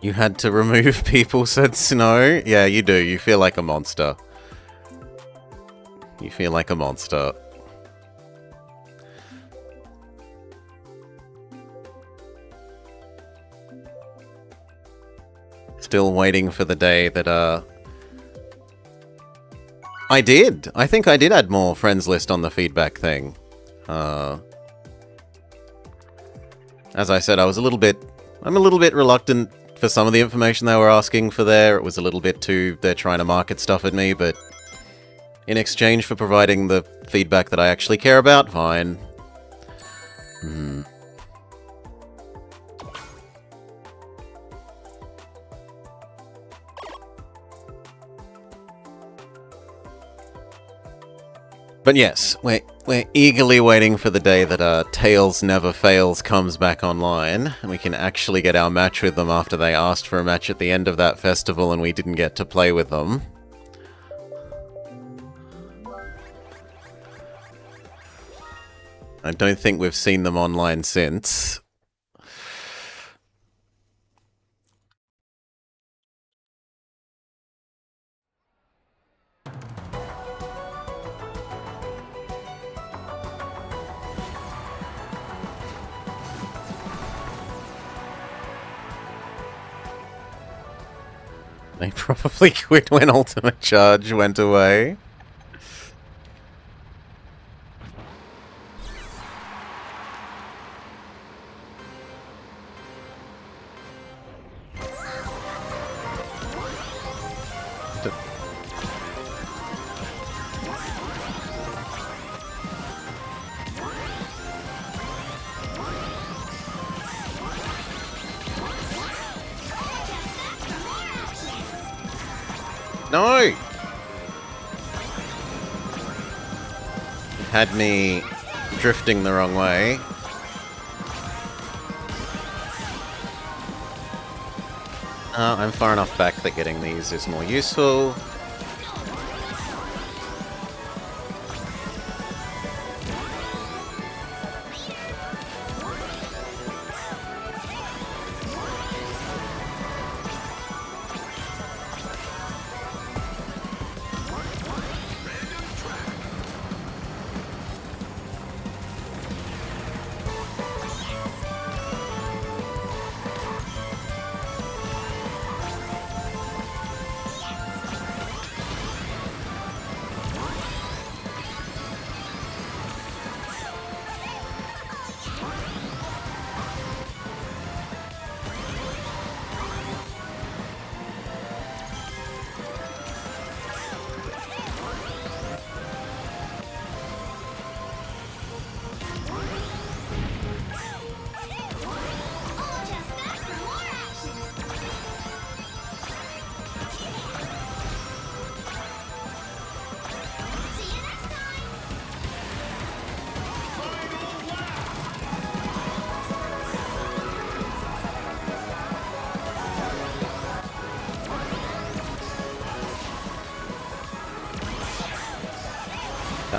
You had to remove people, said Snow. Yeah, you do. You feel like a monster. You feel like a monster. Still waiting for the day that, I did! I think I did add more friends list on the feedback thing. As I said, I'm a little bit reluctant for some of the information they were asking for there. It was a little bit too, they're trying to market stuff at me, but in exchange for providing the feedback that I actually care about, fine. But yes, we're eagerly waiting for the day that Tails Never Fails comes back online, and we can actually get our match with them after they asked for a match at the end of that festival and we didn't get to play with them. I don't think we've seen them online since. They probably quit when Ultimate Charge went away. No! Had me drifting the wrong way. I'm far enough back that getting these is more useful.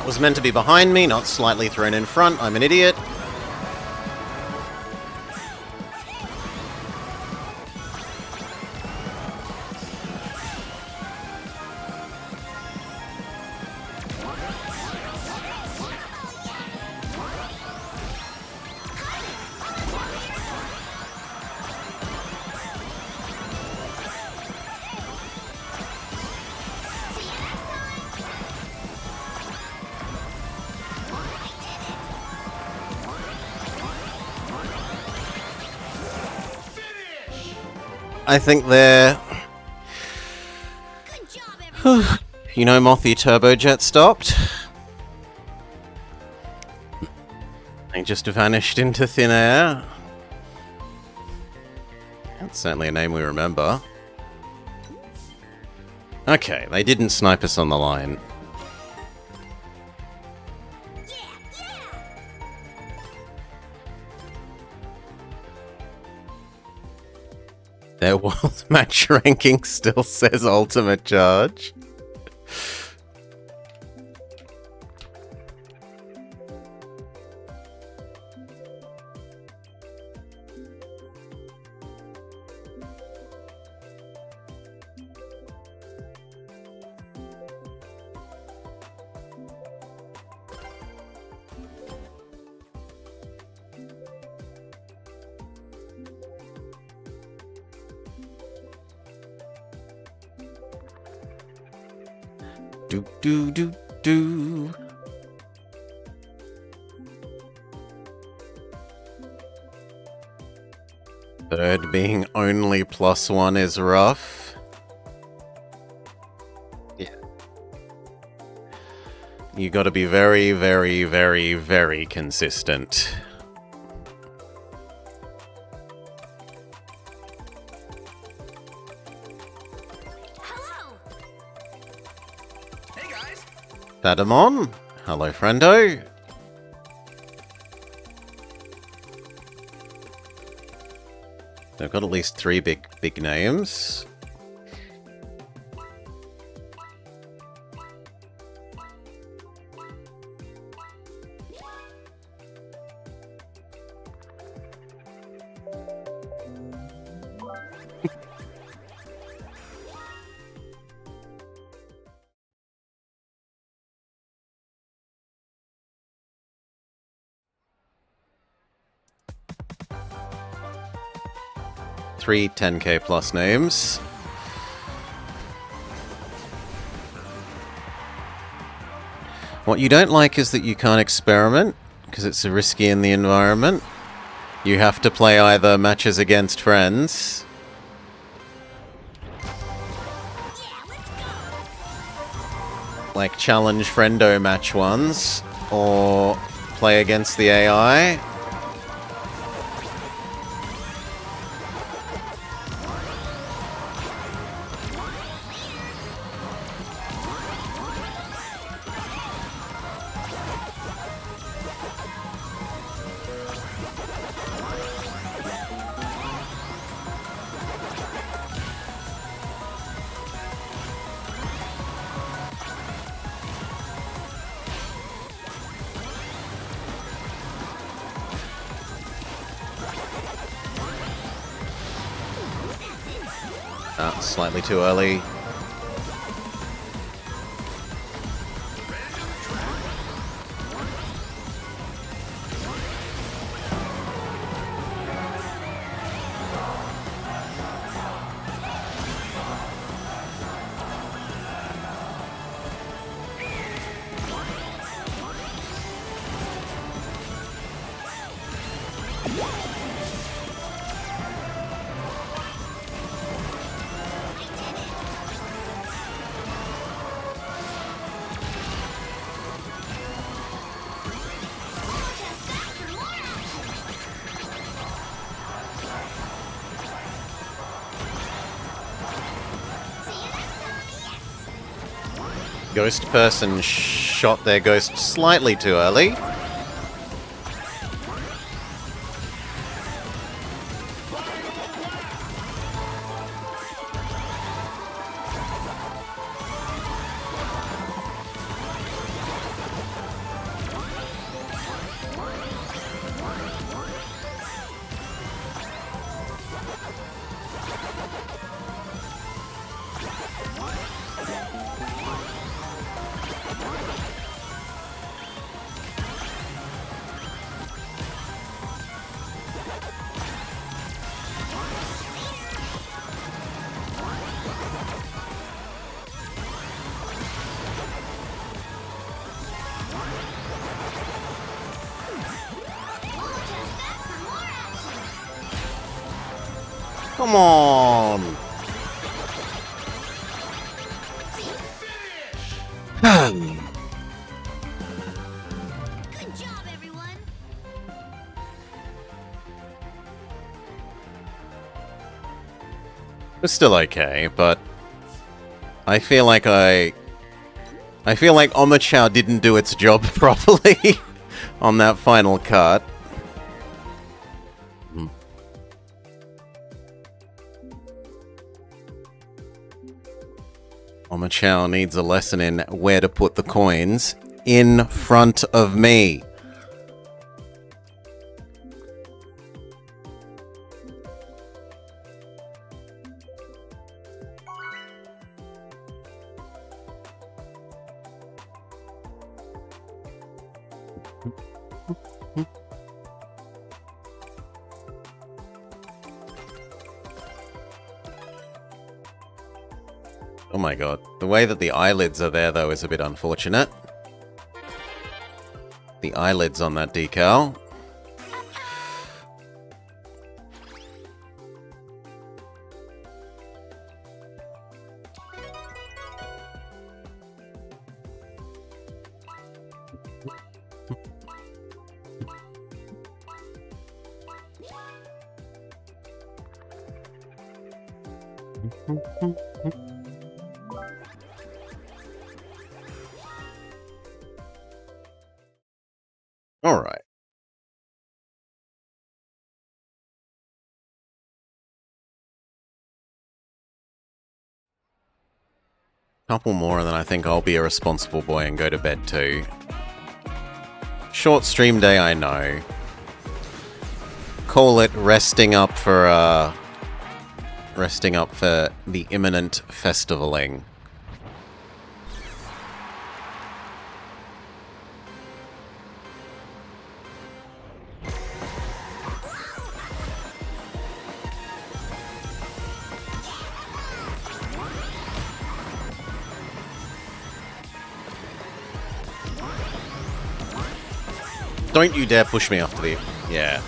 That was meant to be behind me, not slightly thrown in front. I'm an idiot. I think they're... Good job, everyone. You know, Mothy Turbojet stopped. They just vanished into thin air. That's certainly a name we remember. Okay, they didn't snipe us on the line. Their world match ranking still says ultimate charge. Do do do do. Third being only +1 is rough. Yeah. You gotta be very, very, very, very consistent. Hello. Hey guys! Padamon, hello friendo. They've got at least 3 big names. Three 10k plus names. What you don't like is that you can't experiment, because it's risky in the environment. You have to play either matches against friends, like challenge friendo match ones, or play against the AI. Slightly too early. Ghost person shot their ghost slightly too early. Come on! Good job, everyone. It's still okay, but I feel like Omochao didn't do its job properly on that final cut. Omochao needs a lesson in where to put the coins in front of me. Oh my god. The way that the eyelids are there, though, is a bit unfortunate. The eyelids on that decal. All right. Couple more and then I think I'll be a responsible boy and go to bed too. Short stream day, I know. Call it resting up for the imminent festivaling. Don't you dare push me off to the... Yeah.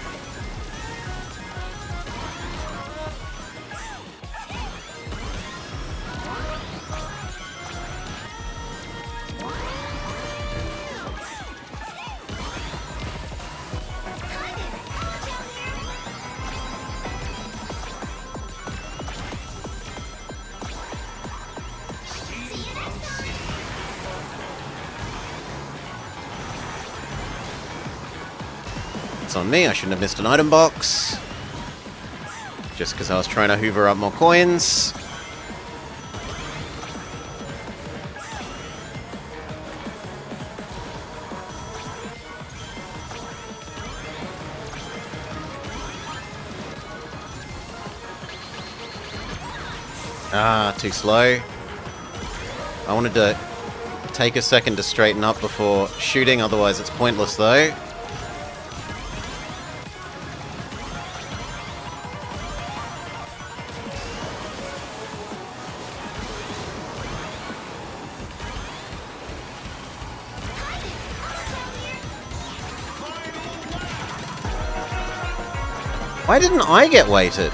On me, I shouldn't have missed an item box. Just because I was trying to hoover up more coins. Ah, too slow. I wanted to take a second to straighten up before shooting, otherwise it's pointless though. Why didn't I get weighted?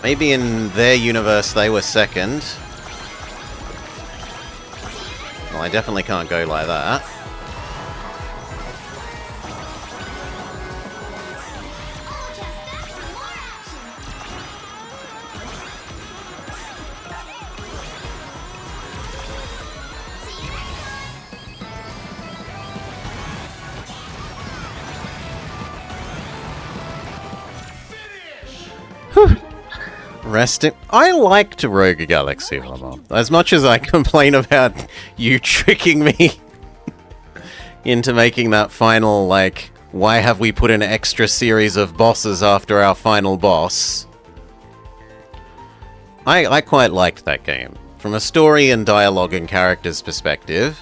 Maybe in their universe they were second. Well, I definitely can't go like that. Resting. I liked Rogue Galaxy Armor. As much as I complain about you tricking me into making that final, like, why have we put an extra series of bosses after our final boss? I quite liked that game. From a story and dialogue and characters perspective,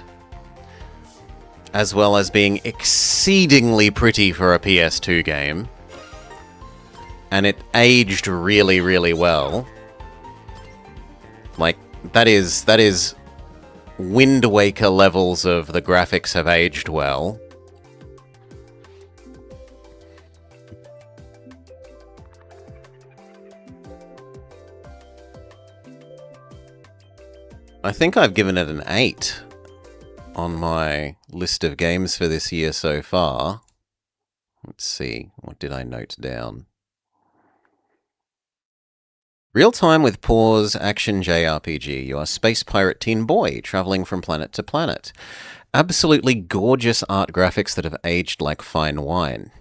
as well as being exceedingly pretty for a PS2 game. And it aged really, really well. Like, that is Wind Waker levels of the graphics have aged well. I think I've given it an 8 on my list of games for this year so far. Let's see, what did I note down? Real-time with pause action JRPG. You are Space Pirate Teen Boy, traveling from planet to planet. Absolutely gorgeous art graphics that have aged like fine wine.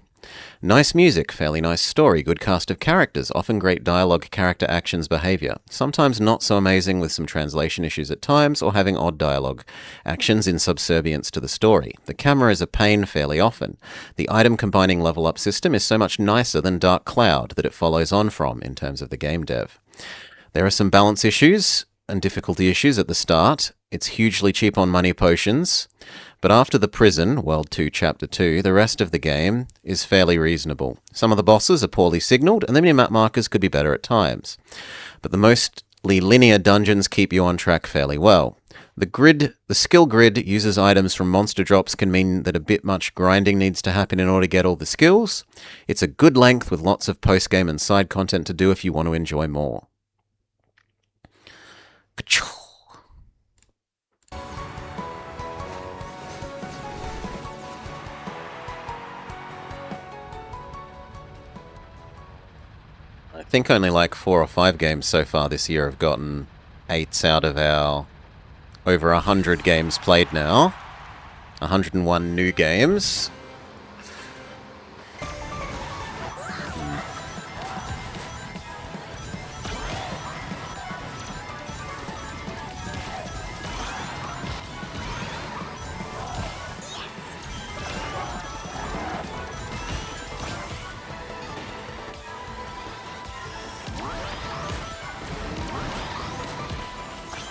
Nice music, fairly nice story, good cast of characters, often great dialogue, character actions, behavior. Sometimes not so amazing with some translation issues at times, or having odd dialogue. Actions in subservience to the story. The camera is a pain fairly often. The item combining level up system is so much nicer than Dark Cloud that it follows on from in terms of the game dev. There are some balance issues and difficulty issues at the start. It's hugely cheap on money potions. But after the prison, World 2 Chapter 2, the rest of the game is fairly reasonable. Some of the bosses are poorly signalled, and the minimap markers could be better at times. But the mostly linear dungeons keep you on track fairly well. The skill grid uses items from monster drops can mean that a bit much grinding needs to happen in order to get all the skills. It's a good length with lots of post-game and side content to do if you want to enjoy more. I think only like 4 or 5 games so far this year have gotten 8s out of our over 100 games played now. 101 new games.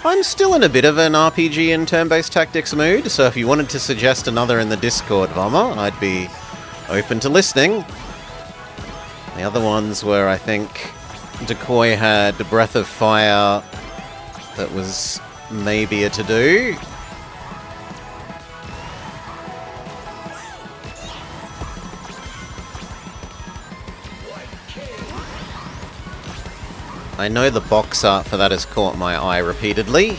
I'm still in a bit of an RPG and turn-based tactics mood, so if you wanted to suggest another in the Discord, Vama, I'd be open to listening. The other ones were, I think, Decoy had Breath of Fire that was maybe a to-do. I know the box art for that has caught my eye repeatedly.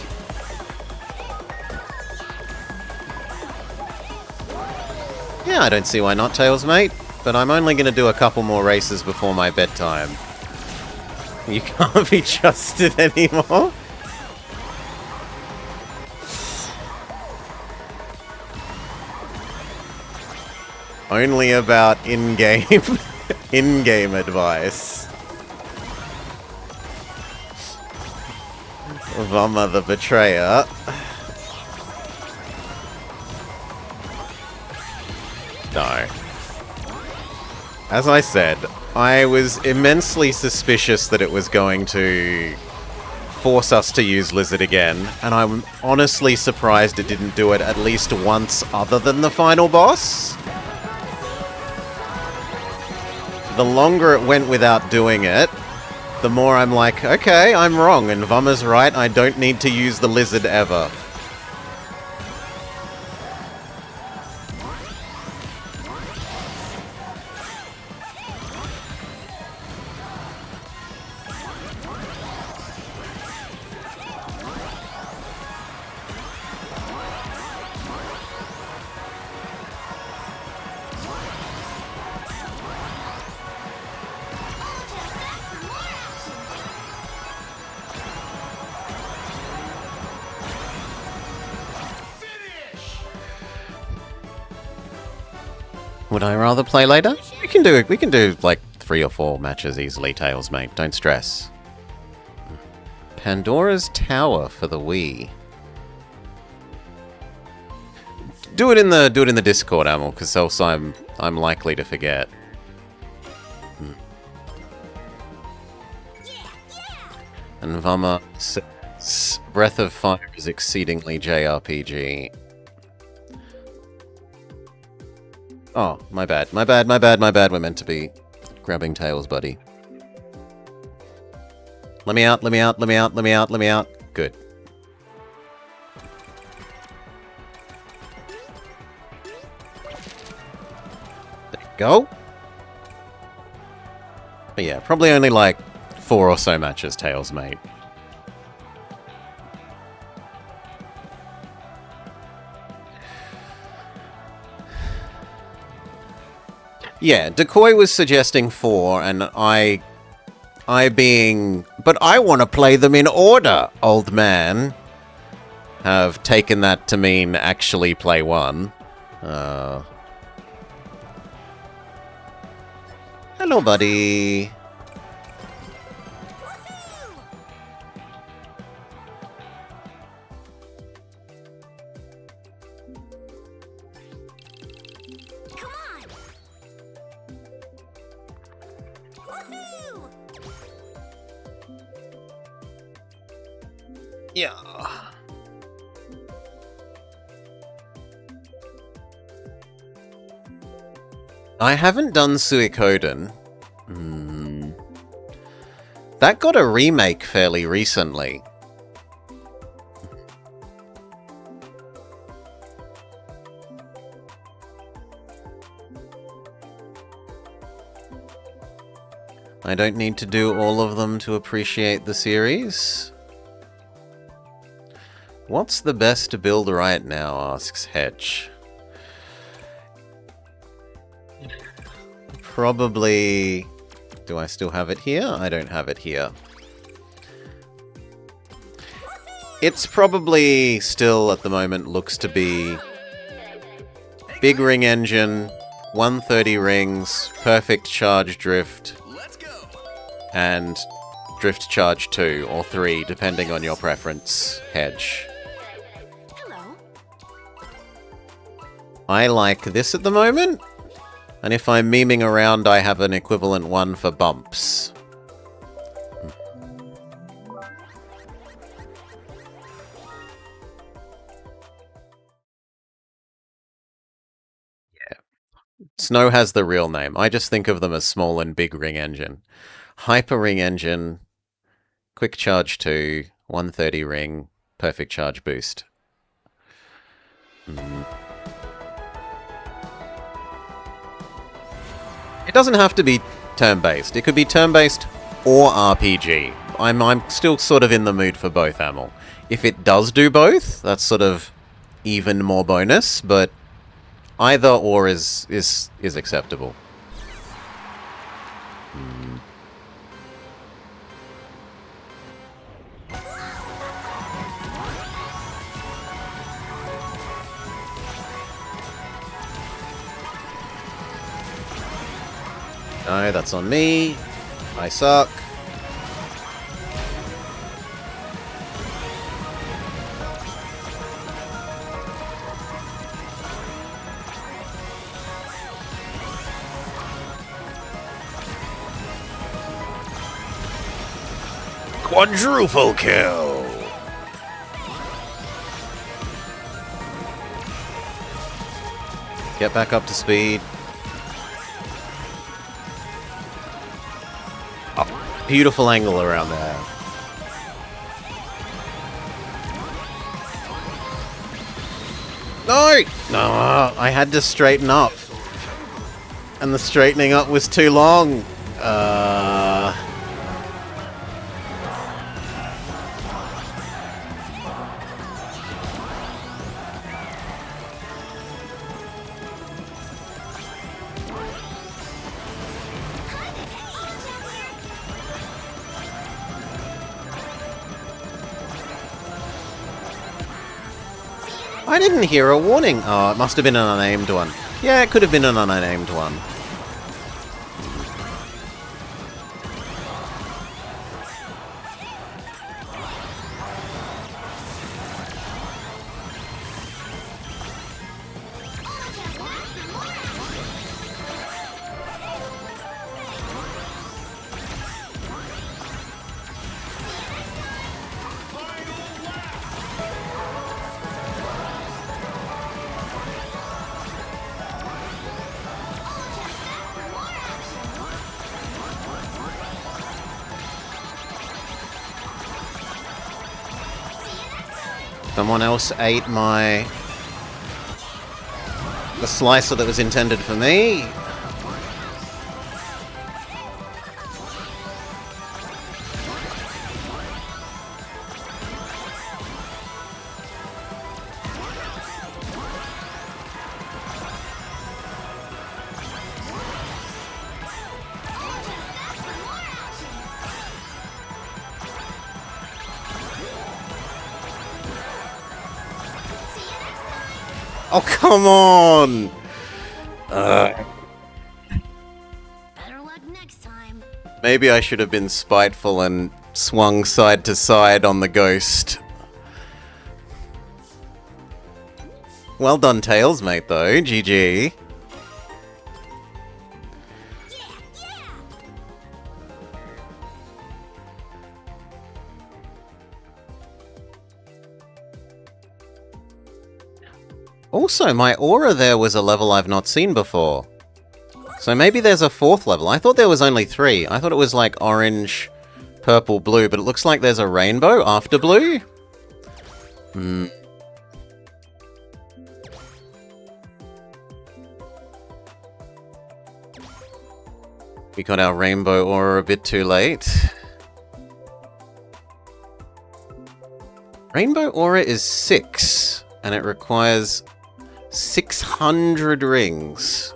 Yeah, I don't see why not, Tails, mate. But I'm only going to do a couple more races before my bedtime. You can't be trusted anymore. Only about in-game in-game advice. Vama the Betrayer. No. As I said, I was immensely suspicious that it was going to force us to use Lizard again, and I'm honestly surprised it didn't do it at least once other than the final boss. The longer it went without doing it, the more I'm like, okay, I'm wrong, and Vama's right, I don't need to use the Lizard ever. Would I rather play later? We can do like 3 or 4 matches easily, Tails, mate. Don't stress. Pandora's Tower for the Wii. Do it in the Discord, Amel, because else I'm likely to forget. And Vama says Breath of Fire is exceedingly JRPG. Oh, my bad. We're meant to be grabbing Tails, buddy. Let me out. Good. Go. But yeah, probably only like 4 or so matches, Tails, mate. Yeah, Decoy was suggesting 4, and I being, but I want to play them in order, old man, have taken that to mean actually play 1. Hello, buddy. Come on! Woohoo! Yeah. I haven't done Suikoden. That got a remake fairly recently. I don't need to do all of them to appreciate the series. What's the best build right now, asks Hedge. Probably... Do I still have it here? I don't have it here. It's probably still, at the moment, looks to be... Big ring engine, 130 rings, perfect charge drift, Let's go. and drift charge 2 or 3, depending on your preference, Hedge. Hello. I like this at the moment, and if I'm memeing around, I have an equivalent one for bumps. Yeah. Snow has the real name. I just think of them as small and big ring engine. Hyper ring engine, quick charge 2, 130 ring, perfect charge boost. It doesn't have to be turn-based. It could be turn-based or RPG. I'm still sort of in the mood for both, Amel. If it does do both, that's sort of even more bonus, but either or is acceptable. No, that's on me. I suck. Quadruple kill! Get back up to speed. Oh, beautiful angle around there. No! No, I had to straighten up. And the straightening up was too long. I didn't hear a warning. Oh, it must have been an unnamed one. Yeah, it could have been an unnamed one. Someone else ate the slicer that was intended for me. Oh, come on! Better luck next time. Maybe I should have been spiteful and swung side to side on the ghost. Well done, Tails, mate, though. GG. Also, my aura there was a level I've not seen before. So maybe there's a 4th level. I thought there was only 3. I thought it was like orange, purple, blue, but it looks like there's a rainbow after blue? Hmm. We got our rainbow aura a bit too late. Rainbow aura is 6, and it requires 600 rings.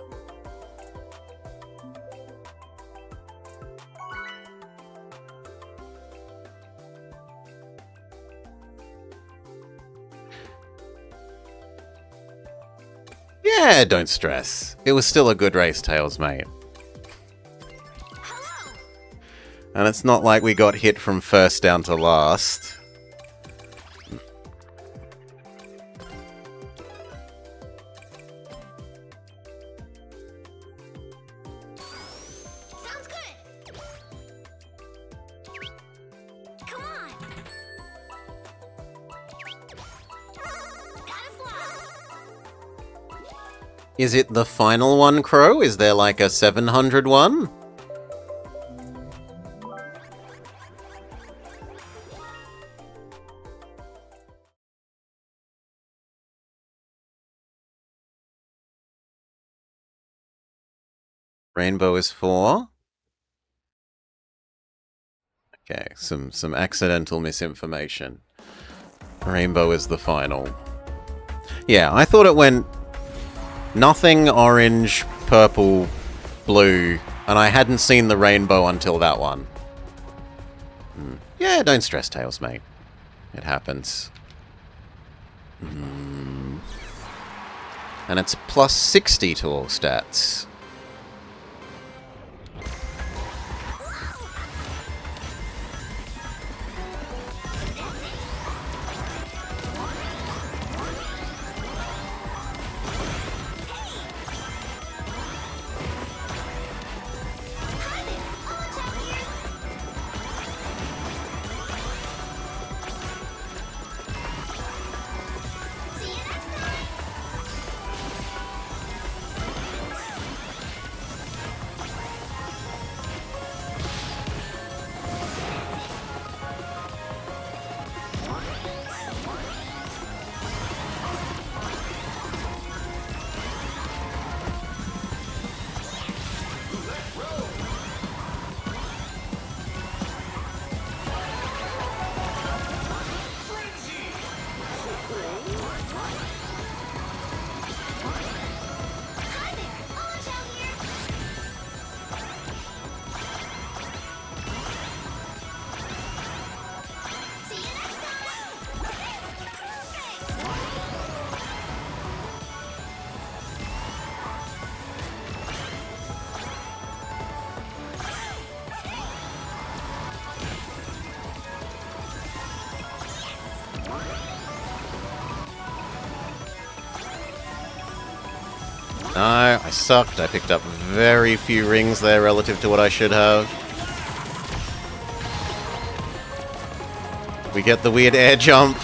Yeah, don't stress. It was still a good race, Tails, mate. And it's not like we got hit from first down to last. Sounds good. Come on. Gotta fly. Is it the final one, Crow? Is there like a 700 one? Rainbow is 4. Okay, some accidental misinformation. Rainbow is the final. Yeah, I thought it went nothing, orange, purple, blue, and I hadn't seen the rainbow until that one. Yeah, don't stress, Tails, mate. It happens. And it's plus 60 to all stats. No, I sucked. I picked up very few rings there relative to what I should have. We get the weird air jump.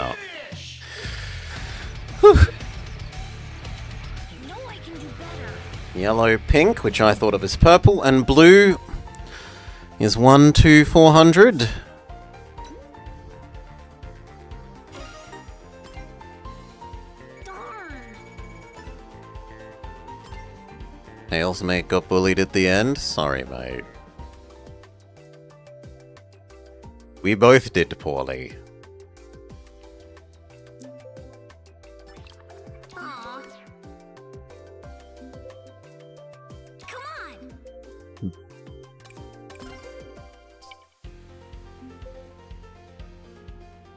Oh. Whew. I know I can do better. Yellow, pink, which I thought of as purple, and blue is 1 to 400. Darn. Tails mate got bullied at the end. Sorry, mate. We both did poorly. Aw. Come on.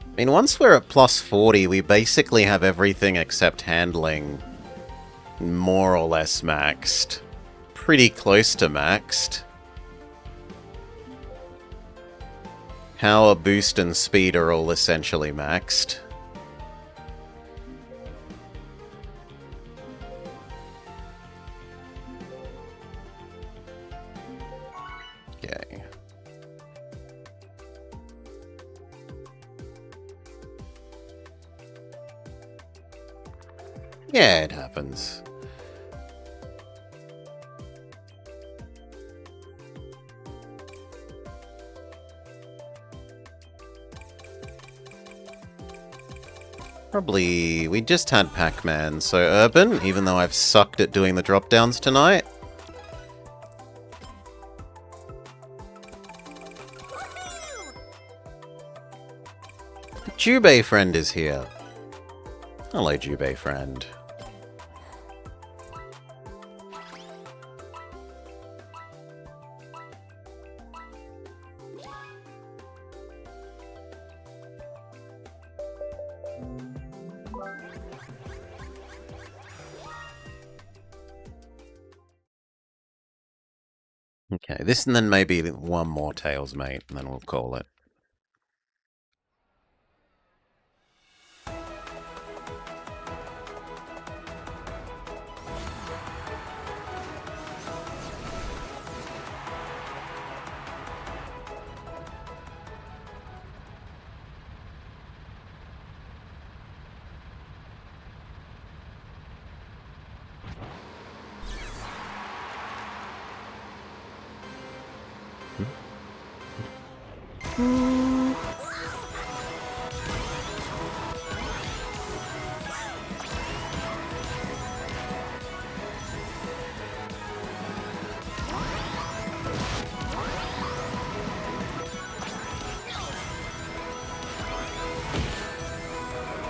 I mean, once we're at plus 40, we basically have everything except handling more or less maxed. Pretty close to maxed. Power, boost, and speed are all essentially maxed. Okay. Yeah, it happens. Probably... we just had Pac-Man, so Urban, even though I've sucked at doing the drop-downs tonight. Jubei friend is here. Hello, Jubei friend. Okay, this and then maybe one more Tails, mate, and then we'll call it.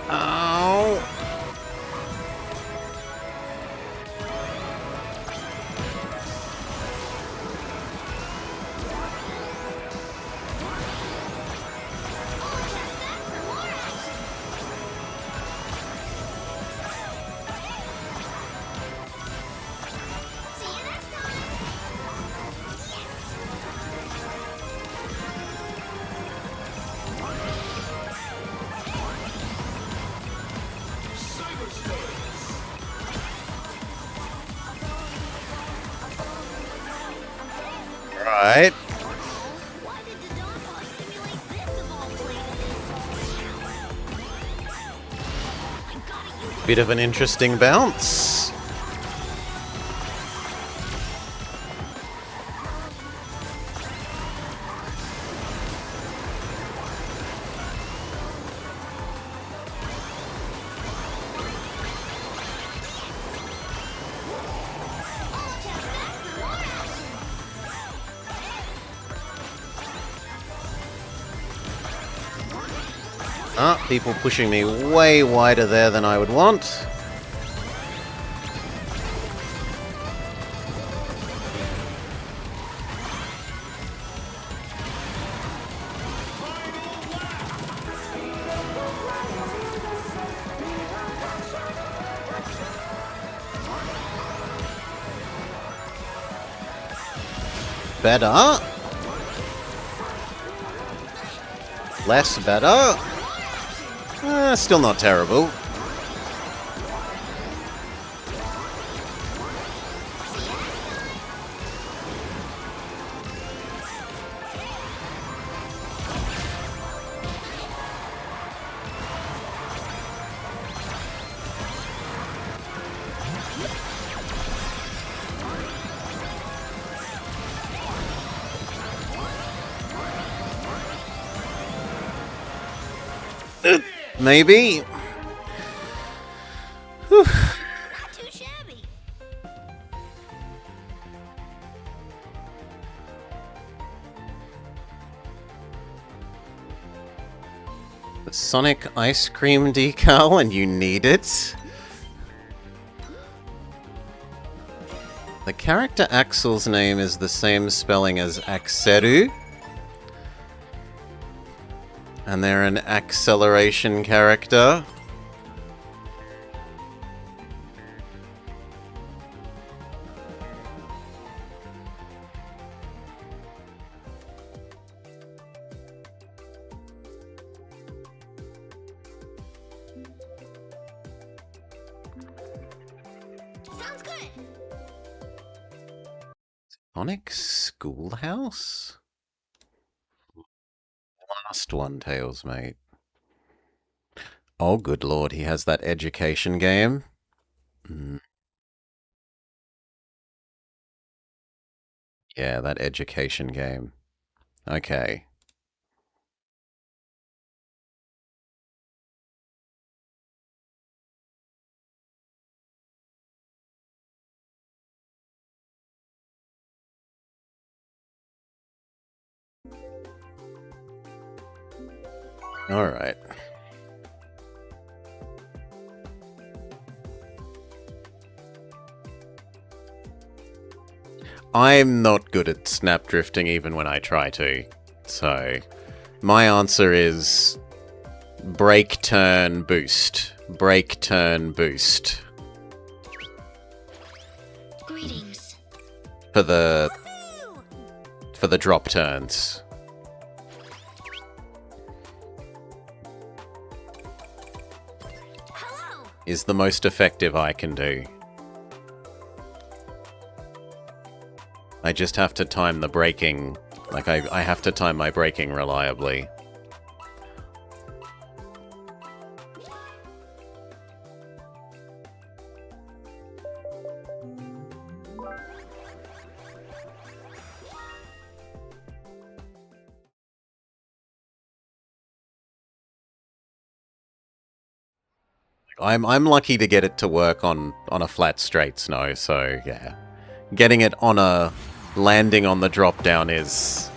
Ow! See you next time. Right. Why did the Donpos simulate this of all places? I gotta use it. Bit of an interesting bounce. Ah, people pushing me way wider there than I would want. Better. Less better. Still not terrible. Maybe? Not too shabby. The Sonic ice cream decal and you need it? The character Axel's name is the same spelling as Axeru. And they're an acceleration character. Sounds good. Sonic Schoolhouse? Last one, Tails, mate. Oh, good lord, he has that education game. Yeah, that education game. Okay. Alright. I'm not good at snap drifting even when I try to. So, my answer is break, turn, boost. Break, turn, boost. Greetings. For the Woohoo! drop turns. Hello. Is the most effective I can do. I just have to time the braking. Like, I have to time my braking reliably. I'm lucky to get it to work on a flat straight snow, so yeah. Getting it on a landing on the drop down is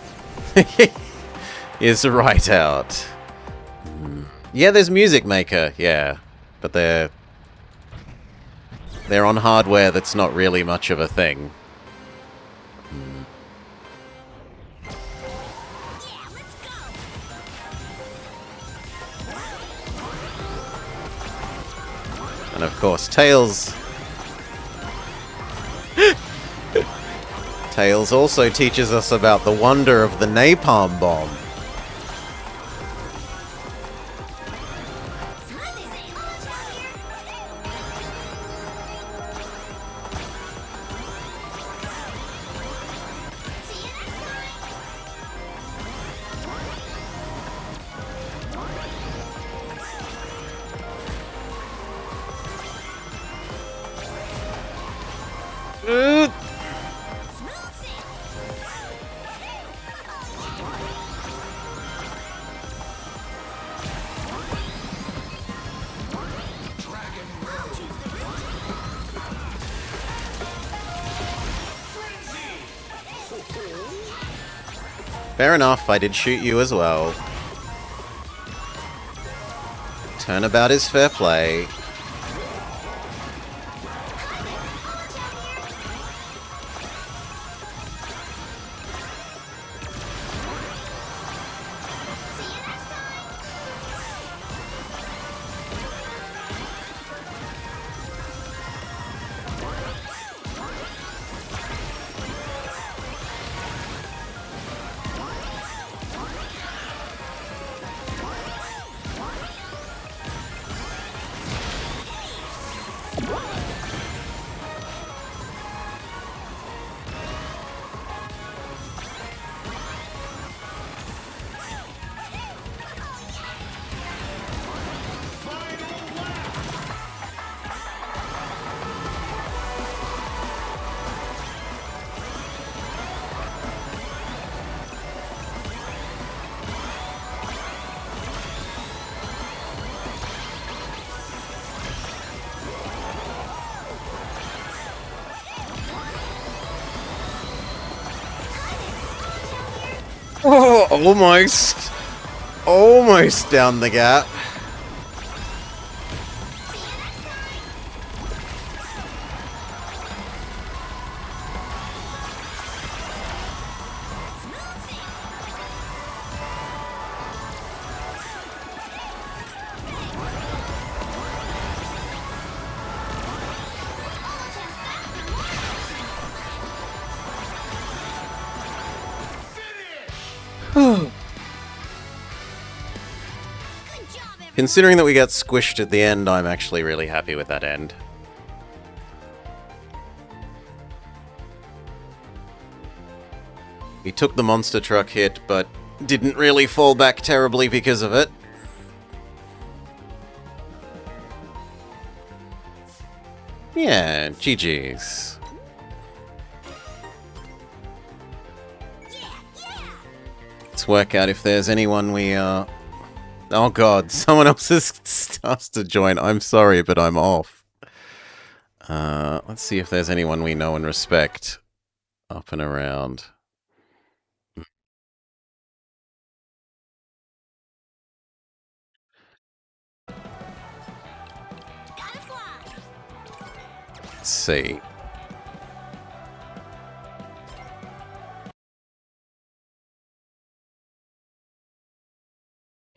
is right out. Yeah, there's Music Maker, yeah. But they're on hardware that's not really much of a thing. Yeah, let's go. And of course, Tails... Tails also teaches us about the wonder of the napalm bomb. Time to say launch out here. See you next time. Smooth Fair enough, I did shoot you as well. Turnabout is fair play. Oh, almost. Almost down the gap. Good job, everyone. Considering that we got squished at the end, I'm actually really happy with that end. He took the monster truck hit, but didn't really fall back terribly because of it. Yeah, GG's. Let's work out if there's anyone we, Oh god, someone else has asked to join. I'm sorry, but I'm off. Let's see if there's anyone we know and respect up and around. Gotta fly. Let's see.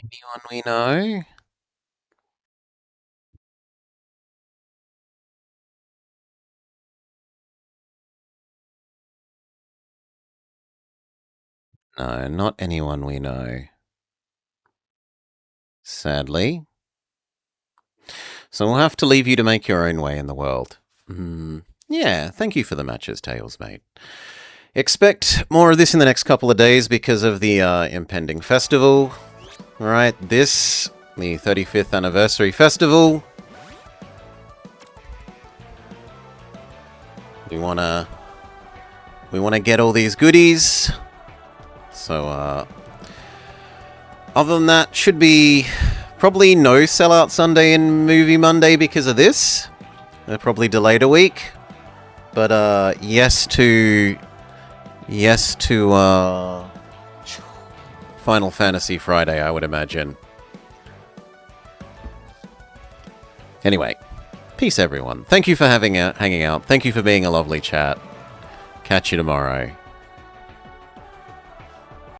Anyone we know? No, not anyone we know. Sadly. So we'll have to leave you to make your own way in the world. Yeah, thank you for the matches, Tails, mate. Expect more of this in the next couple of days because of the impending festival. Alright, this, the 35th anniversary festival. We wanna get all these goodies. So, other than that, should be probably no Sellout Sunday and Movie Monday because of this. They're probably delayed a week. But, yes to Final Fantasy Friday, I would imagine. Anyway, peace everyone. Thank you for hanging out. Thank you for being a lovely chat. Catch you tomorrow.